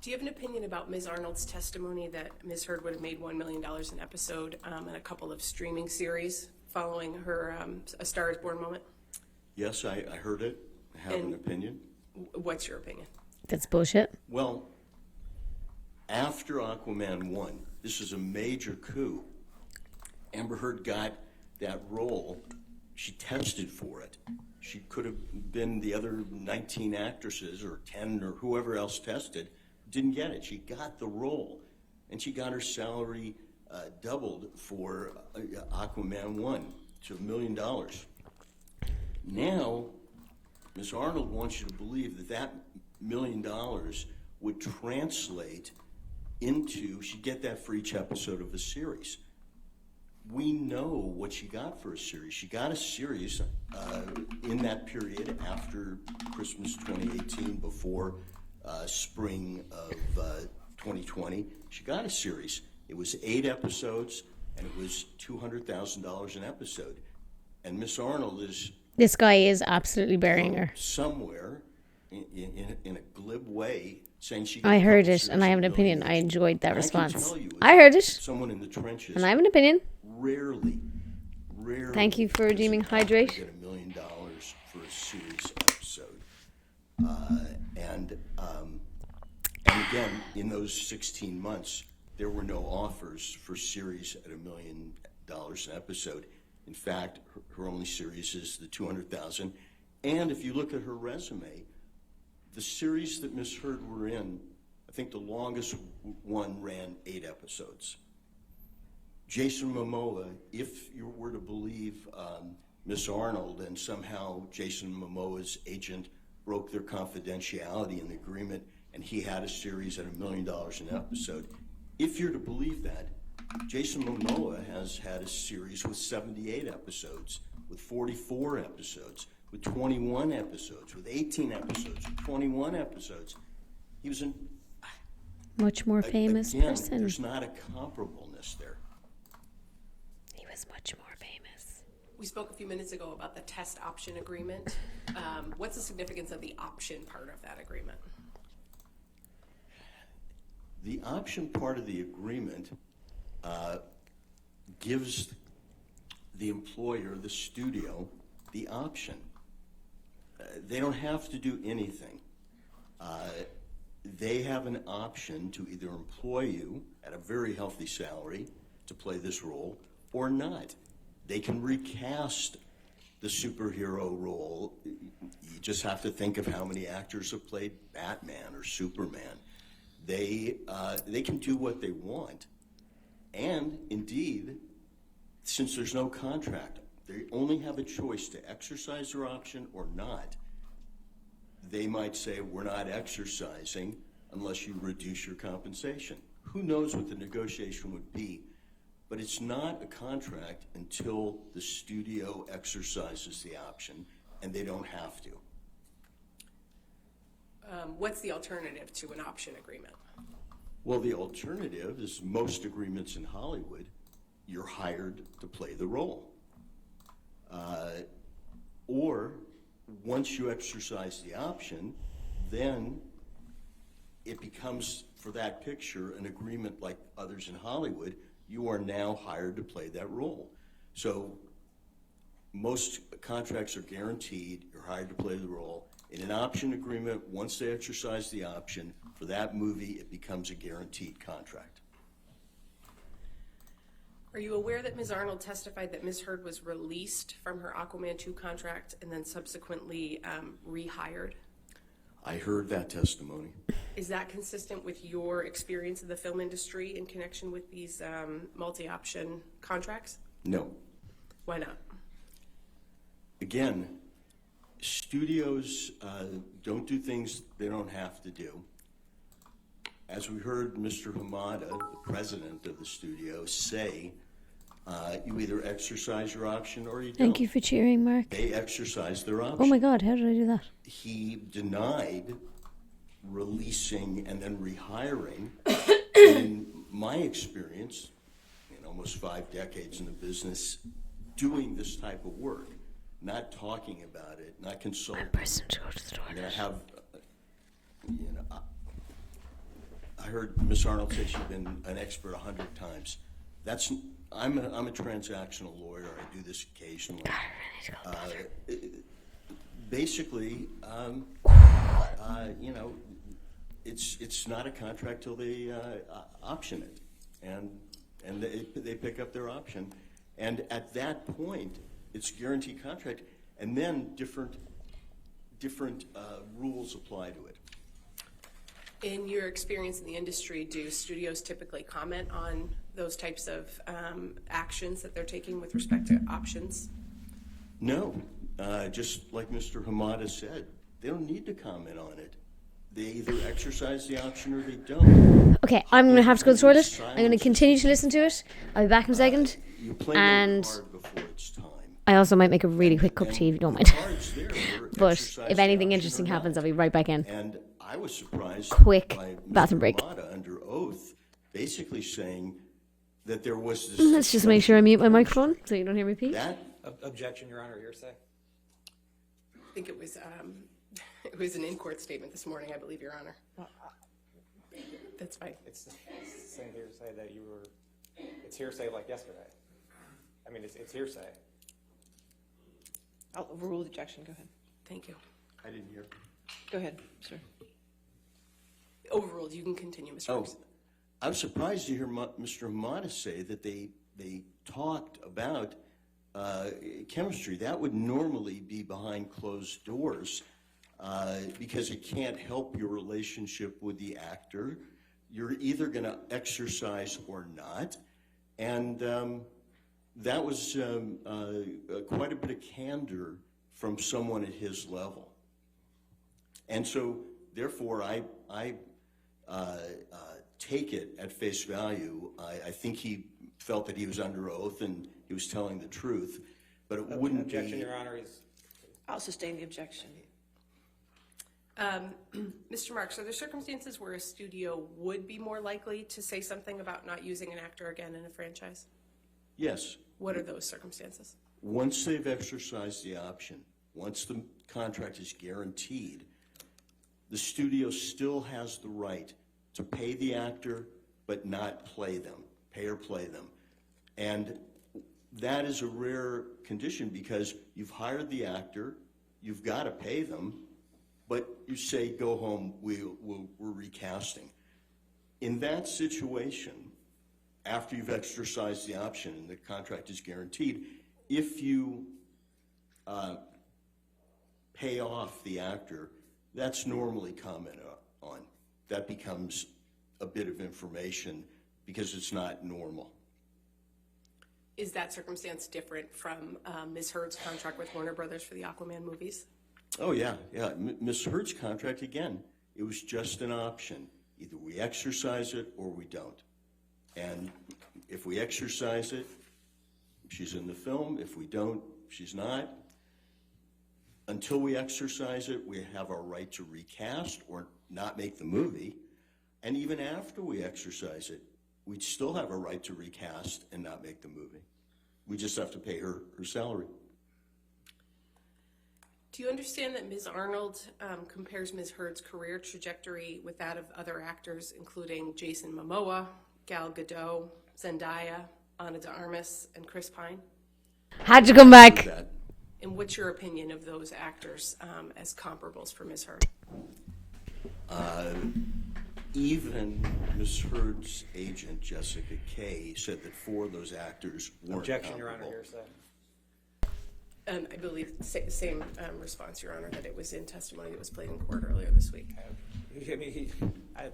you have an opinion about Ms. Arnold's testimony that Ms. Heard would have made $1 million an episode in a couple of streaming series following her A Star is Born moment? Yes, I heard it. I have an opinion. What's your opinion? That's bullshit. Well, after Aquaman 1, this is a major coup. Amber Heard got that role. She tested for it. She could have been the other 19 actresses or 10 or whoever else tested. Didn't get it. She got the role. And she got her salary doubled for Aquaman 1 to $1 million. Now, Ms. Arnold wants you to believe that that $1 million would translate into, she'd get that for each episode of the series. we know what she got for a series. She got a series in that period after Christmas 2018, before spring of 2020. She got a series. It was 8 episodes, and it was $200,000 an episode. And Miss Arnold is... This guy is absolutely burying her. Somewhere, in a glib way, saying she... I heard it, and I have an opinion. I enjoyed that response. I can tell you, I heard it. Someone in the trenches... And I have an opinion. Rarely. Thank you for redeeming Hydrate. Get $1 million for a series episode. And again, in those 16 months, there were no offers for series at $1 million an episode. In fact, her only series is the $200,000. And if you look at her resume, the series that Miss Heard were in, I think the longest one ran 8 episodes. Jason Momoa, if you were to believe Miss Arnold, and somehow Jason Momoa's agent broke their confidentiality in the agreement, and he had a series at $1 million an episode, if you're to believe that, Jason Momoa has had a series with 78 episodes, with 44 episodes, with 21 episodes, with 18 episodes, with 21 episodes. He was a much more famous person. There's not a comparableness there. He was much more famous. We spoke a few minutes ago about the test option agreement. What's the significance of the option part of that agreement? The option part of the agreement gives the employer, the studio, the option. They don't have to do anything. They have an option to either employ you at a very healthy salary to play this role or not. They can recast the superhero role. You just have to think of how many actors have played Batman or Superman. They can do what they want. And indeed, since there's no contract, they only have a choice to exercise their option or not. They might say, we're not exercising unless you reduce your compensation. Who knows what the negotiation would be, but it's not a contract until the studio exercises the option, and they don't have to. What's the alternative to an option agreement? Well, the alternative is most agreements in Hollywood, you're hired to play the role. Or once you exercise the option, then it becomes, for that picture, an agreement like others in Hollywood. You are now hired to play that role. So most contracts are guaranteed, you're hired to play the role. In an option agreement, once they exercise the option, for that movie, it becomes a guaranteed contract. Are you aware that Ms. Arnold testified that Ms. Heard was released from her Aquaman 2 contract and then subsequently rehired? I heard that testimony. Is that consistent with your experience in the film industry in connection with these multi-option contracts? No. Why not? Again, studios don't do things they don't have to do. As we heard Mr. Hamada, the president of the studio, say, you either exercise your option or you don't. Thank you for cheering, Mark. They exercise their option. Oh my God, how did I do that? He denied releasing and then rehiring. In my experience, in almost 5 decades in the business, doing this type of work, not talking about it, not consulting. One person to go to the toilet. I have, I heard Miss Arnold say she's been an expert 100 times. I'm a transactional lawyer. I do this occasionally. Basically, it's not a contract till they option it, and they pick up their option, and at that point, it's a guaranteed contract, and then different rules apply to it. In your experience in the industry, do studios typically comment on those types of actions that they're taking with respect to options? No, just like Mr. Hamada said, they don't need to comment on it. they either exercise the option or they don't. Okay, I'm going to have to go to the toilet. I'm going to continue to listen to it. I'll be back in a second. You play And the card before it's time. I also might make a really quick cup of tea if you don't mind. Cards there were But exercise if the anything option interesting or not. happens, I'll be right back in. And I was surprised Quick by bathroom Mr. break. Ramada under oath, basically saying that there was this. Let's just make sure I mute my microphone so you don't hear me peak. That Objection, Your Honor, hearsay. I think it was an in-court statement this morning, I believe, Your Honor. That's fine. It's the same hearsay that you were. It's hearsay like yesterday. I mean, it's hearsay. I'll overrule the objection. Go ahead. Thank you. I didn't hear. Go ahead, sir. Overruled. You can continue, Mr. Oh, Brooks. I'm surprised to hear Mr. Ramada say that they talked about chemistry. That would normally be behind closed doors because it can't help your relationship with the actor. You're either going to exercise or not. And that was quite a bit of candor from someone at his level. And so, therefore, I take it at face value. I think he felt that he was under oath and he was telling the truth, but it wouldn't Objection, be. Your Honor, is. I'll sustain the objection. Mr. Marks, are there circumstances where a studio would be more likely to say something about not using an actor again in a franchise? Yes. What are those circumstances? Once they've exercised the option, once the contract is guaranteed, the studio still has the right to pay the actor but not play them, pay or play them. And that is a rare condition because you've hired the actor, you've got to pay them, but you say, go home, we're recasting. In that situation, after you've exercised the option and the contract is guaranteed, if you pay off the actor, that's normally commented on. That becomes a bit of information because it's not normal. Is that circumstance different from Ms. Heard's contract with Warner Brothers for the Aquaman movies? Oh, yeah. Ms. Heard's contract, again, it was just an option. Either we exercise it or we don't. And if we exercise it, she's in the film. If we don't, she's not. Until we exercise it, we have our right to recast or not make the movie. And even after we exercise it, we'd still have a right to recast and not make the movie. We just have to pay her salary. Do you understand that Ms. Arnold compares Ms. Heard's career trajectory with that of other actors, including Jason Momoa, Gal Gadot, Zendaya, Ana de Armas, and Chris Pine? Had to come back. And what's your opinion of those actors as comparables for Ms. Heard? Even Ms. Heard's agent, Jessica Kay, said that 4 of those actors weren't Objection, Your Honor, comparable. hearsay. I believe same response, Your Honor, that it was in testimony that was played in court earlier this week. I mean,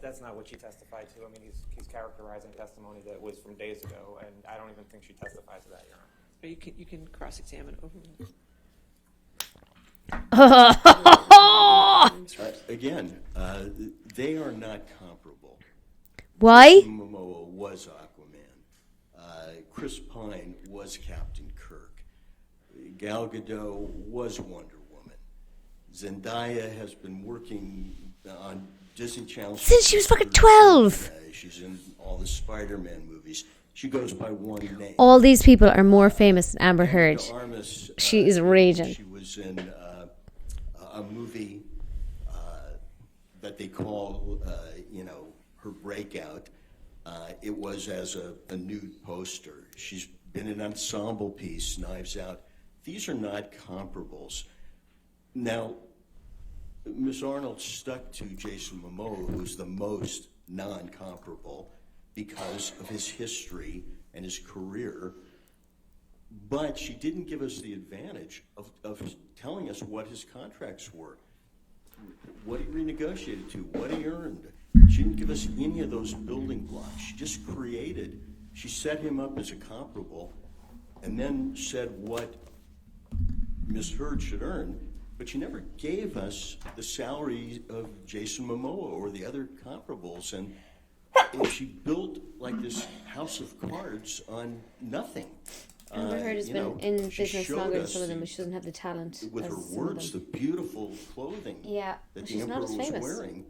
that's not what she testified to. I mean, he's characterizing testimony that was from days ago, and I don't even think she testified to that, Your Honor. Or you can cross-examine overrule. Again, they are not comparable. Why? Jason Momoa was Aquaman. Chris Pine was Captain Kirk. Gal Gadot was Wonder Woman. Zendaya has been working on Disney Channel Since she was fucking 12. She's in all the Spider-Man movies. She goes by one name. All these people are more famous than Amber Heard. Ana de Armas, She is raging. She was in a movie that they call, her breakout. It was as a nude poster. She's been in an ensemble piece, Knives Out. These are not comparables. Now, Ms. Arnold stuck to Jason Momoa, who's the most non-comparable because of his history and his career, but she didn't give us the advantage of telling us what his contracts were, what he renegotiated to, what he earned. She didn't give us any of those building blocks. She just she set him up as a comparable and then said what Ms. Heard should earn, but but you never gave us the salary of Jason Momoa or the other comparables. And she built like this house of cards on nothing. Amber Heard has been in business longer than some of them, but she doesn't have the talent. With her words, the beautiful clothing that the Emperor was wearing.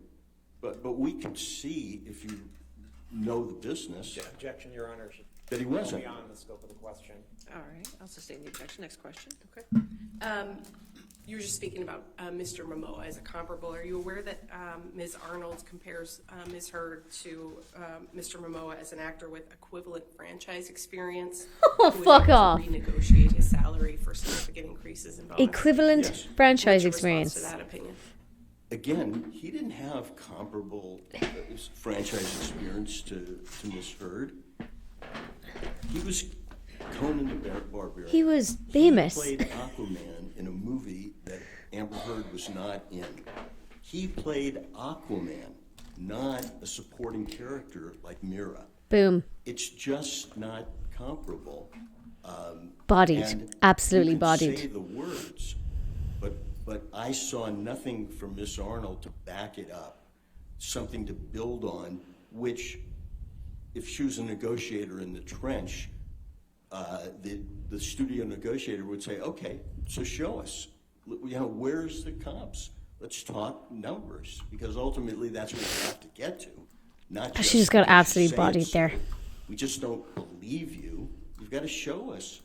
But we could see, if you know the business, Objection, Your Honor. that he wasn't. Beyond the scope of the question. All right, I'll sustain the objection. Next question. Okay. You were just speaking about Mr. Momoa as a comparable. Are you aware that Ms. Arnold compares Ms. Heard to Mr. Momoa as an actor with equivalent franchise experience? Oh, fuck off. Renegotiate his salary for significant increases in bonus. Equivalent franchise experience. What's your response to that opinion? Again, he didn't have comparable franchise experience to Miss Heard. He was Conan the Barbarian. He was famous. He played Aquaman in a movie that Amber Heard was not in. He played Aquaman, not a supporting character like Mira. Boom. It's just not comparable. Bodied. Absolutely you can bodied. Say the words, but I saw nothing from Miss Arnold to back it up, something to build on, which, if she was a negotiator in the trench, the studio negotiator would say, okay, so show us. Where's the comps? Let's talk numbers, because ultimately that's what we have to get to. Not just She just got absolutely bodied there. We just don't believe you. You've got to show us.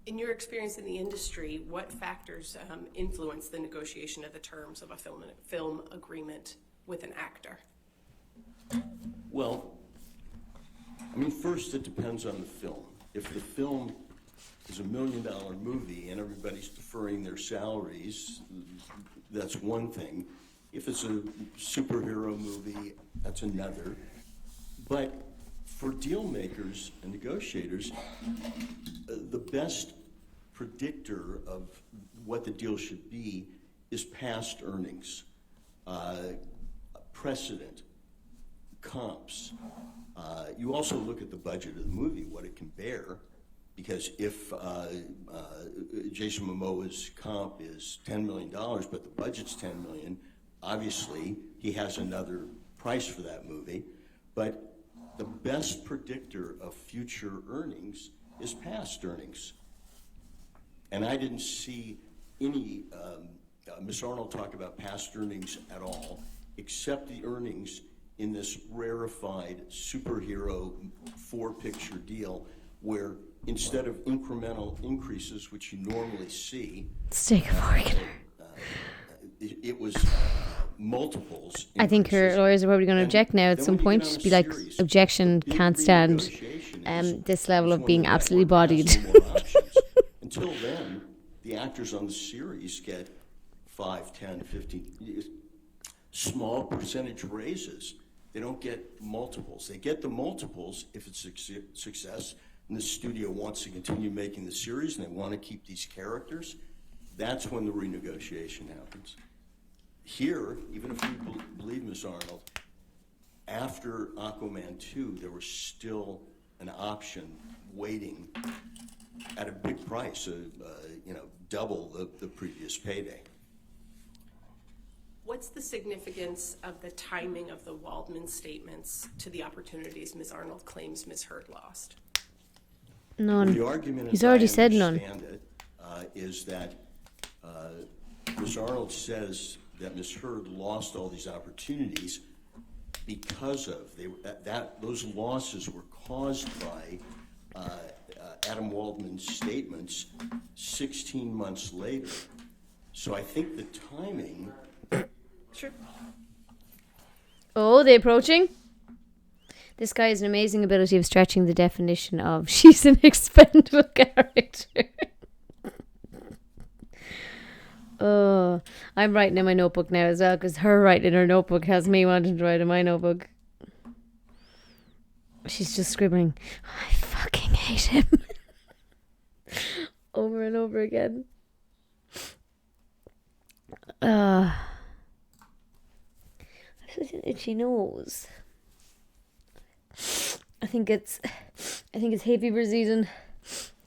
In your experience in the industry, what factors influence the negotiation of the terms of a film agreement with an actor? Well, first it depends on the film. If the film is $1 million movie and everybody's deferring their salaries, that's one thing. If it's a superhero movie, that's another. But for deal makers and negotiators, the best predictor of what the deal should be is past earnings, precedent, comps. You also look at the budget of the movie, what it can bear, because if Jason Momoa's comp is $10 million, but the budget's $10 million, obviously he has another price for that movie. But the best predictor of future earnings is past earnings. And I didn't see any, Ms. Arnold talk about past earnings at all, except the earnings in this rarefied superhero 4-picture deal where instead of incremental increases, which you normally see, it was multiples. I think her lawyers are probably going to object now at some point. Just be like, objection, can't stand this level of being absolutely bodied. Until then, the actors on the series get 5, 10, 15 small percentage raises. They don't get multiples. They get the multiples if it's a success and the studio wants to continue making the series and they want to keep these characters. That's when the renegotiation happens. Here, even if you believe Ms. Arnold, after Aquaman 2, there was still an option waiting at a big price, double the previous payday. What's the significance of the timing of the Waldman statements to the opportunities Ms. Arnold claims Ms. Heard lost? None. The argument, He's as already I said none. understand it, is that Ms. Arnold says that Ms. Heard lost all these opportunities because of those losses were caused by Adam Waldman's statements 16 months later. So I think the timing. Sure. Oh, they approaching? This guy has an amazing ability of stretching the definition of she's an expendable character. Oh, I'm writing in my notebook now as well, because her writing in her notebook has me wanting to write in my notebook. She's just scribbling, I fucking hate him. Over and over again. I have an itchy nose. I think it's hay fever season.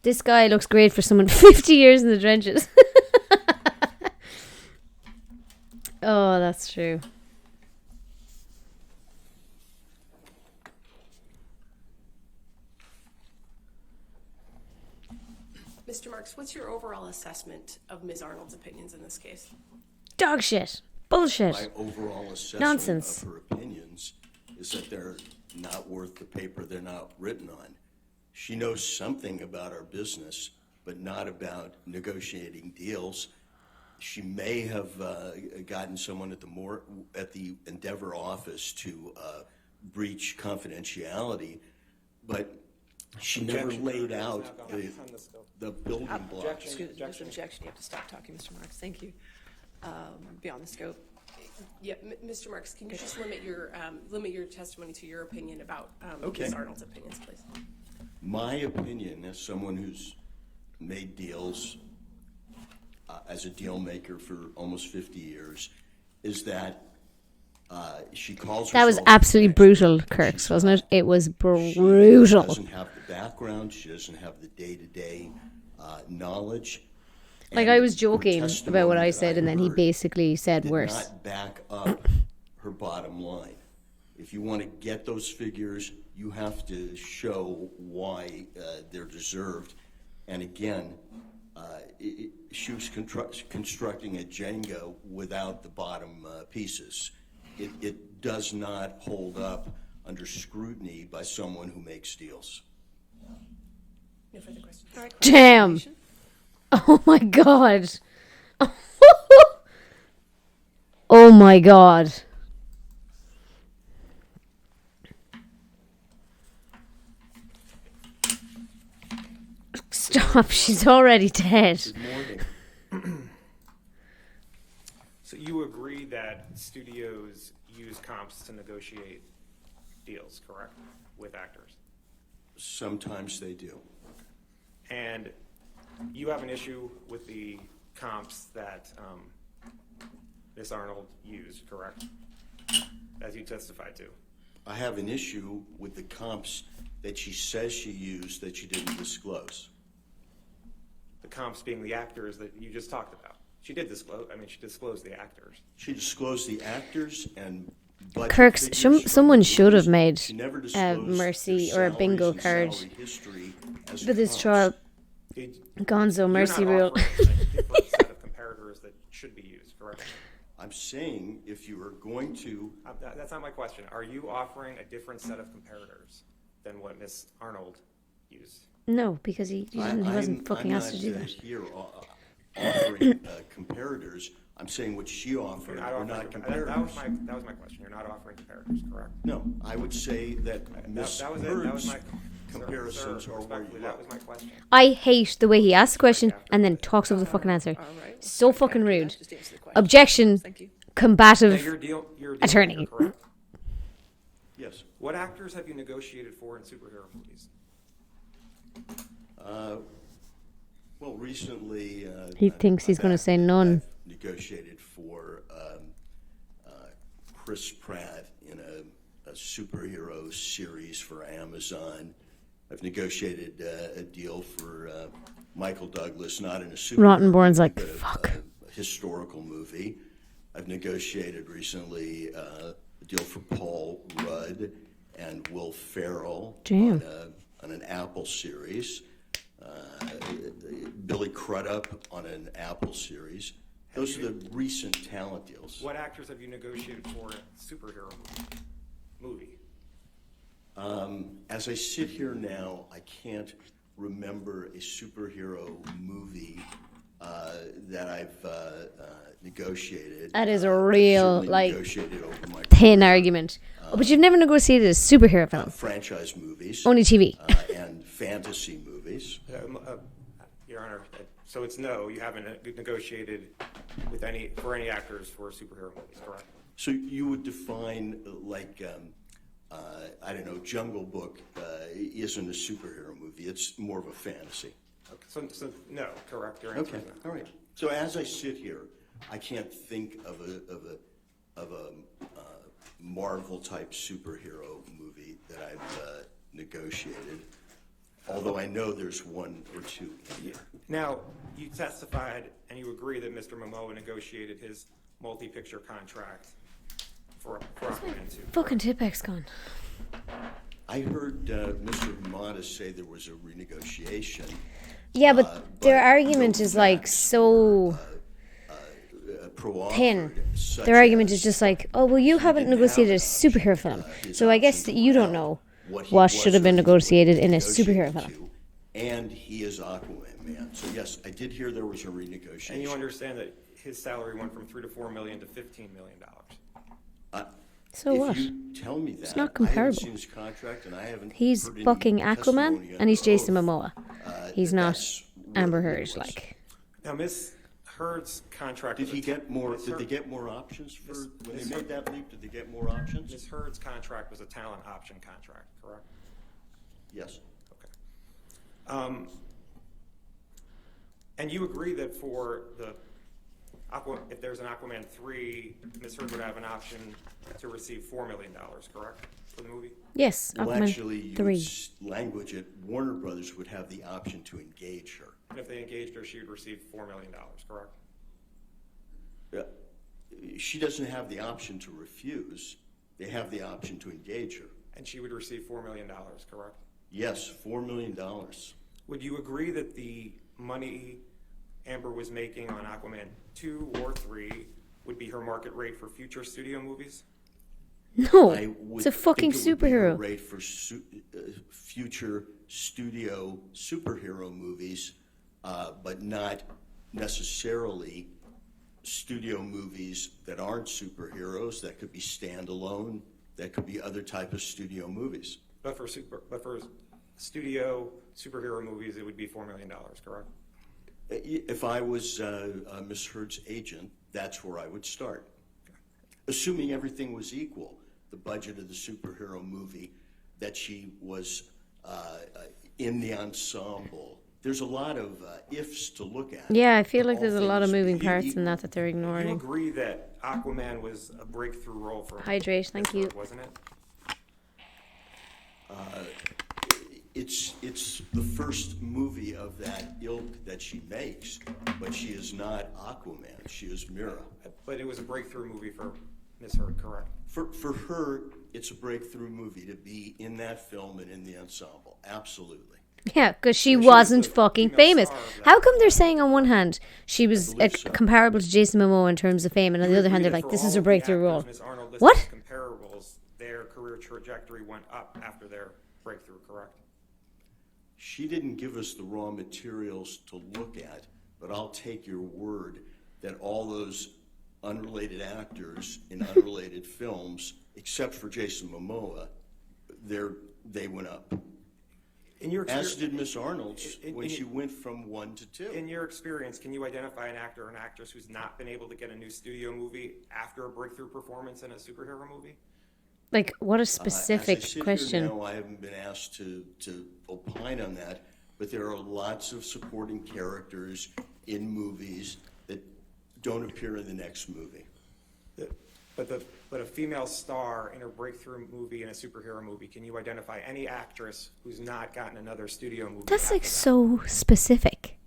This guy looks great for someone 50 years in the trenches. That's true. Mr. Marks, what's your overall assessment of Ms. Arnold's opinions in this case? Dog shit. Bullshit. My overall assessment Nonsense. of her opinions is that they're not worth the paper they're not written on. She knows something about our business, but not about negotiating deals. She may have gotten someone at the Endeavor office to breach confidentiality, but she never laid out the building blocks. Excuse me, there's an objection. You have to stop talking, Mr. Marks. Thank you. Beyond the scope. Yeah, Mr. Marks, can you just limit your testimony to your opinion about Okay. Ms. Arnold's opinions, please? My opinion, as someone who's made deals as a deal maker for almost 50 years, is that she calls That was herself absolutely an brutal, expert, but Kirks, she's wasn't it? not. It was She brutal. doesn't have the background. She doesn't have the day-to-day knowledge. Like, And I was the joking about what testimony I that said, and then he heard basically said did worse. not back up her bottom line. If you want to get those figures, you have to show why they're deserved. And again, she was constructing a Jenga without the bottom pieces. It does not hold up under scrutiny by someone who makes deals. No further questions. All right, Damn. cross-examination. Oh my god. Oh my god. Stop, she's already dead. Good morning. So you agree that studios use comps to negotiate deals, correct, with actors? Sometimes they do. And you have an issue with the comps that Ms. Arnold used, correct? As you testified to. I have an issue with the comps that she says she used that she didn't disclose. The comps being the actors that you just talked about. She did disclose, she disclosed the actors. She disclosed the actors and budget Kirks, figures from someone the should have movies. made She never a disclosed Mercy their or a bingo salaries card and salary history as for this comps. trial. Did- Gonzo Mercy You're rule. not offering a different set of comparators that should be used, correct? I'm saying if you are going to, That's not my question. Are you offering a different set of comparators than what Ms. Arnold used? No, because he wasn't fucking asked to do I'm that. not here offering comparators. I'm saying what she offered You're not were not offering, comparators. that was my question. You're not offering comparators, correct? No, I would say that Ms. That was it. That was Heard's my comparisons sir, are where respectfully, you that look. was my question. I hate the way he asks the question and then talks over the fucking answer. right. So fucking rude. Just answer the question. Objection. Thank you. Combative Your deal attorney. here, correct? Yes. What actors have you negotiated for in superhero movies? Well, recently, He thinks he's gonna say none. I've negotiated for Chris Pratt in a superhero series for Amazon. I've negotiated a deal for Michael Douglas, not in a superhero Rottenborn's movie, like, but fuck. a historical movie. I've negotiated recently a deal for Paul Rudd and Will Ferrell Damn. on an Apple series. Billy Crudup on an Apple series. Those are the recent talent deals. What actors have you negotiated for in a superhero movie? As I sit here now, I can't remember a superhero movie that I've negotiated. That is a I've real, certainly like, negotiated over my thin career. argument. Oh, but you've never negotiated a superhero film. Franchise movies. Only TV. And fantasy movies. Your Honor, so it's no, you haven't negotiated with for any actors for superhero movies, correct? So you would define like, I don't know, Jungle Book isn't a superhero movie. It's more of a fantasy. Okay. So no, correct. Your answer Okay, is no. all right. So as I sit here, I can't think of a Marvel type superhero movie that I've negotiated. Although I know there's one or two in there. Now, you testified and you agree that Mr. Momoa negotiated his multi-picture contract for Aquaman 2. Fucking Tipex gone. I heard Mr. Hamada say there was a renegotiation. Yeah, but their argument is like so thin. Their argument is just like, oh, well, you haven't negotiated a superhero film, so I guess that you don't know what should have been negotiated in a superhero film. And he is Aquaman man. So yes, I did hear there was a renegotiation. And you understand that his salary went from $3 to $4 million to $15 million. So if what? you tell me that, It's not I comparable. haven't seen his contract, and I haven't He's heard any fucking testimony Aquaman, under and he's Jason oath, Momoa. He's not that's Amber really Heard. what it was. Like, Now, Ms. Heard's contract. Did was he a- get more? Ms. Did they Heard- get more options for Ms. when they Ms. made that leap? Did they get more options? Ms. Heard's contract was a talent option contract, correct? Yes. Okay. And you agree that for the if there's an Aquaman 3, Ms. Heard would have an option to receive $4 million, correct, for the movie? yes, Well, Aquaman actually, you 3. would language it. Warner Brothers would have the option to engage her. And if they engaged her, she would receive $4 million, correct? She doesn't have the option to refuse. They have the option to engage her. And she would receive $4 million, correct? Yes, $4 million. Would you agree that the money Amber was making on Aquaman 2 or 3 would be her market rate for future studio movies? No, I would it's a fucking think it would be her superhero. rate for future studio superhero movies, but not necessarily studio movies that aren't superheroes. That could be standalone. That could be other type of studio movies. But for studio superhero movies, it would be $4 million, correct? If I was Ms. Heard's agent, that's where I would start. Assuming everything was equal, the budget of the superhero movie, that she was in the ensemble. There's a lot of ifs to look at. Yeah, I feel like All there's a lot of things moving being parts equal. in that they're You ignoring. agree that Aquaman was a breakthrough role for Hydrate, thank you. wasn't it? It's the first movie of that ilk that she makes, but she is not Aquaman. She is Mira. But it was a breakthrough movie for Ms. Heard, correct? For her, it's a breakthrough movie to be in that film and in the ensemble. Absolutely. Yeah, because she was wasn't the fucking female famous. star of that. How come they're saying on one hand she was believe so. comparable to Jason Momoa in terms of fame, and on the other hand they're like, this is a breakthrough role? Ms. Arnold listed What? as comparables, their career trajectory went up after their breakthrough, correct? She didn't give us the raw materials to look at, but I'll take your word that all those unrelated actors in unrelated films, except for Jason Momoa, they went up. In your As experience, did Miss Arnold's when in- she went from 1 to 2. in your experience, can you identify an actor or an actress who's not been able to get a new studio movie after a breakthrough performance in a superhero movie? Like, what a As specific I sit question. Here now, I haven't been asked to opine on that, but there are lots of supporting characters in movies that don't appear in the next movie. But a female star in a breakthrough movie in a superhero movie, can you identify any actress who's not gotten another studio movie? That's after like that? so specific.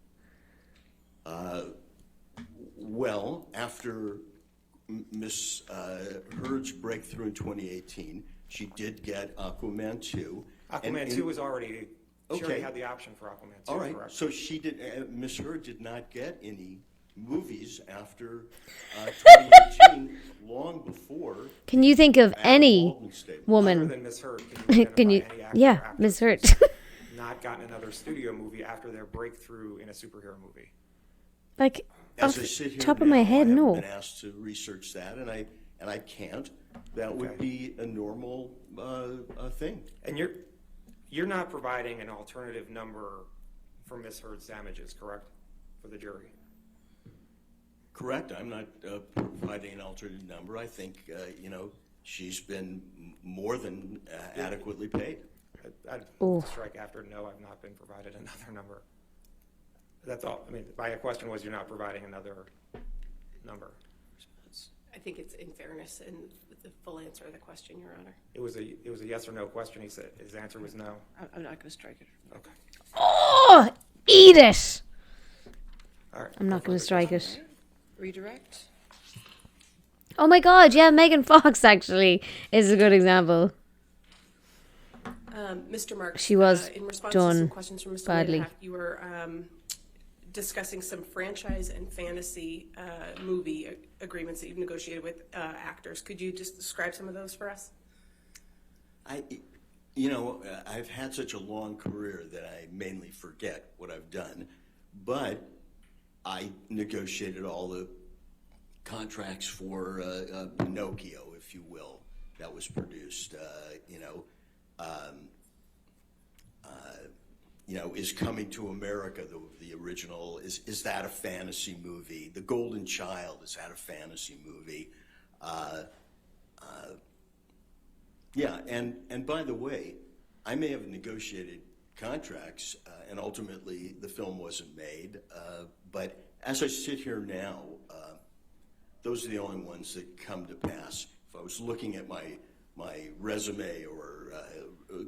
Well, after Miss Heard's breakthrough in 2018, she did get Aquaman 2. Aquaman 2 was already, she already Okay. had the option for Aquaman 2, All right, correct? so she did. Miss Heard did not get any movies after 2018, long before. Can you think of Adam any Waldman statement. Other woman? than Miss Heard, can you Can you? identify any actor or Yeah, actress Miss Hurt. who's not gotten another studio movie after their breakthrough in a superhero movie? Like, As off I sit the here top of now, my head, I haven't no. been asked to research that, and I can't. That would be a normal thing. And you're not providing an alternative number for Miss Heard's damages, correct, for the jury? Correct. I'm not providing an alternate number. I think she's been more than adequately paid. I'd Ooh. strike after no, I've not been provided another number. That's all. I mean, my question was you're not providing another number. I think it's in fairness and the full answer to the question, Your Honor. It was a yes or no question. He said his answer was no. I'm not going to strike it. Okay. Oh, eat it! All right. I'm not going to strike it. Redirect. Oh my God, yeah, Megan Fox actually is a good example. Mr. Marks, She was in response done to some questions from Mr. badly. Ledenhaf, you were discussing some franchise and fantasy movie agreements that you've negotiated with actors. Could you just describe some of those for us? I've had such a long career that I mainly forget what I've done, but I negotiated all the contracts for Pinocchio, if you will, that was produced. Is Coming to America, the original, is that a fantasy movie? The Golden Child, is that a fantasy movie? Yeah, and by the way, I may have negotiated contracts, and ultimately the film wasn't made, but as I sit here now, those are the only ones that come to pass. If I was looking at my resume or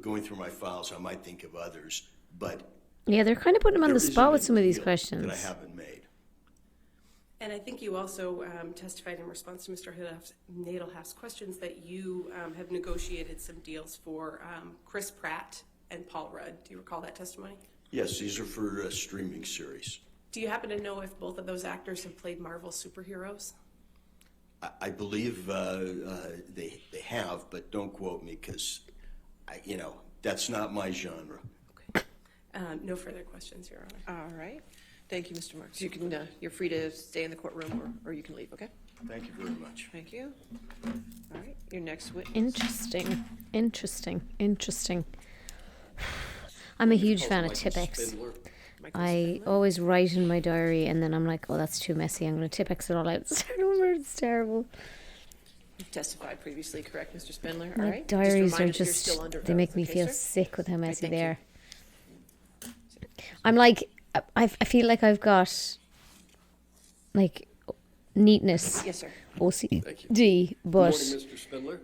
going through my files, I might think of others, but Yeah, they're kind of putting him on the there spot with isn't some a of these deal questions. that I haven't made. And I think you also testified in response to Mr. Nadelhaf's questions that you have negotiated some deals for Chris Pratt and Paul Rudd. Do you recall that testimony? Yes, these are for a streaming series. Do you happen to know if both of those actors have played Marvel superheroes? I believe they have, but don't quote me because, that's not my genre. No further questions, Your Honor. All right. Thank you, Mr. Marks. You can, you're free to stay in the courtroom or you can leave, okay? Thank you very much. Thank you. All right, your next witness. Interesting. I'm a huge fan of Tipex. I always write in my diary and then I'm like, oh, that's too messy. I'm going to Tipex it all out. Start over. It's terrible. You've testified previously, correct, Mr. Spindler? All My right. diaries remind are us you're just, still under they oath, make me okay, feel sir? sick with how messy thank they you. are. I feel like I've got like neatness, Yes, sir. OCD, but Good morning, Mr. Spindler.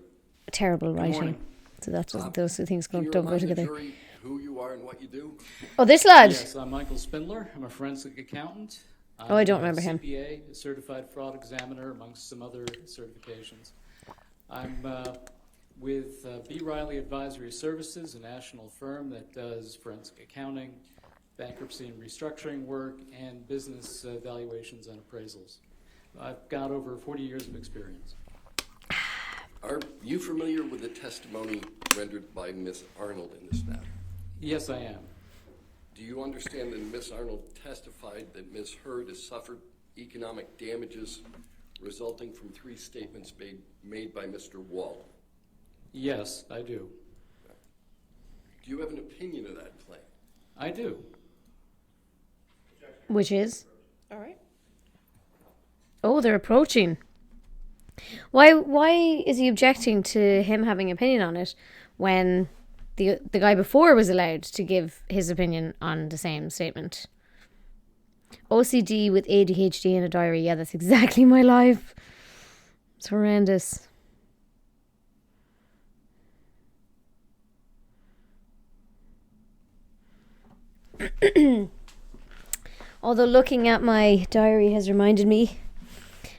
terrible writing. morning. So that's those two things Can you don't go remind the together. jury who you are and what you do? Oh, this lad. Yes, I'm Michael Spindler. I'm a forensic accountant. Oh, I don't I'm a remember him. CPA, a certified fraud examiner, amongst some other certifications. I'm with B. Riley Advisory Services, a national firm that does forensic accounting, bankruptcy and restructuring work, and business valuations and appraisals. I've got over 40 years of experience. Are you familiar with the testimony rendered by Miss Arnold in this matter? Yes, I am. Do you understand that Miss Arnold testified that Miss Heard has suffered economic damages resulting from 3 statements made by Mr. Wall? Yes, I do. Do you have an opinion of that claim? I do. Which is? All right. Oh, they're approaching. Why is he objecting to him having an opinion on it when the guy before was allowed to give his opinion on the same statement? OCD with ADHD in a diary. Yeah, that's exactly my life. It's horrendous. Although looking at my diary has reminded me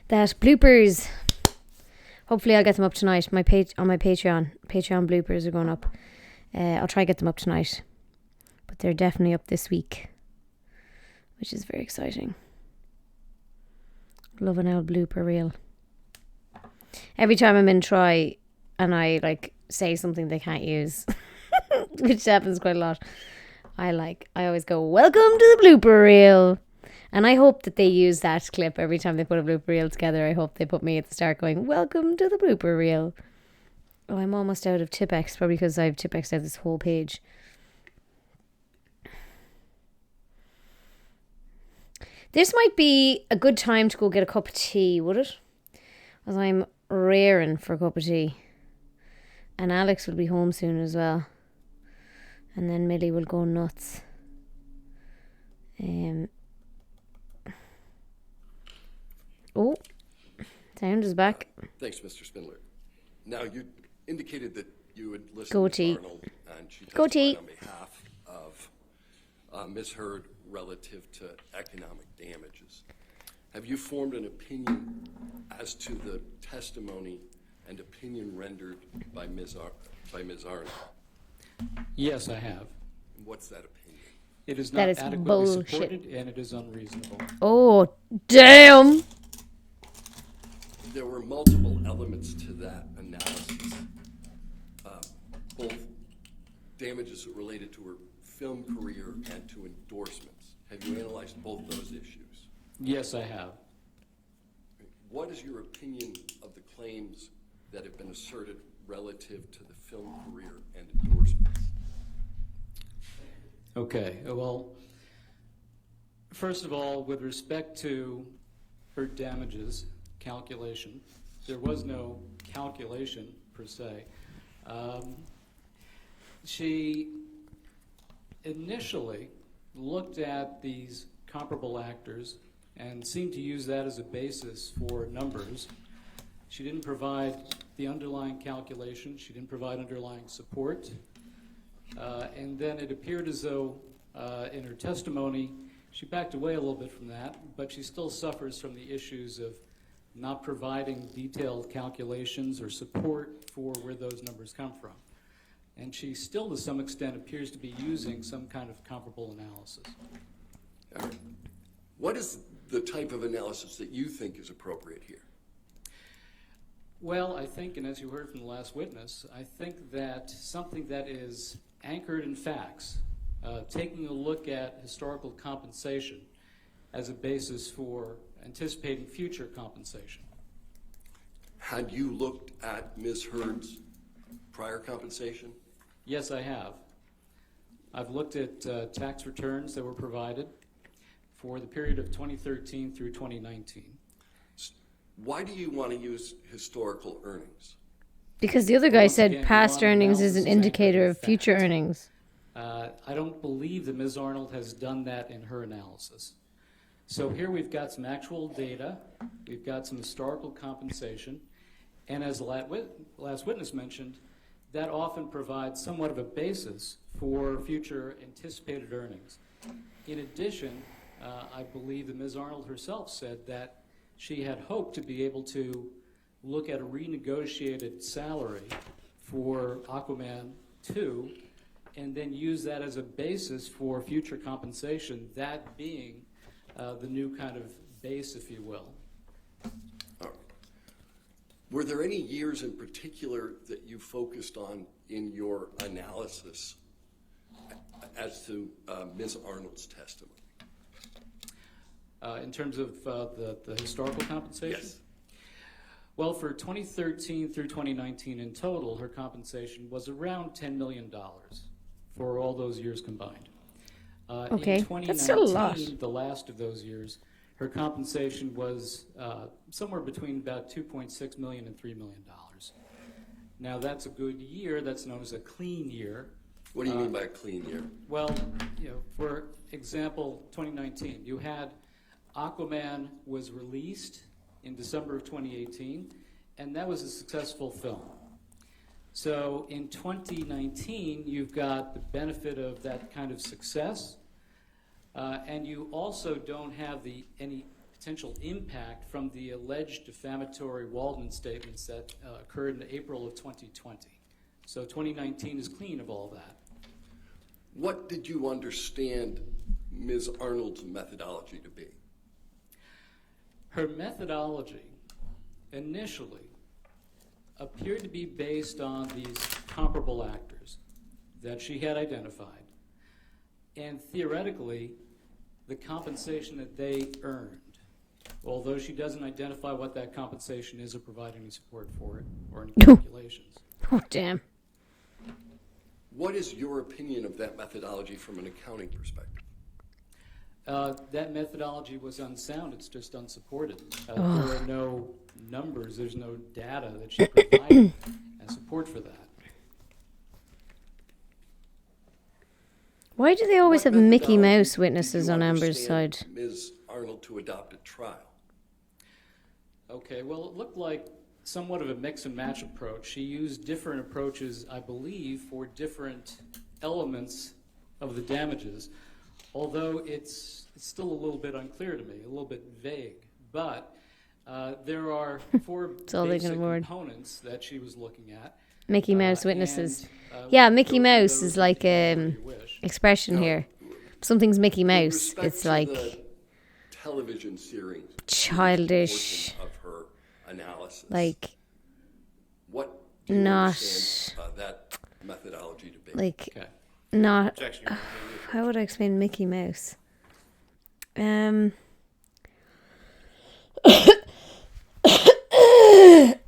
that bloopers, hopefully I'll get them up tonight. On my Patreon bloopers are going up. I'll try to get them up tonight, but they're definitely up this week, which is very exciting. Love an old blooper reel. Every time I'm in Troy and I say something they can't use, which happens quite a lot, I always go, welcome to the blooper reel. And I hope that they use that clip every time they put a blooper reel together. I hope they put me at the start going, welcome to the blooper reel. Oh, I'm almost out of Tipex, probably because I've Tipexed out this whole page. This might be a good time to go get a cup of tea, would it? As I'm raring for a cup of tea. And Alex will be home soon as well. And then Millie will go nuts. Oh, sound is back. Thanks, Mr. Spindler. Now, you indicated that you had listened Go to tea. Arnold, and she Go testified tea. on behalf of Ms. Heard relative to economic damages. have you formed an opinion as to the testimony and opinion rendered by Ms. Arnold? Yes, I have. What's that opinion? It is That not is adequately bullshit. supported, and it is unreasonable. Oh, damn. There were multiple elements to that analysis, both damages related to her film career and to endorsements. Have you analyzed both those issues? Yes, I have. What is your opinion of the claims that have been asserted relative to the film career and endorsements? Okay, well, first of all, with respect to her damages calculation, there was no calculation per se. She initially looked at these comparable actors and seemed to use that as a basis for numbers. She didn't provide the underlying calculation. She didn't provide underlying support. And then it appeared as though in her testimony, she backed away a little bit from that, but she still suffers from the issues of not providing detailed calculations or support for where those numbers come from. And she still, to some extent, appears to be using some kind of comparable analysis. All right. What is the type of analysis that you think is appropriate here? Well, I think, and as you heard from the last witness, I think that something that is anchored in facts, taking a look at historical compensation as a basis for anticipating future compensation. Had you looked at Ms. Heard's prior compensation? Yes, I have. I've looked at tax returns that were provided for the period of 2013 through 2019. Why do you want to use historical earnings? Because the other guy Once said again, past your earnings is an analysis indicator anchored of in future fact. earnings. I don't believe that Ms. Arnold has done that in her analysis. So here we've got some actual data, we've got some historical compensation, and as the last witness mentioned, that often provides somewhat of a basis for future anticipated earnings. In addition, I believe that Ms. Arnold herself said that she had hoped to be able to look at a renegotiated salary for Aquaman 2 and then use that as a basis for future compensation, that being the new kind of base, if you will. Were there any years in particular that you focused on in your analysis as to Ms. Arnold's testimony? In terms of the historical compensation? Yes. Well, for 2013 through 2019 in total, her compensation was around $10 million for all those years combined. Okay, in 2019, that's still a lot. the last of those years, her compensation was somewhere between about $2.6 million and $3 million. Now, that's a good year. That's known as a clean year. What do you mean by a clean year? Well, for example, 2019, you had Aquaman was released in December of 2018, and that was a successful film. So in 2019, you've got the benefit of that kind of success, and you also don't have any potential impact from the alleged defamatory Waldman statements that occurred in April of 2020. So 2019 is clean of all that. What did you understand Ms. Arnold's methodology to be? Her methodology initially appeared to be based on these comparable actors that she had identified, and theoretically, the compensation that they earned, although she doesn't identify what that compensation is or provide any support for it or any calculations. Oh, damn. What is your opinion of that methodology from an accounting perspective? That methodology was unsound. It's just unsupported. There are no numbers. There's no data that she provided and support for that. Why do they always What have Mickey methodology Mouse did witnesses you on Amber's understand side? Ms. Arnold to adopt at trial? Okay, well, it looked like somewhat of a mix and match approach. She used different approaches, I believe, for different elements of the damages, although it's still a little bit unclear to me, a little bit vague. But there are four all they can basic afford. components that she was looking at. Mickey Mouse witnesses. and, Yeah, Mickey go through Mouse those is like expression here. Something's Mickey Mouse. With respect It's to like the television series, childish, portion of her analysis. like What do you not understand that methodology to be? like Okay. not. Objection. How would I explain Mickey Mouse?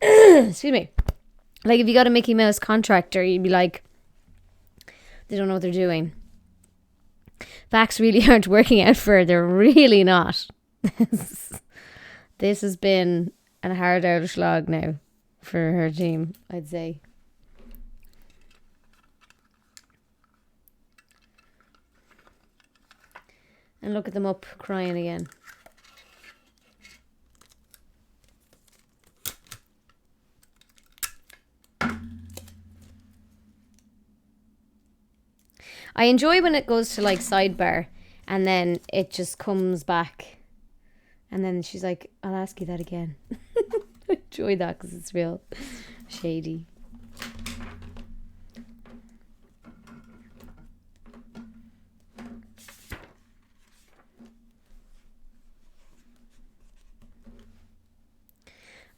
Excuse me. Like if you got a Mickey Mouse contractor, you'd be like, they don't know what they're doing. Facts really aren't working out for her. They're really not. This has been a hard out slog now for her team, I'd say. And look at them up crying again. I enjoy when it goes to like sidebar and then it just comes back and then she's like, I'll ask you that again. I enjoy that because it's real shady.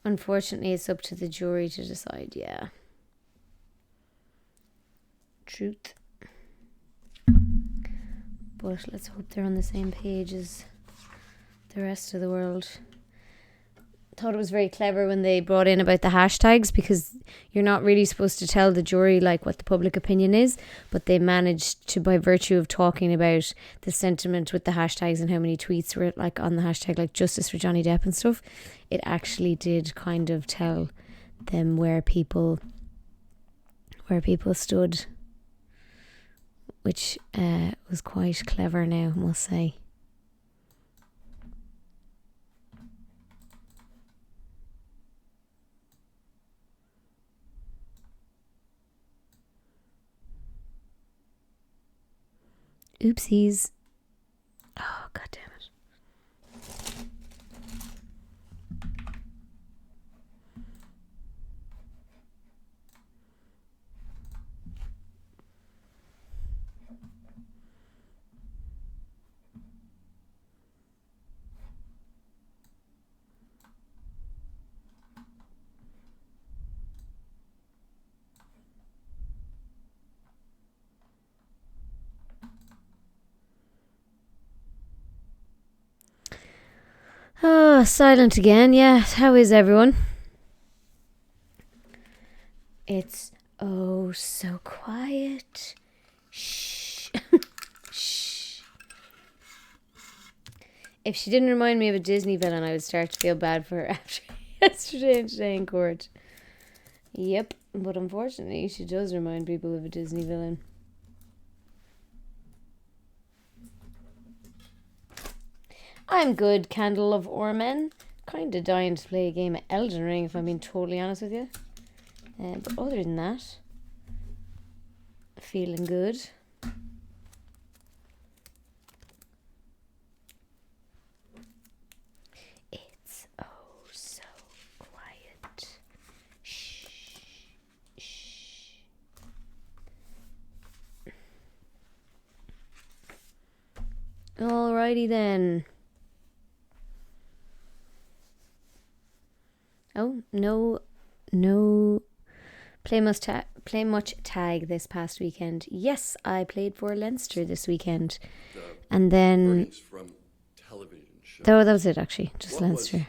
Unfortunately, it's up to the jury to decide, yeah. Truth. But let's hope they're on the same page as the rest of the world. Thought it was very clever when they brought in about the hashtags, because you're not really supposed to tell the jury like what the public opinion is, but they managed to, by virtue of talking about the sentiment with the hashtags and how many tweets were like on the hashtag like justice for Johnny Depp and stuff, it actually did kind of tell them where people stood, which was quite clever now, I must say. Oopsies. Oh, God damn it. Oh, silent again. Yeah, how is everyone? It's oh so quiet. Shh. Shh. If she didn't remind me of a Disney villain, I would start to feel bad for her after yesterday and today in court. Yep, but unfortunately, she does remind people of a Disney villain. I'm good, Candle of Ormen. Kinda dying to play a game of Elden Ring, if I'm being totally honest with you. But other than that, feeling good. It's oh so quiet. Shh. Shh. Alrighty then. Oh, no play much tag this past weekend. Yes, I played for Leinster this weekend. And then from television shows. Oh, that was it actually, just Leinster.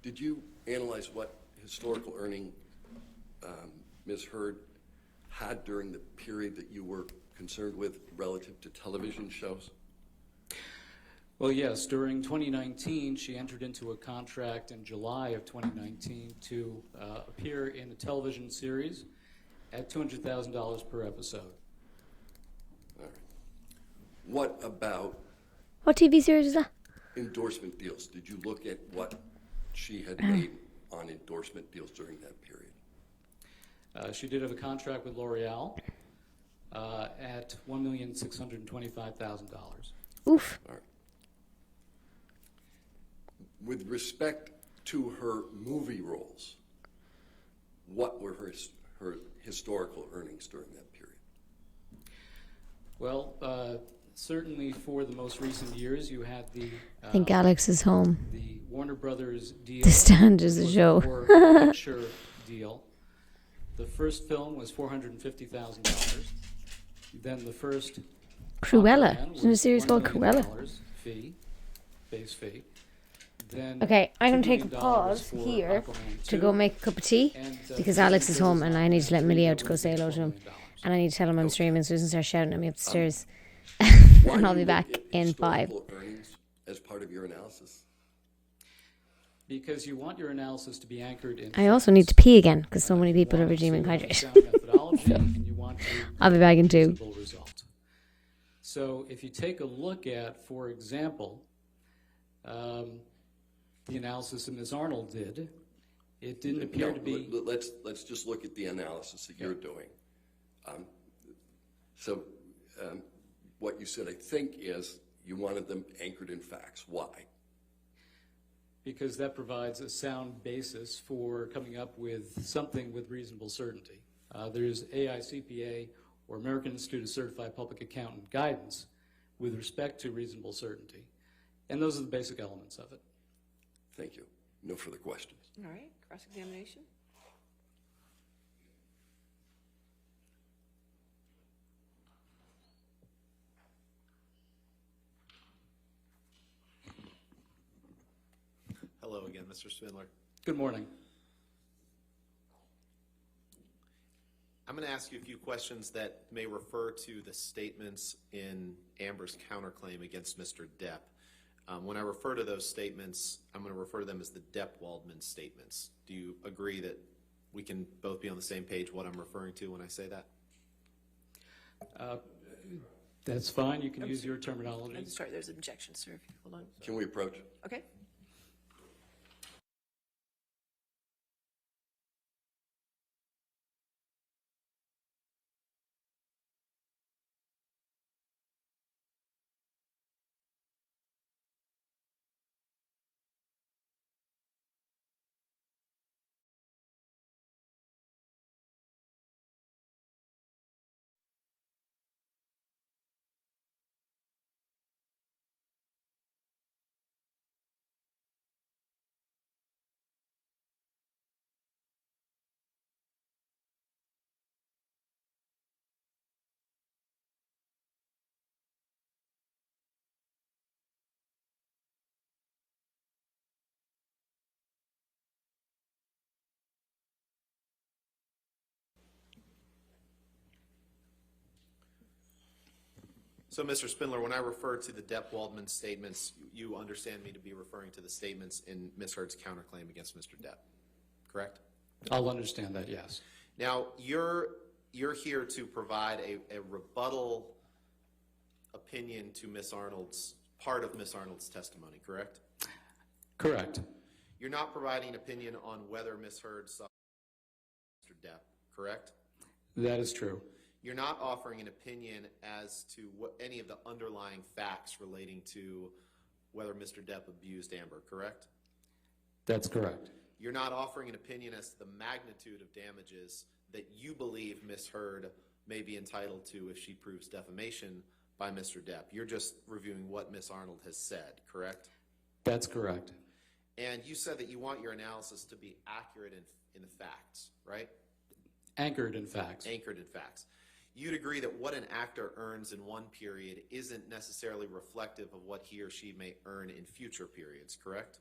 Did you analyze what historical earning Ms. Heard had during the period that you were concerned with relative to television shows? Well, yes, during 2019, she entered into a contract in July of 2019 to appear in a television series at $200,000 per episode. All right. What about what TV series is that? Endorsement deals. Did you look at what she had made on endorsement deals during that period? She did have a contract with L'Oreal at $1,625,000. Oof. All right. with respect to her movie roles, what were her historical earnings during that period? Well, certainly for the most recent years, you had the I think Alex is home. the Warner Brothers deal. The Stand is a show. Picture deal. The first film was $450,000. Then the first Cruella. Aquaman Isn't there a was series called $1 million Cruella? base fee. Then Okay, I'm going to $2 take a million pause for here Aquaman to 2, go make a cup of tea and, because Alex is home and I need to let Millie out to go $3 say hello to him. million. And I need to tell him I'm streaming so he doesn't start shouting at me upstairs. Why And do I'll you be back look at in 5. historical earnings as part of your analysis? Because you want your analysis to be anchored in. I also need to pee again because so many people are redeeming hydration. Methodology, and you want to I'll be back in 2. reasonable result. So if you take a look at, for example, the analysis that Ms. Arnold did, it didn't appear No, to be. Let's just look at the analysis that you're doing. What you said, I think, is you wanted them anchored in facts. Why? Because that provides a sound basis for coming up with something with reasonable certainty. There's AICPA, or American Institute of Certified Public Accountant, guidance with respect to reasonable certainty. And those are the basic elements of it. Thank you. No further questions. All right, cross-examination. Hello again, Mr. Spindler. Good morning. I'm going to ask you a few questions that may refer to the statements in Amber's counterclaim against Mr. Depp. When I refer to those statements, I'm going to refer to them as the Depp-Waldman statements. Do you agree that we can both be on the same page what I'm referring to when I say that? That's fine. You can use your terminology. I'm sorry, there's an objection, sir. Hold on. Can we approach? Okay. So, Mr. Spindler, when I refer to the Depp-Waldman statements, you understand me to be referring to the statements in Ms. Heard's counterclaim against Mr. Depp, correct? I'll understand that, yes. Now, you're here to provide a rebuttal opinion to Ms. Arnold's, part of Ms. Arnold's testimony, correct? Correct. You're not providing an opinion on whether Ms. Heard saw Mr. Depp, correct? That is true. You're not offering an opinion as to what any of the underlying facts relating to whether Mr. Depp abused Amber, correct? That's correct. You're not offering an opinion as to the magnitude of damages that you believe Ms. Heard may be entitled to if she proves defamation by Mr. Depp. You're just reviewing what Ms. Arnold has said, correct? That's correct. And you said that you want your analysis to be accurate in the facts, right? Anchored in facts. Anchored in facts. You'd agree that what an actor earns in one period isn't necessarily reflective of what he or she may earn in future periods, correct?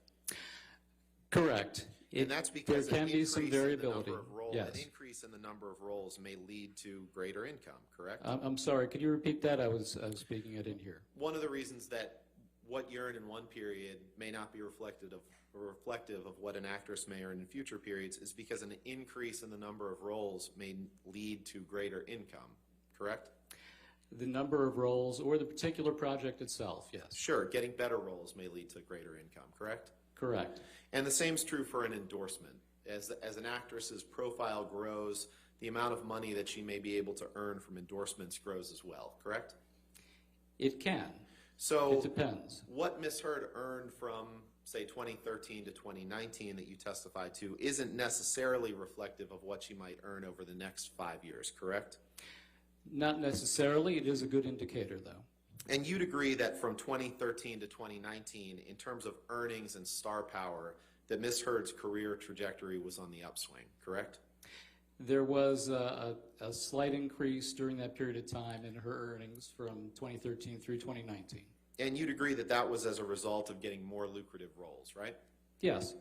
Correct. And that's because there can be some variability. Yes. An increase in the number of roles may lead to greater income, correct? I'm sorry, could you repeat that? I was speaking, I didn't hear. One of the reasons that what you earn in one period may not be reflective of what an actress may earn in future periods is because an increase in the number of roles may lead to greater income, correct? The number of roles or the particular project itself, yes. Sure, getting better roles may lead to greater income, correct? Correct. And the same is true for an endorsement. As an actress's profile grows, the amount of money that she may be able to earn from endorsements grows as well, correct? It can. So it depends. What Ms. Heard earned from say, 2013 to 2019 that you testified to isn't necessarily reflective of what she might earn over the next 5 years, correct? Not necessarily. It is a good indicator, though. And you'd agree that from 2013 to 2019, in terms of earnings and star power, that Ms. Heard's career trajectory was on the upswing, correct? There was a slight increase during that period of time in her earnings from 2013 through 2019. And you'd agree that that was as a result of getting more lucrative roles, right? Yes.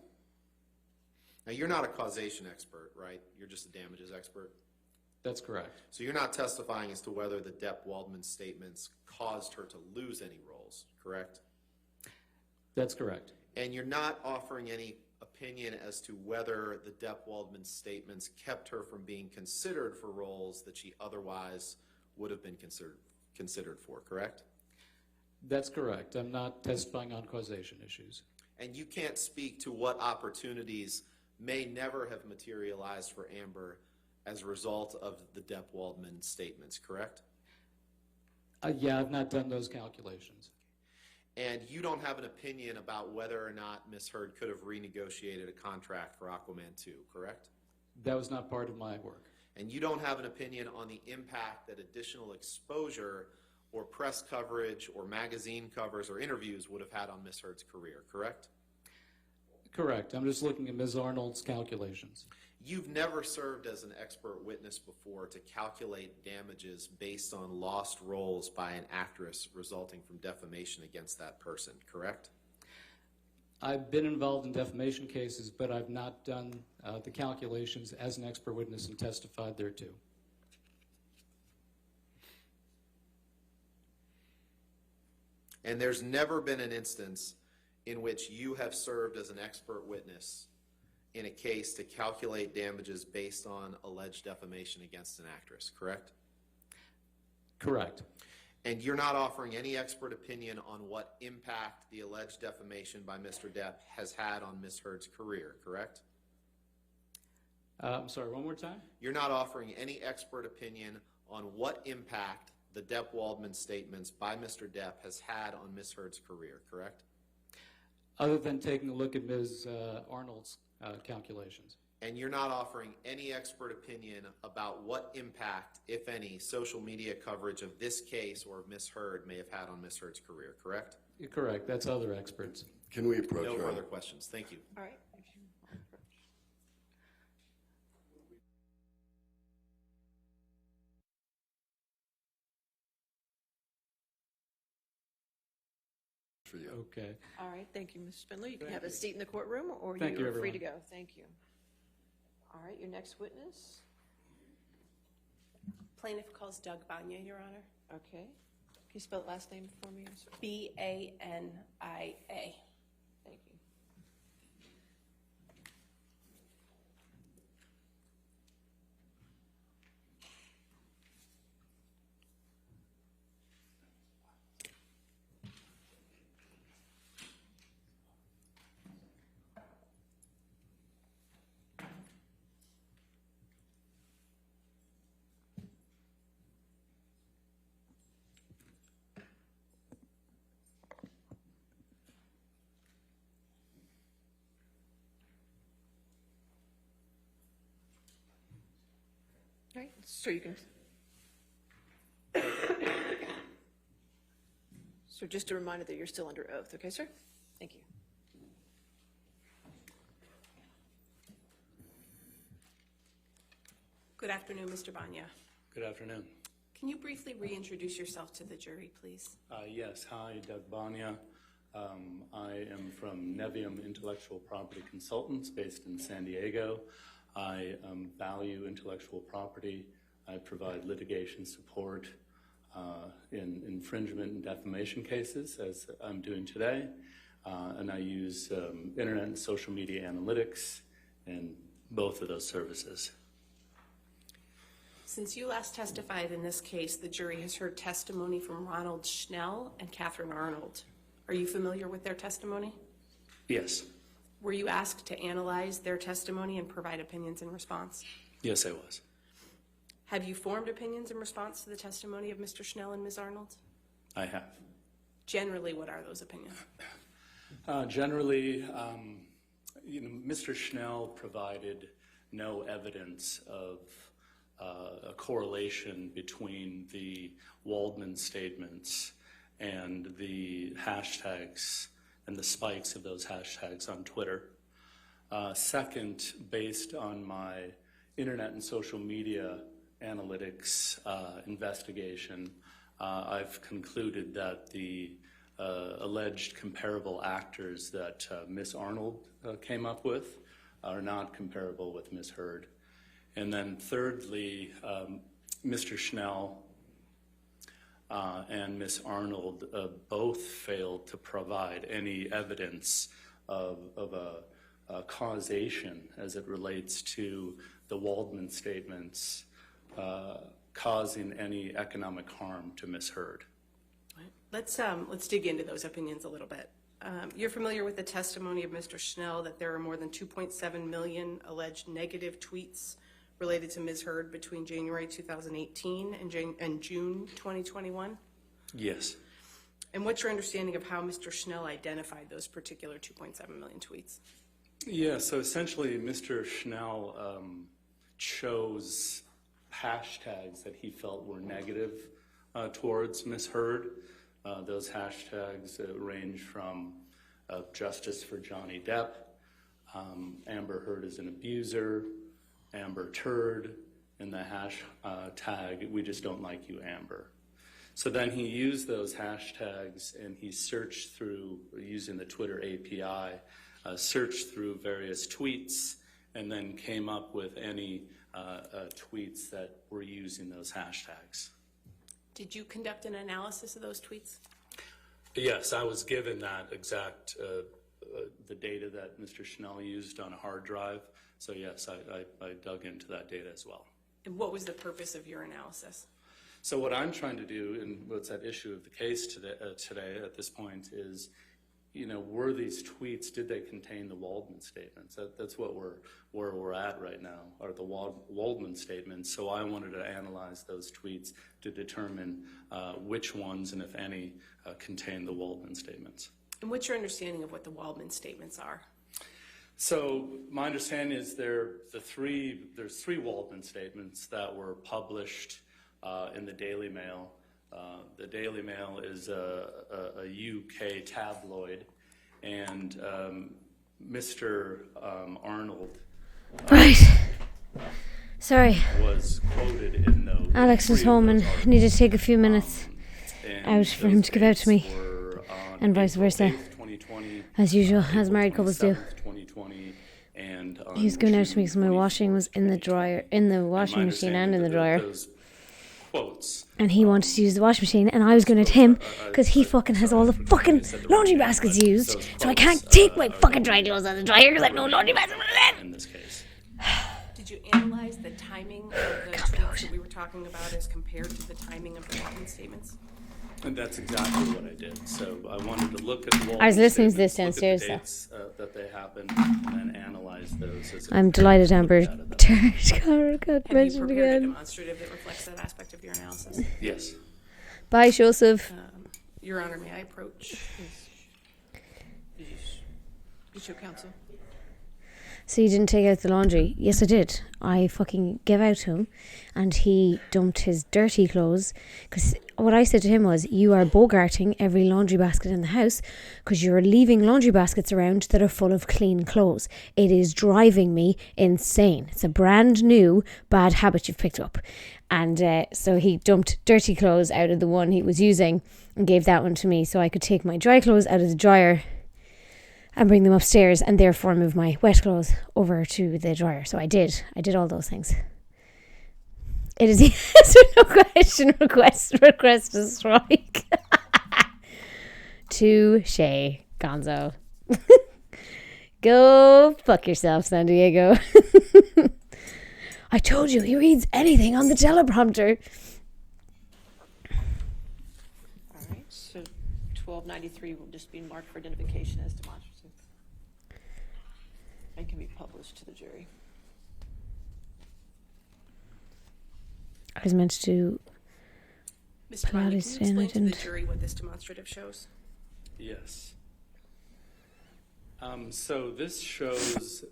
Now, you're not a causation expert, right? You're just a damages expert? That's correct. So you're not testifying as to whether the Depp-Waldman statements caused her to lose any roles, correct? That's correct. And you're not offering any opinion as to whether the Depp-Waldman statements kept her from being considered for roles that she otherwise would have been considered for, correct? That's correct. I'm not testifying on causation issues. And you can't speak to what opportunities may never have materialized for Amber as a result of the Depp-Waldman statements, correct? Yeah, I've not done those calculations. And you don't have an opinion about whether or not Ms. Heard could have renegotiated a contract for Aquaman 2, correct? That was not part of my work. And you don't have an opinion on the impact that additional exposure or press coverage or magazine covers or interviews would have had on Ms. Heard's career, correct? Correct. I'm just looking at Ms. Arnold's calculations. You've never served as an expert witness before to calculate damages based on lost roles by an actress resulting from defamation against that person, correct? I've been involved in defamation cases, but I've not done the calculations as an expert witness and testified thereto. And there's never been an instance in which you have served as an expert witness in a case to calculate damages based on alleged defamation against an actress, correct? Correct. And you're not offering any expert opinion on what impact the alleged defamation by Mr. Depp has had on Ms. Heard's career, correct? I'm sorry, one more time? You're not offering any expert opinion on what impact the Depp-Waldman statements by Mr. Depp has had on Ms. Heard's career, correct? Other than taking a look at Ms. Arnold's calculations. And you're not offering any expert opinion about what impact, if any, social media coverage of this case or of Ms. Heard may have had on Ms. Heard's career, correct? You're correct. That's other experts. Can we approach No her? further questions. Thank you. All right. For you. Okay. All right, thank you, Ms. Spindler. You can have a seat in the courtroom, or Thank you, you're free to everyone. go. Thank you. All right, your next witness. Plaintiff calls Doug Banya, Your Honor. Okay. Can you spell the last name for me? B-A-N-I-A. Thank you. All right, so you can. So just a reminder that you're still under oath, okay, sir? Thank you. Good afternoon, Mr. Banya. Good afternoon. Can you briefly reintroduce yourself to the jury, please? Yes, hi, Doug Banya. I am from Nevium Intellectual Property Consultants based in San Diego. I value intellectual property. I provide litigation support in infringement and defamation cases, as I'm doing today. And I use internet and social media analytics in both of those services. Since you last testified in this case, the jury has heard testimony from Ronald Schnell and Catherine Arnold. Are you familiar with their testimony? Yes. Were you asked to analyze their testimony and provide opinions in response? Yes, I was. Have you formed opinions in response to the testimony of Mr. Schnell and Ms. Arnold? I have. Generally, what are those opinions? Generally, Mr. Schnell provided no evidence of a correlation between the Waldman statements and the hashtags and the spikes of those hashtags on Twitter. Second, based on my internet and social media analytics investigation, I've concluded that the alleged comparable actors that Ms. Arnold came up with are not comparable with Ms. Heard. And then thirdly, Mr. Schnell and Ms. Arnold both failed to provide any evidence of a causation as it relates to the Waldman statements causing any economic harm to Ms. Heard. Let's dig into those opinions a little bit. You're familiar with the testimony of Mr. Schnell that there are more than 2.7 million alleged negative tweets related to Ms. Heard between January 2018 and June 2021? Yes. And what's your understanding of how Mr. Schnell identified those particular 2.7 million tweets? Yeah, so essentially Mr. Schnell chose hashtags that he felt were negative towards Ms. Heard. Those hashtags range from Justice for Johnny Depp, Amber Heard is an abuser, Amber Turd, and the hashtag, we just don't like you, Amber. So then he used those hashtags and he searched through, using the Twitter API, searched through various tweets and then came up with any tweets that were using those hashtags. Did you conduct an analysis of those tweets? Yes, I was given that exact, the data that Mr. Schnell used on a hard drive. So yes, I dug into that data as well. And what was the purpose of your analysis? So what I'm trying to do, and what's at issue of the case today at this point is, were these tweets, did they contain the Waldman statements? That's what where we're at right now, are the Waldman statements. So I wanted to analyze those tweets to determine which ones, and if any, contain the Waldman statements. And what's your understanding of what the Waldman statements are? So my understanding is there's three Waldman statements that were published in the Daily Mail. The Daily Mail is a UK tabloid, and Mr. Arnold Sorry. was quoted in those. Alex was home and needed to take a few minutes out for him to give out to me, and vice versa. As usual, as married couples do. He was giving out to me because my washing was in the dryer, in the washing machine and in the dryer. And he wanted to use the washing machine, and I was going at him because he fucking has all the fucking laundry baskets used, so I can't take my fucking dry clothes out of the dryer because I have no laundry basket. In this case. Did you analyze the timing of the tweets that we were talking about as compared to the timing of the Waldman statements? And that's exactly what I did. So I wanted to look at the Waldman I was listening to this statements, downstairs, look at the dates, that they happened, and then analyze those. As I'm delighted Amber got mentioned Have you prepared a again. demonstrative that reflects that aspect of your analysis? Yes. Bye, Joseph. Your Honor, may I approach? Is your counsel? So you didn't take out the laundry? Yes, I did. I fucking gave out to him, and he dumped his dirty clothes. Because what I said to him was, you are bogarting every laundry basket in the house because you're leaving laundry baskets around that are full of clean clothes. It is driving me insane. It's a brand new bad habit you've picked up. And so he dumped dirty clothes out of the one he was using and gave that one to me so I could take my dry clothes out of the dryer and bring them upstairs, and therefore move my wet clothes over to the dryer. So I did all those things. It is yes or no question request to strike. Touche, Gonzo. Go fuck yourself, San Diego. I told you, he reads anything on the teleprompter. All right, so 1293 will just be marked for identification as demonstrative and can be published to the jury. I was meant to do Mr. Bonnie, can you Pilates today and I explain to the didn't. jury what this demonstrative shows? Yes. So this shows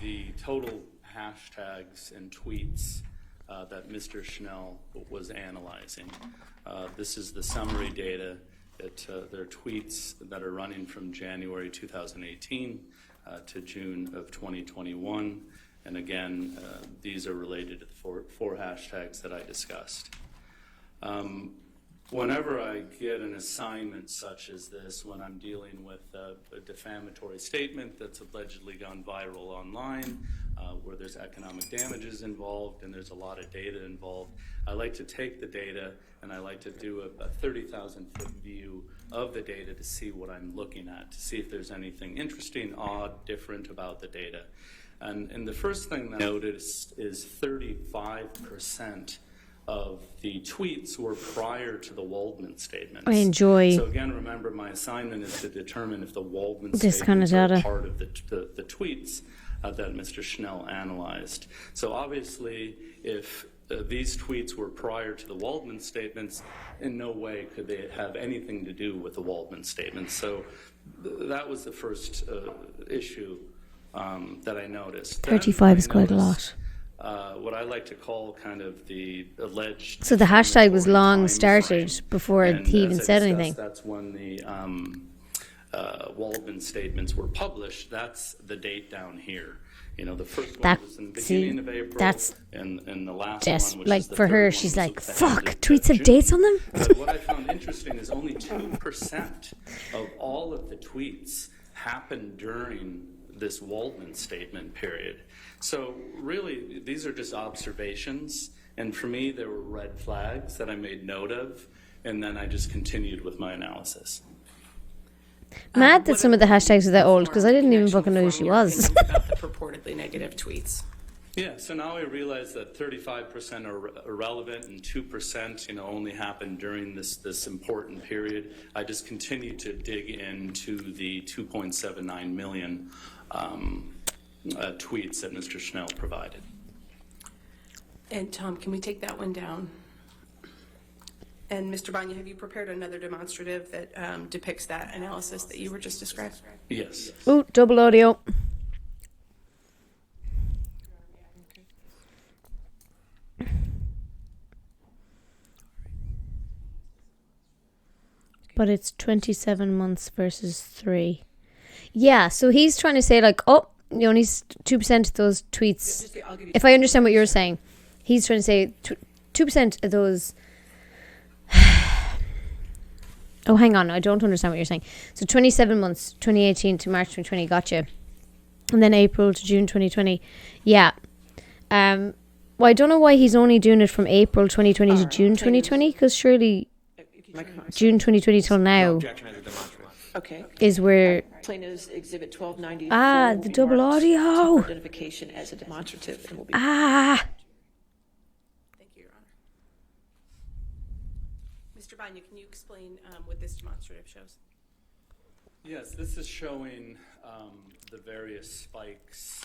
the total hashtags and tweets that Mr. Schnell was analyzing. This is the summary data that there are tweets that are running from January 2018 to June of 2021. And again, these are related to the four hashtags that I discussed. Whenever I get an assignment such as this, when I'm dealing with a defamatory statement that's allegedly gone viral online, where there's economic damages involved and there's a lot of data involved, I like to take the data and I like to do a 30,000-foot view of the data to see what I'm looking at, to see if there's anything interesting, odd, different about the data. And the first thing that I noticed is 35% of the tweets were prior to the Waldman statements. I enjoy So again, remember, my assignment is to determine if the Waldman this kind of statements data. are part of the tweets that Mr. Schnell analyzed. So obviously, if these tweets were prior to the Waldman statements, in no way could they have anything to do with the Waldman statements. So that was the first issue that I noticed. 35 is quite a lot. What I like to call kind of the alleged. So the hashtag was long started timeline. before And he as even I said discussed, anything. That's when the Waldman statements were published. That's the date down here. You know, the first one That was in the see, beginning of April, that's and the last just one, which like is the for third her, one, she's was like, at the end "Fuck, of tweets have June. dates on them." But what I found interesting is only 2% of all of the tweets happened during this Waldman statement period. So really, these are just observations, and for me, there were red flags that I made note of, and then I just continued with my analysis. Mad that some of the hashtags are that old because I didn't even fucking know who she was. About the purportedly negative tweets. Yeah, so now I realize that 35% are irrelevant and 2%, only happened during this important period. I just continue to dig into the 2.79 million tweets that Mr. Schnell provided. And Tom, can we take that one down? And Mr. Banya, have you prepared another demonstrative that depicts that analysis that you were just describing? Yes. Ooh, double audio. But it's 27 months versus 3. Yeah, so he's trying to say like, oh, only 2% of those tweets. If I understand what you're saying, he's trying to say 2% of those. Oh, hang on, I don't understand what you're saying. So 27 months, 2018 to March 2020, gotcha. And then April to June 2020. Yeah. Well, I don't know why he's only doing it from April 2020 to June 2020, because surely June 2020 till now Okay. is where... Plano's Exhibit 1294. Ah, will the be double marked audio. for identification as a demonstrative and will be. Ah. Thank you, Your Honor. Mr. Banya, can you explain what this demonstrative shows? Yes, this is showing the various spikes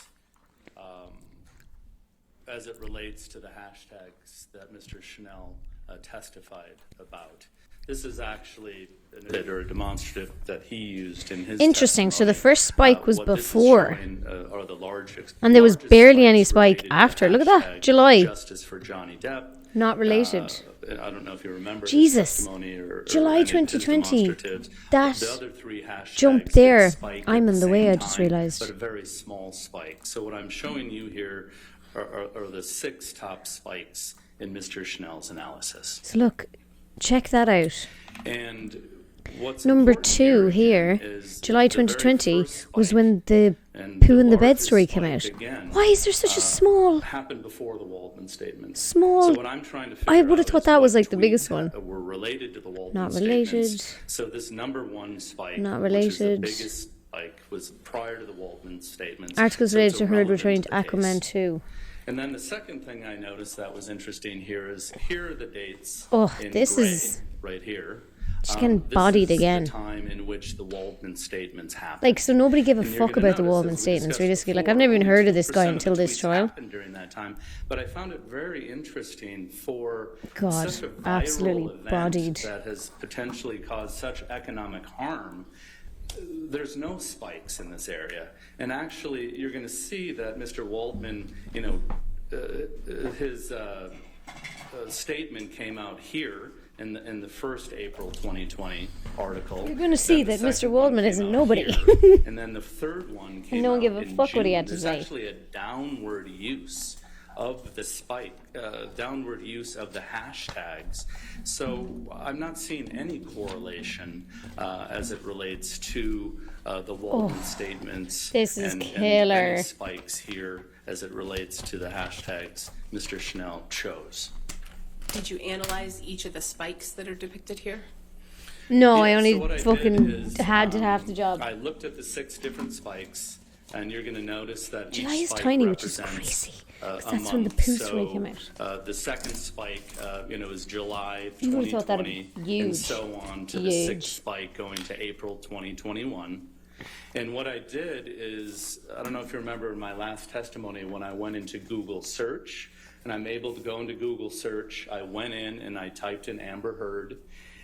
as it relates to the hashtags that Mr. Schnell testified about. This is actually a demonstrative that he used in his Interesting. So the testimony. first spike was What this is before. showing, are the And there was largest barely any spikes spike related to after. Look at that. hashtag July. Justice for Johnny Depp. Not related. I don't know if you remember Jesus. his testimony or July any of his 2020. demonstratives. That The other three hashtags jump did there. spike I'm at in the way, same I just time, realized. But a very small spike. So what I'm showing you here are the 6 top spikes in Mr. Schnell's analysis. So look, check that out. And what's Number important 2 here, is July the very 2020, first was spike when the and poo in the bed largest story came spike, out. again, Why is there such a small... happened before the Waldman statements. Small- So what I'm trying to I figure would have out thought is that was what like the biggest tweets one. were related to the Waldman Not statements. related. So this number 1 spike, Not which is the related. biggest spike, was prior to the Waldman statements. Articles So it's related to Heard irrelevant returning to to the Aquaman case. 2. And then the second thing I noticed that was interesting here is here are the dates Oh, in this gray, is- right here. She's getting This bodied is again. The time in which the Waldman statements happened. Like, so nobody gave a And you're fuck gonna about the notice, Waldman as we statements, discussed realistically. Like, before, I've never even only heard of this guy 2% until the this tweets trial. happened during that time. But I found it very interesting for God, such a viral absolutely event bodied. that has potentially caused such economic harm there's no spikes in this area. And actually, you're going to see that Mr. Waldman, his statement came out here in the first April 2020 article. You're going to see that Mr. Waldman isn't nobody. And then the third one came no one out give a in fuck what he June. had to There's say. actually a downward use of the spike, downward use of the hashtags. So I'm not seeing any correlation as it relates to the Waldman statements. This is and killer. any spikes here as it relates to the hashtags Mr. Schnell chose. Did you analyze each of the spikes that are depicted here? No, Yeah, I only so what I fucking did is, had to have the job. I looked at the 6 different spikes, and you're going to notice that July each is spike tiny, which is represents crazy, a 'cause that's when the month. poo So, story came out. the second spike, is July You would've thought that'd 2020, be and huge. so on to the Huge. 6th spike going to April 2021. And what I did is, I don't know if you remember in my last testimony when I went into Google search, and I'm able to go into Google search, I went in and I typed in Amber Heard,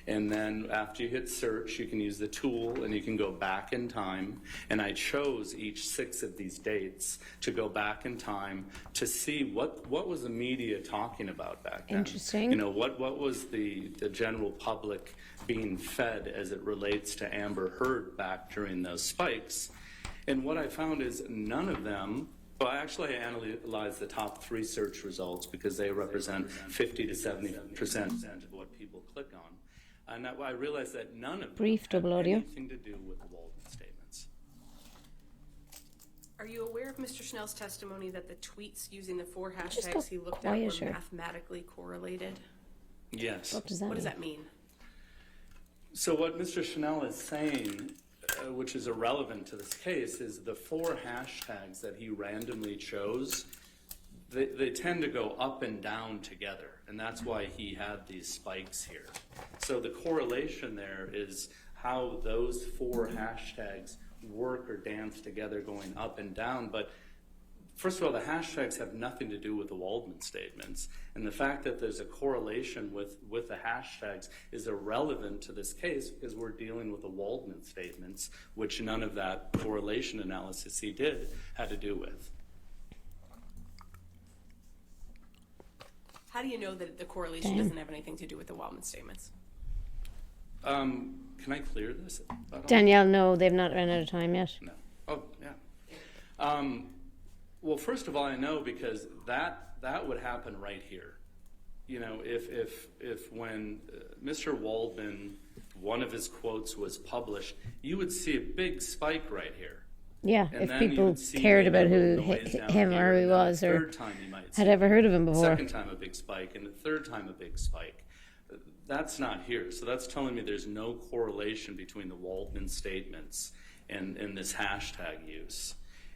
and then after you hit search, you can use the tool and you can go back in time, and I chose each 6 of these dates to go back in time to see what was the media talking about back then. Interesting. What was the general public being fed as it relates to Amber Heard back during those spikes. And what I found is none of them, well, actually I analyzed the top 3 search results because they represent 50 to 70% of what people click on. And I realized that none of them Brief double had audio. anything to do with the Waldman statements. Are you aware of Mr. Schnell's testimony that the tweets using the 4 Just hashtags go he looked at were quieter. mathematically correlated? Yes. What does that What does mean? that mean? So what Mr. Schnell is saying, which is irrelevant to this case, is the 4 hashtags that he randomly chose, they tend to go up and down together, and that's why he had these spikes here. So the correlation there is how those 4 hashtags work or dance together going up and down. But first of all, the hashtags have nothing to do with the Waldman statements, and the fact that there's a correlation with the hashtags is irrelevant to this case because we're dealing with the Waldman statements, which none of that correlation analysis he did had to do with. How do you know that the correlation doesn't have anything to do with the Waldman statements? Can I clear this? Danielle, no, they've not run out of time yet. No. Oh, yeah. Well, first of all, I know because that would happen right here. If when Mr. Waldman, one of his quotes was published, you would see a big spike right here. Yeah, And if then you people would see cared maybe about a who little noise down him here, or who he and then was, the or third time you might had see ever heard of him before. Second time a big spike, and the third time a big spike. That's not here. So that's telling me there's no correlation between the Waldman statements and this hashtag use.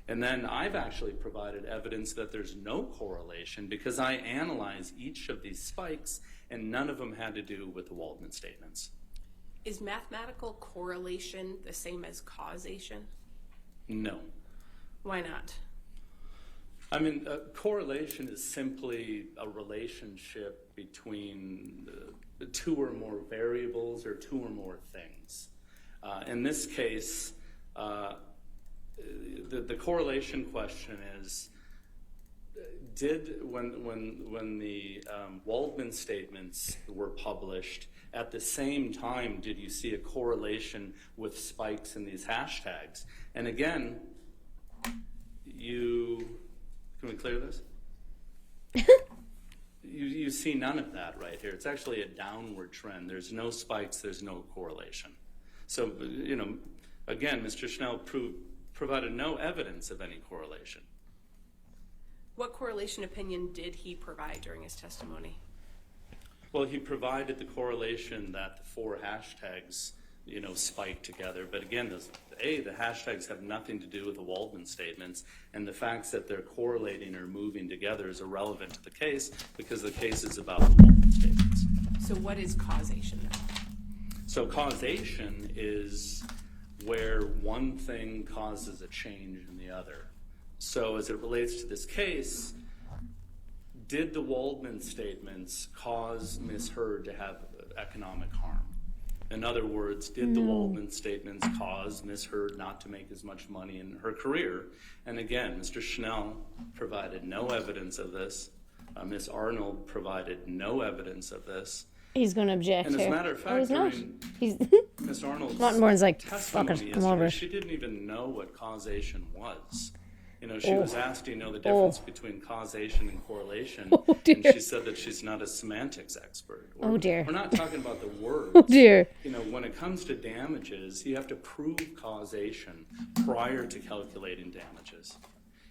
And then I've actually provided evidence that there's no correlation because I analyze each of these spikes and none of them had to do with the Waldman statements. Is mathematical correlation the same as causation? No. Why not? I mean, correlation is simply a relationship between 2 or more variables or 2 or more things. In this case, the correlation question is, when the Waldman statements were published, at the same time, did you see a correlation with spikes in these hashtags? And again, can we clear this? You see none of that right here. It's actually a downward trend. There's no spikes, there's no correlation. So, again, Mr. Schnell provided no evidence of any correlation. What correlation opinion did he provide during his testimony? Well, he provided the correlation that the 4 hashtags, spike together. But again, the hashtags have nothing to do with the Waldman statements, and the facts that they're correlating or moving together is irrelevant to the case because the case is about the Waldman statements. So what is causation then? So causation is where one thing causes a change in the other. So as it relates to this case, did the Waldman statements cause Ms. Heard to have economic harm? In other words, did the Waldman statements cause Ms. Heard not to make as much money in her career? And again, Mr. Schnell provided no evidence of this. Ms. Arnold provided no evidence of this. He's going to object And as a here. matter of fact, he's not. during He's Ms. Arnold's Martin's like, fuck testimony it, I'm over yesterday, it. she didn't even know what causation was. You know, she was asked, do you know the difference between causation and correlation? And she said that she's not a semantics expert. Oh, dear. We're not talking about the words. Oh, dear. You know, when it comes to damages, you have to prove causation prior to calculating damages.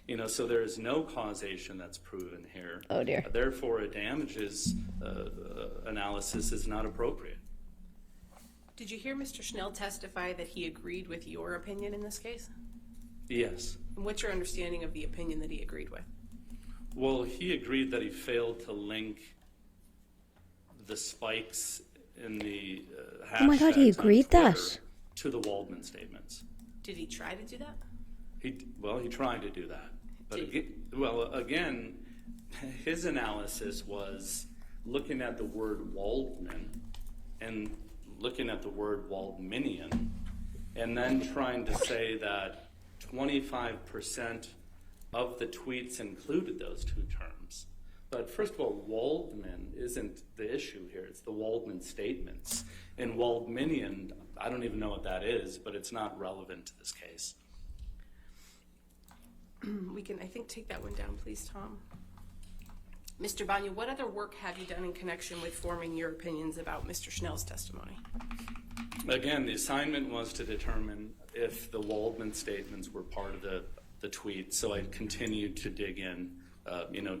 You know, so there is no causation that's proven here. Oh, dear. Therefore, a damages analysis is not appropriate. Did you hear Mr. Schnell testify that he agreed with your opinion in this case? Yes. And what's your understanding of the opinion that he agreed with? Well, he agreed that he failed to link the spikes in the hashtags Oh my God, he agreed on Twitter that? to the Waldman statements. Did he try to do that? He tried to do that. But again, his analysis was looking at the word Waldman and looking at the word Waldmanian, and then trying to say that 25% of the tweets included those two terms. But first of all, Waldman isn't the issue here. It's the Waldman statements. And Waldmanian, I don't even know what that is, but it's not relevant to this case. We can, I think, take that one down, please, Tom. Mr. Banya, what other work have you done in connection with forming your opinions about Mr. Schnell's testimony? Again, the assignment was to determine if the Waldman statements were part of the tweet, so I continued to dig in,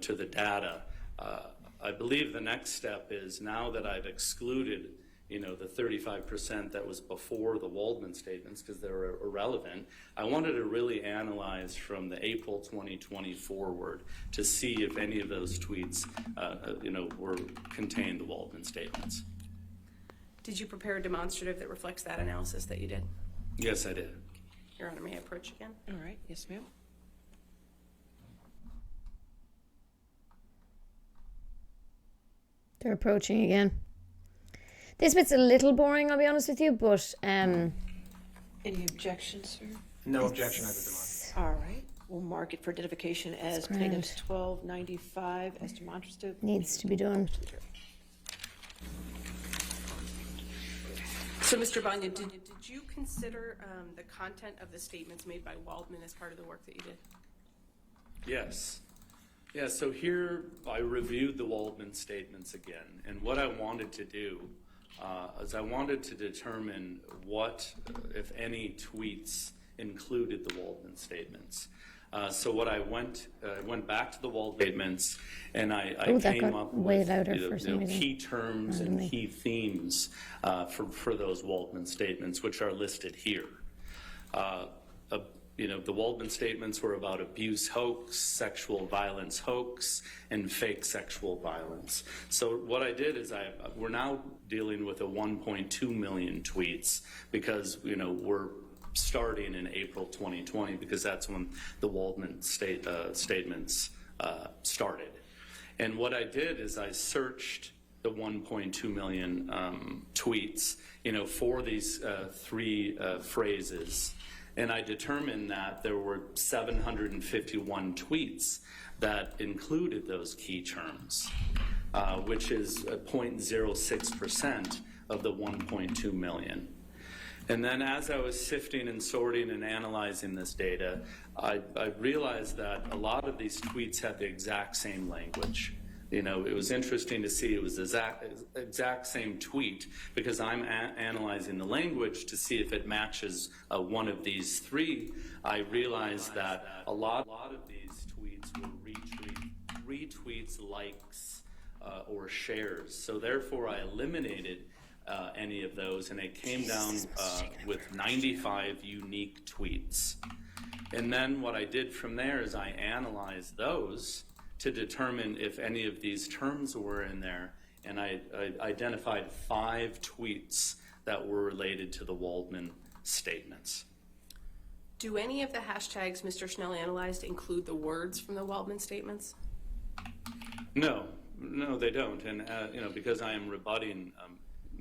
to the data. I believe the next step is, now that I've excluded, the 35% that was before the Waldman statements because they were irrelevant, I wanted to really analyze from the April 2020 forward to see if any of those tweets, contained the Waldman statements. Did you prepare a demonstrative that reflects that analysis that you did? Yes, I did. Your Honor, may I approach again? All right. Yes, ma'am. They're approaching again. This bit's a little boring, I'll be honest with you, but Any objections, sir? No objection at the demonstrative. All right. We'll mark it for identification as grand. plaintiffs 1295 as demonstrative. needs to be done. So, Mr. Banya, did you consider the content of the statements made by Waldman as part of the work that you did? Yes. Yeah, so here I reviewed the Waldman statements again, and what I wanted to do is I wanted to determine what, if any, tweets included the Waldman statements. So what I went back to the Waldman statements, and I came up with key terms and key themes for those Waldman statements, which are listed here. The Waldman statements were about abuse hoax, sexual violence hoax, and fake sexual violence. So what I did is we're now dealing with a 1.2 million tweets because, we're starting in April 2020 because that's when the Waldman statements started. And what I did is I searched the 1.2 million tweets, for these three phrases. And I determined that there were 751 tweets that included those key terms, which is 0.06% of the 1.2 million. And then as I was sifting and sorting and analyzing this data, I realized that a lot of these tweets had the exact same language. It was interesting to see it was the exact same tweet because I'm analyzing the language to see if it matches one of these three. I realized that a lot of these tweets were retweets, likes, or shares. So therefore I eliminated any of those, and it came down with 95 unique tweets. And then what I did from there is I analyzed those to determine if any of these terms were in there, and I identified 5 tweets that were related to the Waldman statements. Do any of the hashtags Mr. Schnell analyzed include the words from the Waldman statements? No, they don't, and because I am rebutting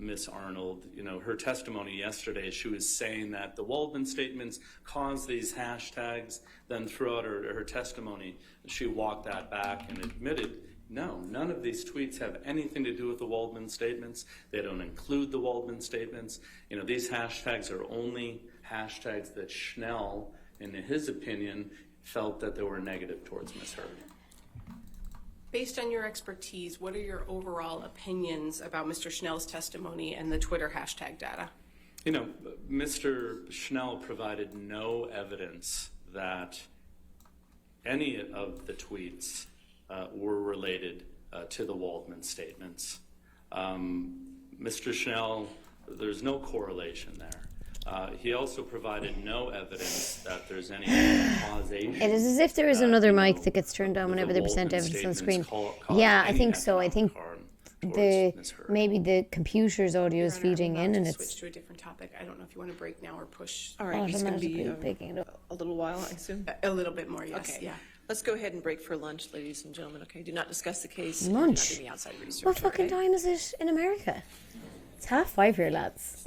Miss Arnold. You know, her testimony yesterday, she was saying that the Waldman statements caused these hashtags. Then throughout her testimony, she walked that back and admitted, no, none of these tweets have anything to do with the Waldman statements. They don't include the Waldman statements. You know, these hashtags are only hashtags that Schnell, in his opinion, felt that they were negative towards Ms. Heard. Based on your expertise, what are your overall opinions about Mr. Schnell's testimony and the Twitter hashtag data? You know, Mr. Schnell provided no evidence that any of the tweets were related to the Waldman statements. Mr. Schnell, there's no correlation there. He also provided no evidence that there's any causation. It is as if there is another mic that gets turned on whenever they present evidence on screen. Yeah, I think so. I think maybe the computer's audio is feeding in, and it's switch to a different topic. I don't know if you want to break now or push. All right, it's going to be picking it up a little while, I assume. A little bit more, yes. Okay. Yeah. Let's go ahead and break for lunch, ladies and gentlemen. Okay, do not discuss the case. Lunch? Do not do the outside research. What fucking time is it in America? It's 5:30 here, lads.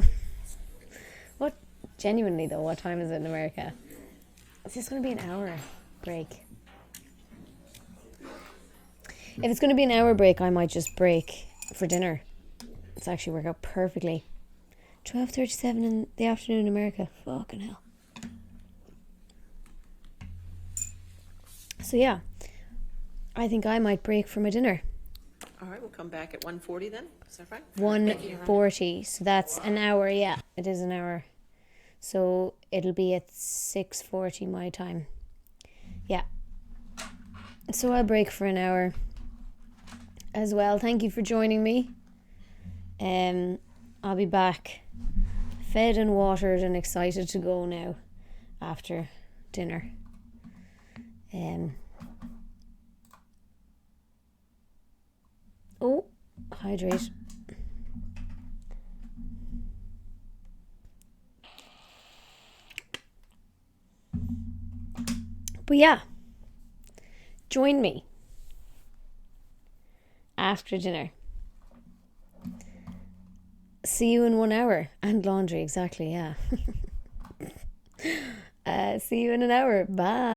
What? Genuinely though, what time is it in America? It's just going to be an hour break. If it's going to be an hour break, I might just break for dinner. It's actually work out perfectly. 12:37 in the afternoon in America. Fucking hell. So yeah, I think I might break for my dinner. All right, we'll come back at 1:40 then. Is that right? 1:40. So that's an hour. Yeah, it is an hour. So it'll be at 6:40 my time. Yeah. So I'll break for an hour as well. Thank you for joining me. I'll be back fed and watered and excited to go now after dinner. Oh, hydrate. But yeah, join me after dinner. See you in 1 hour. And laundry, exactly, yeah. See you in an hour. Bye.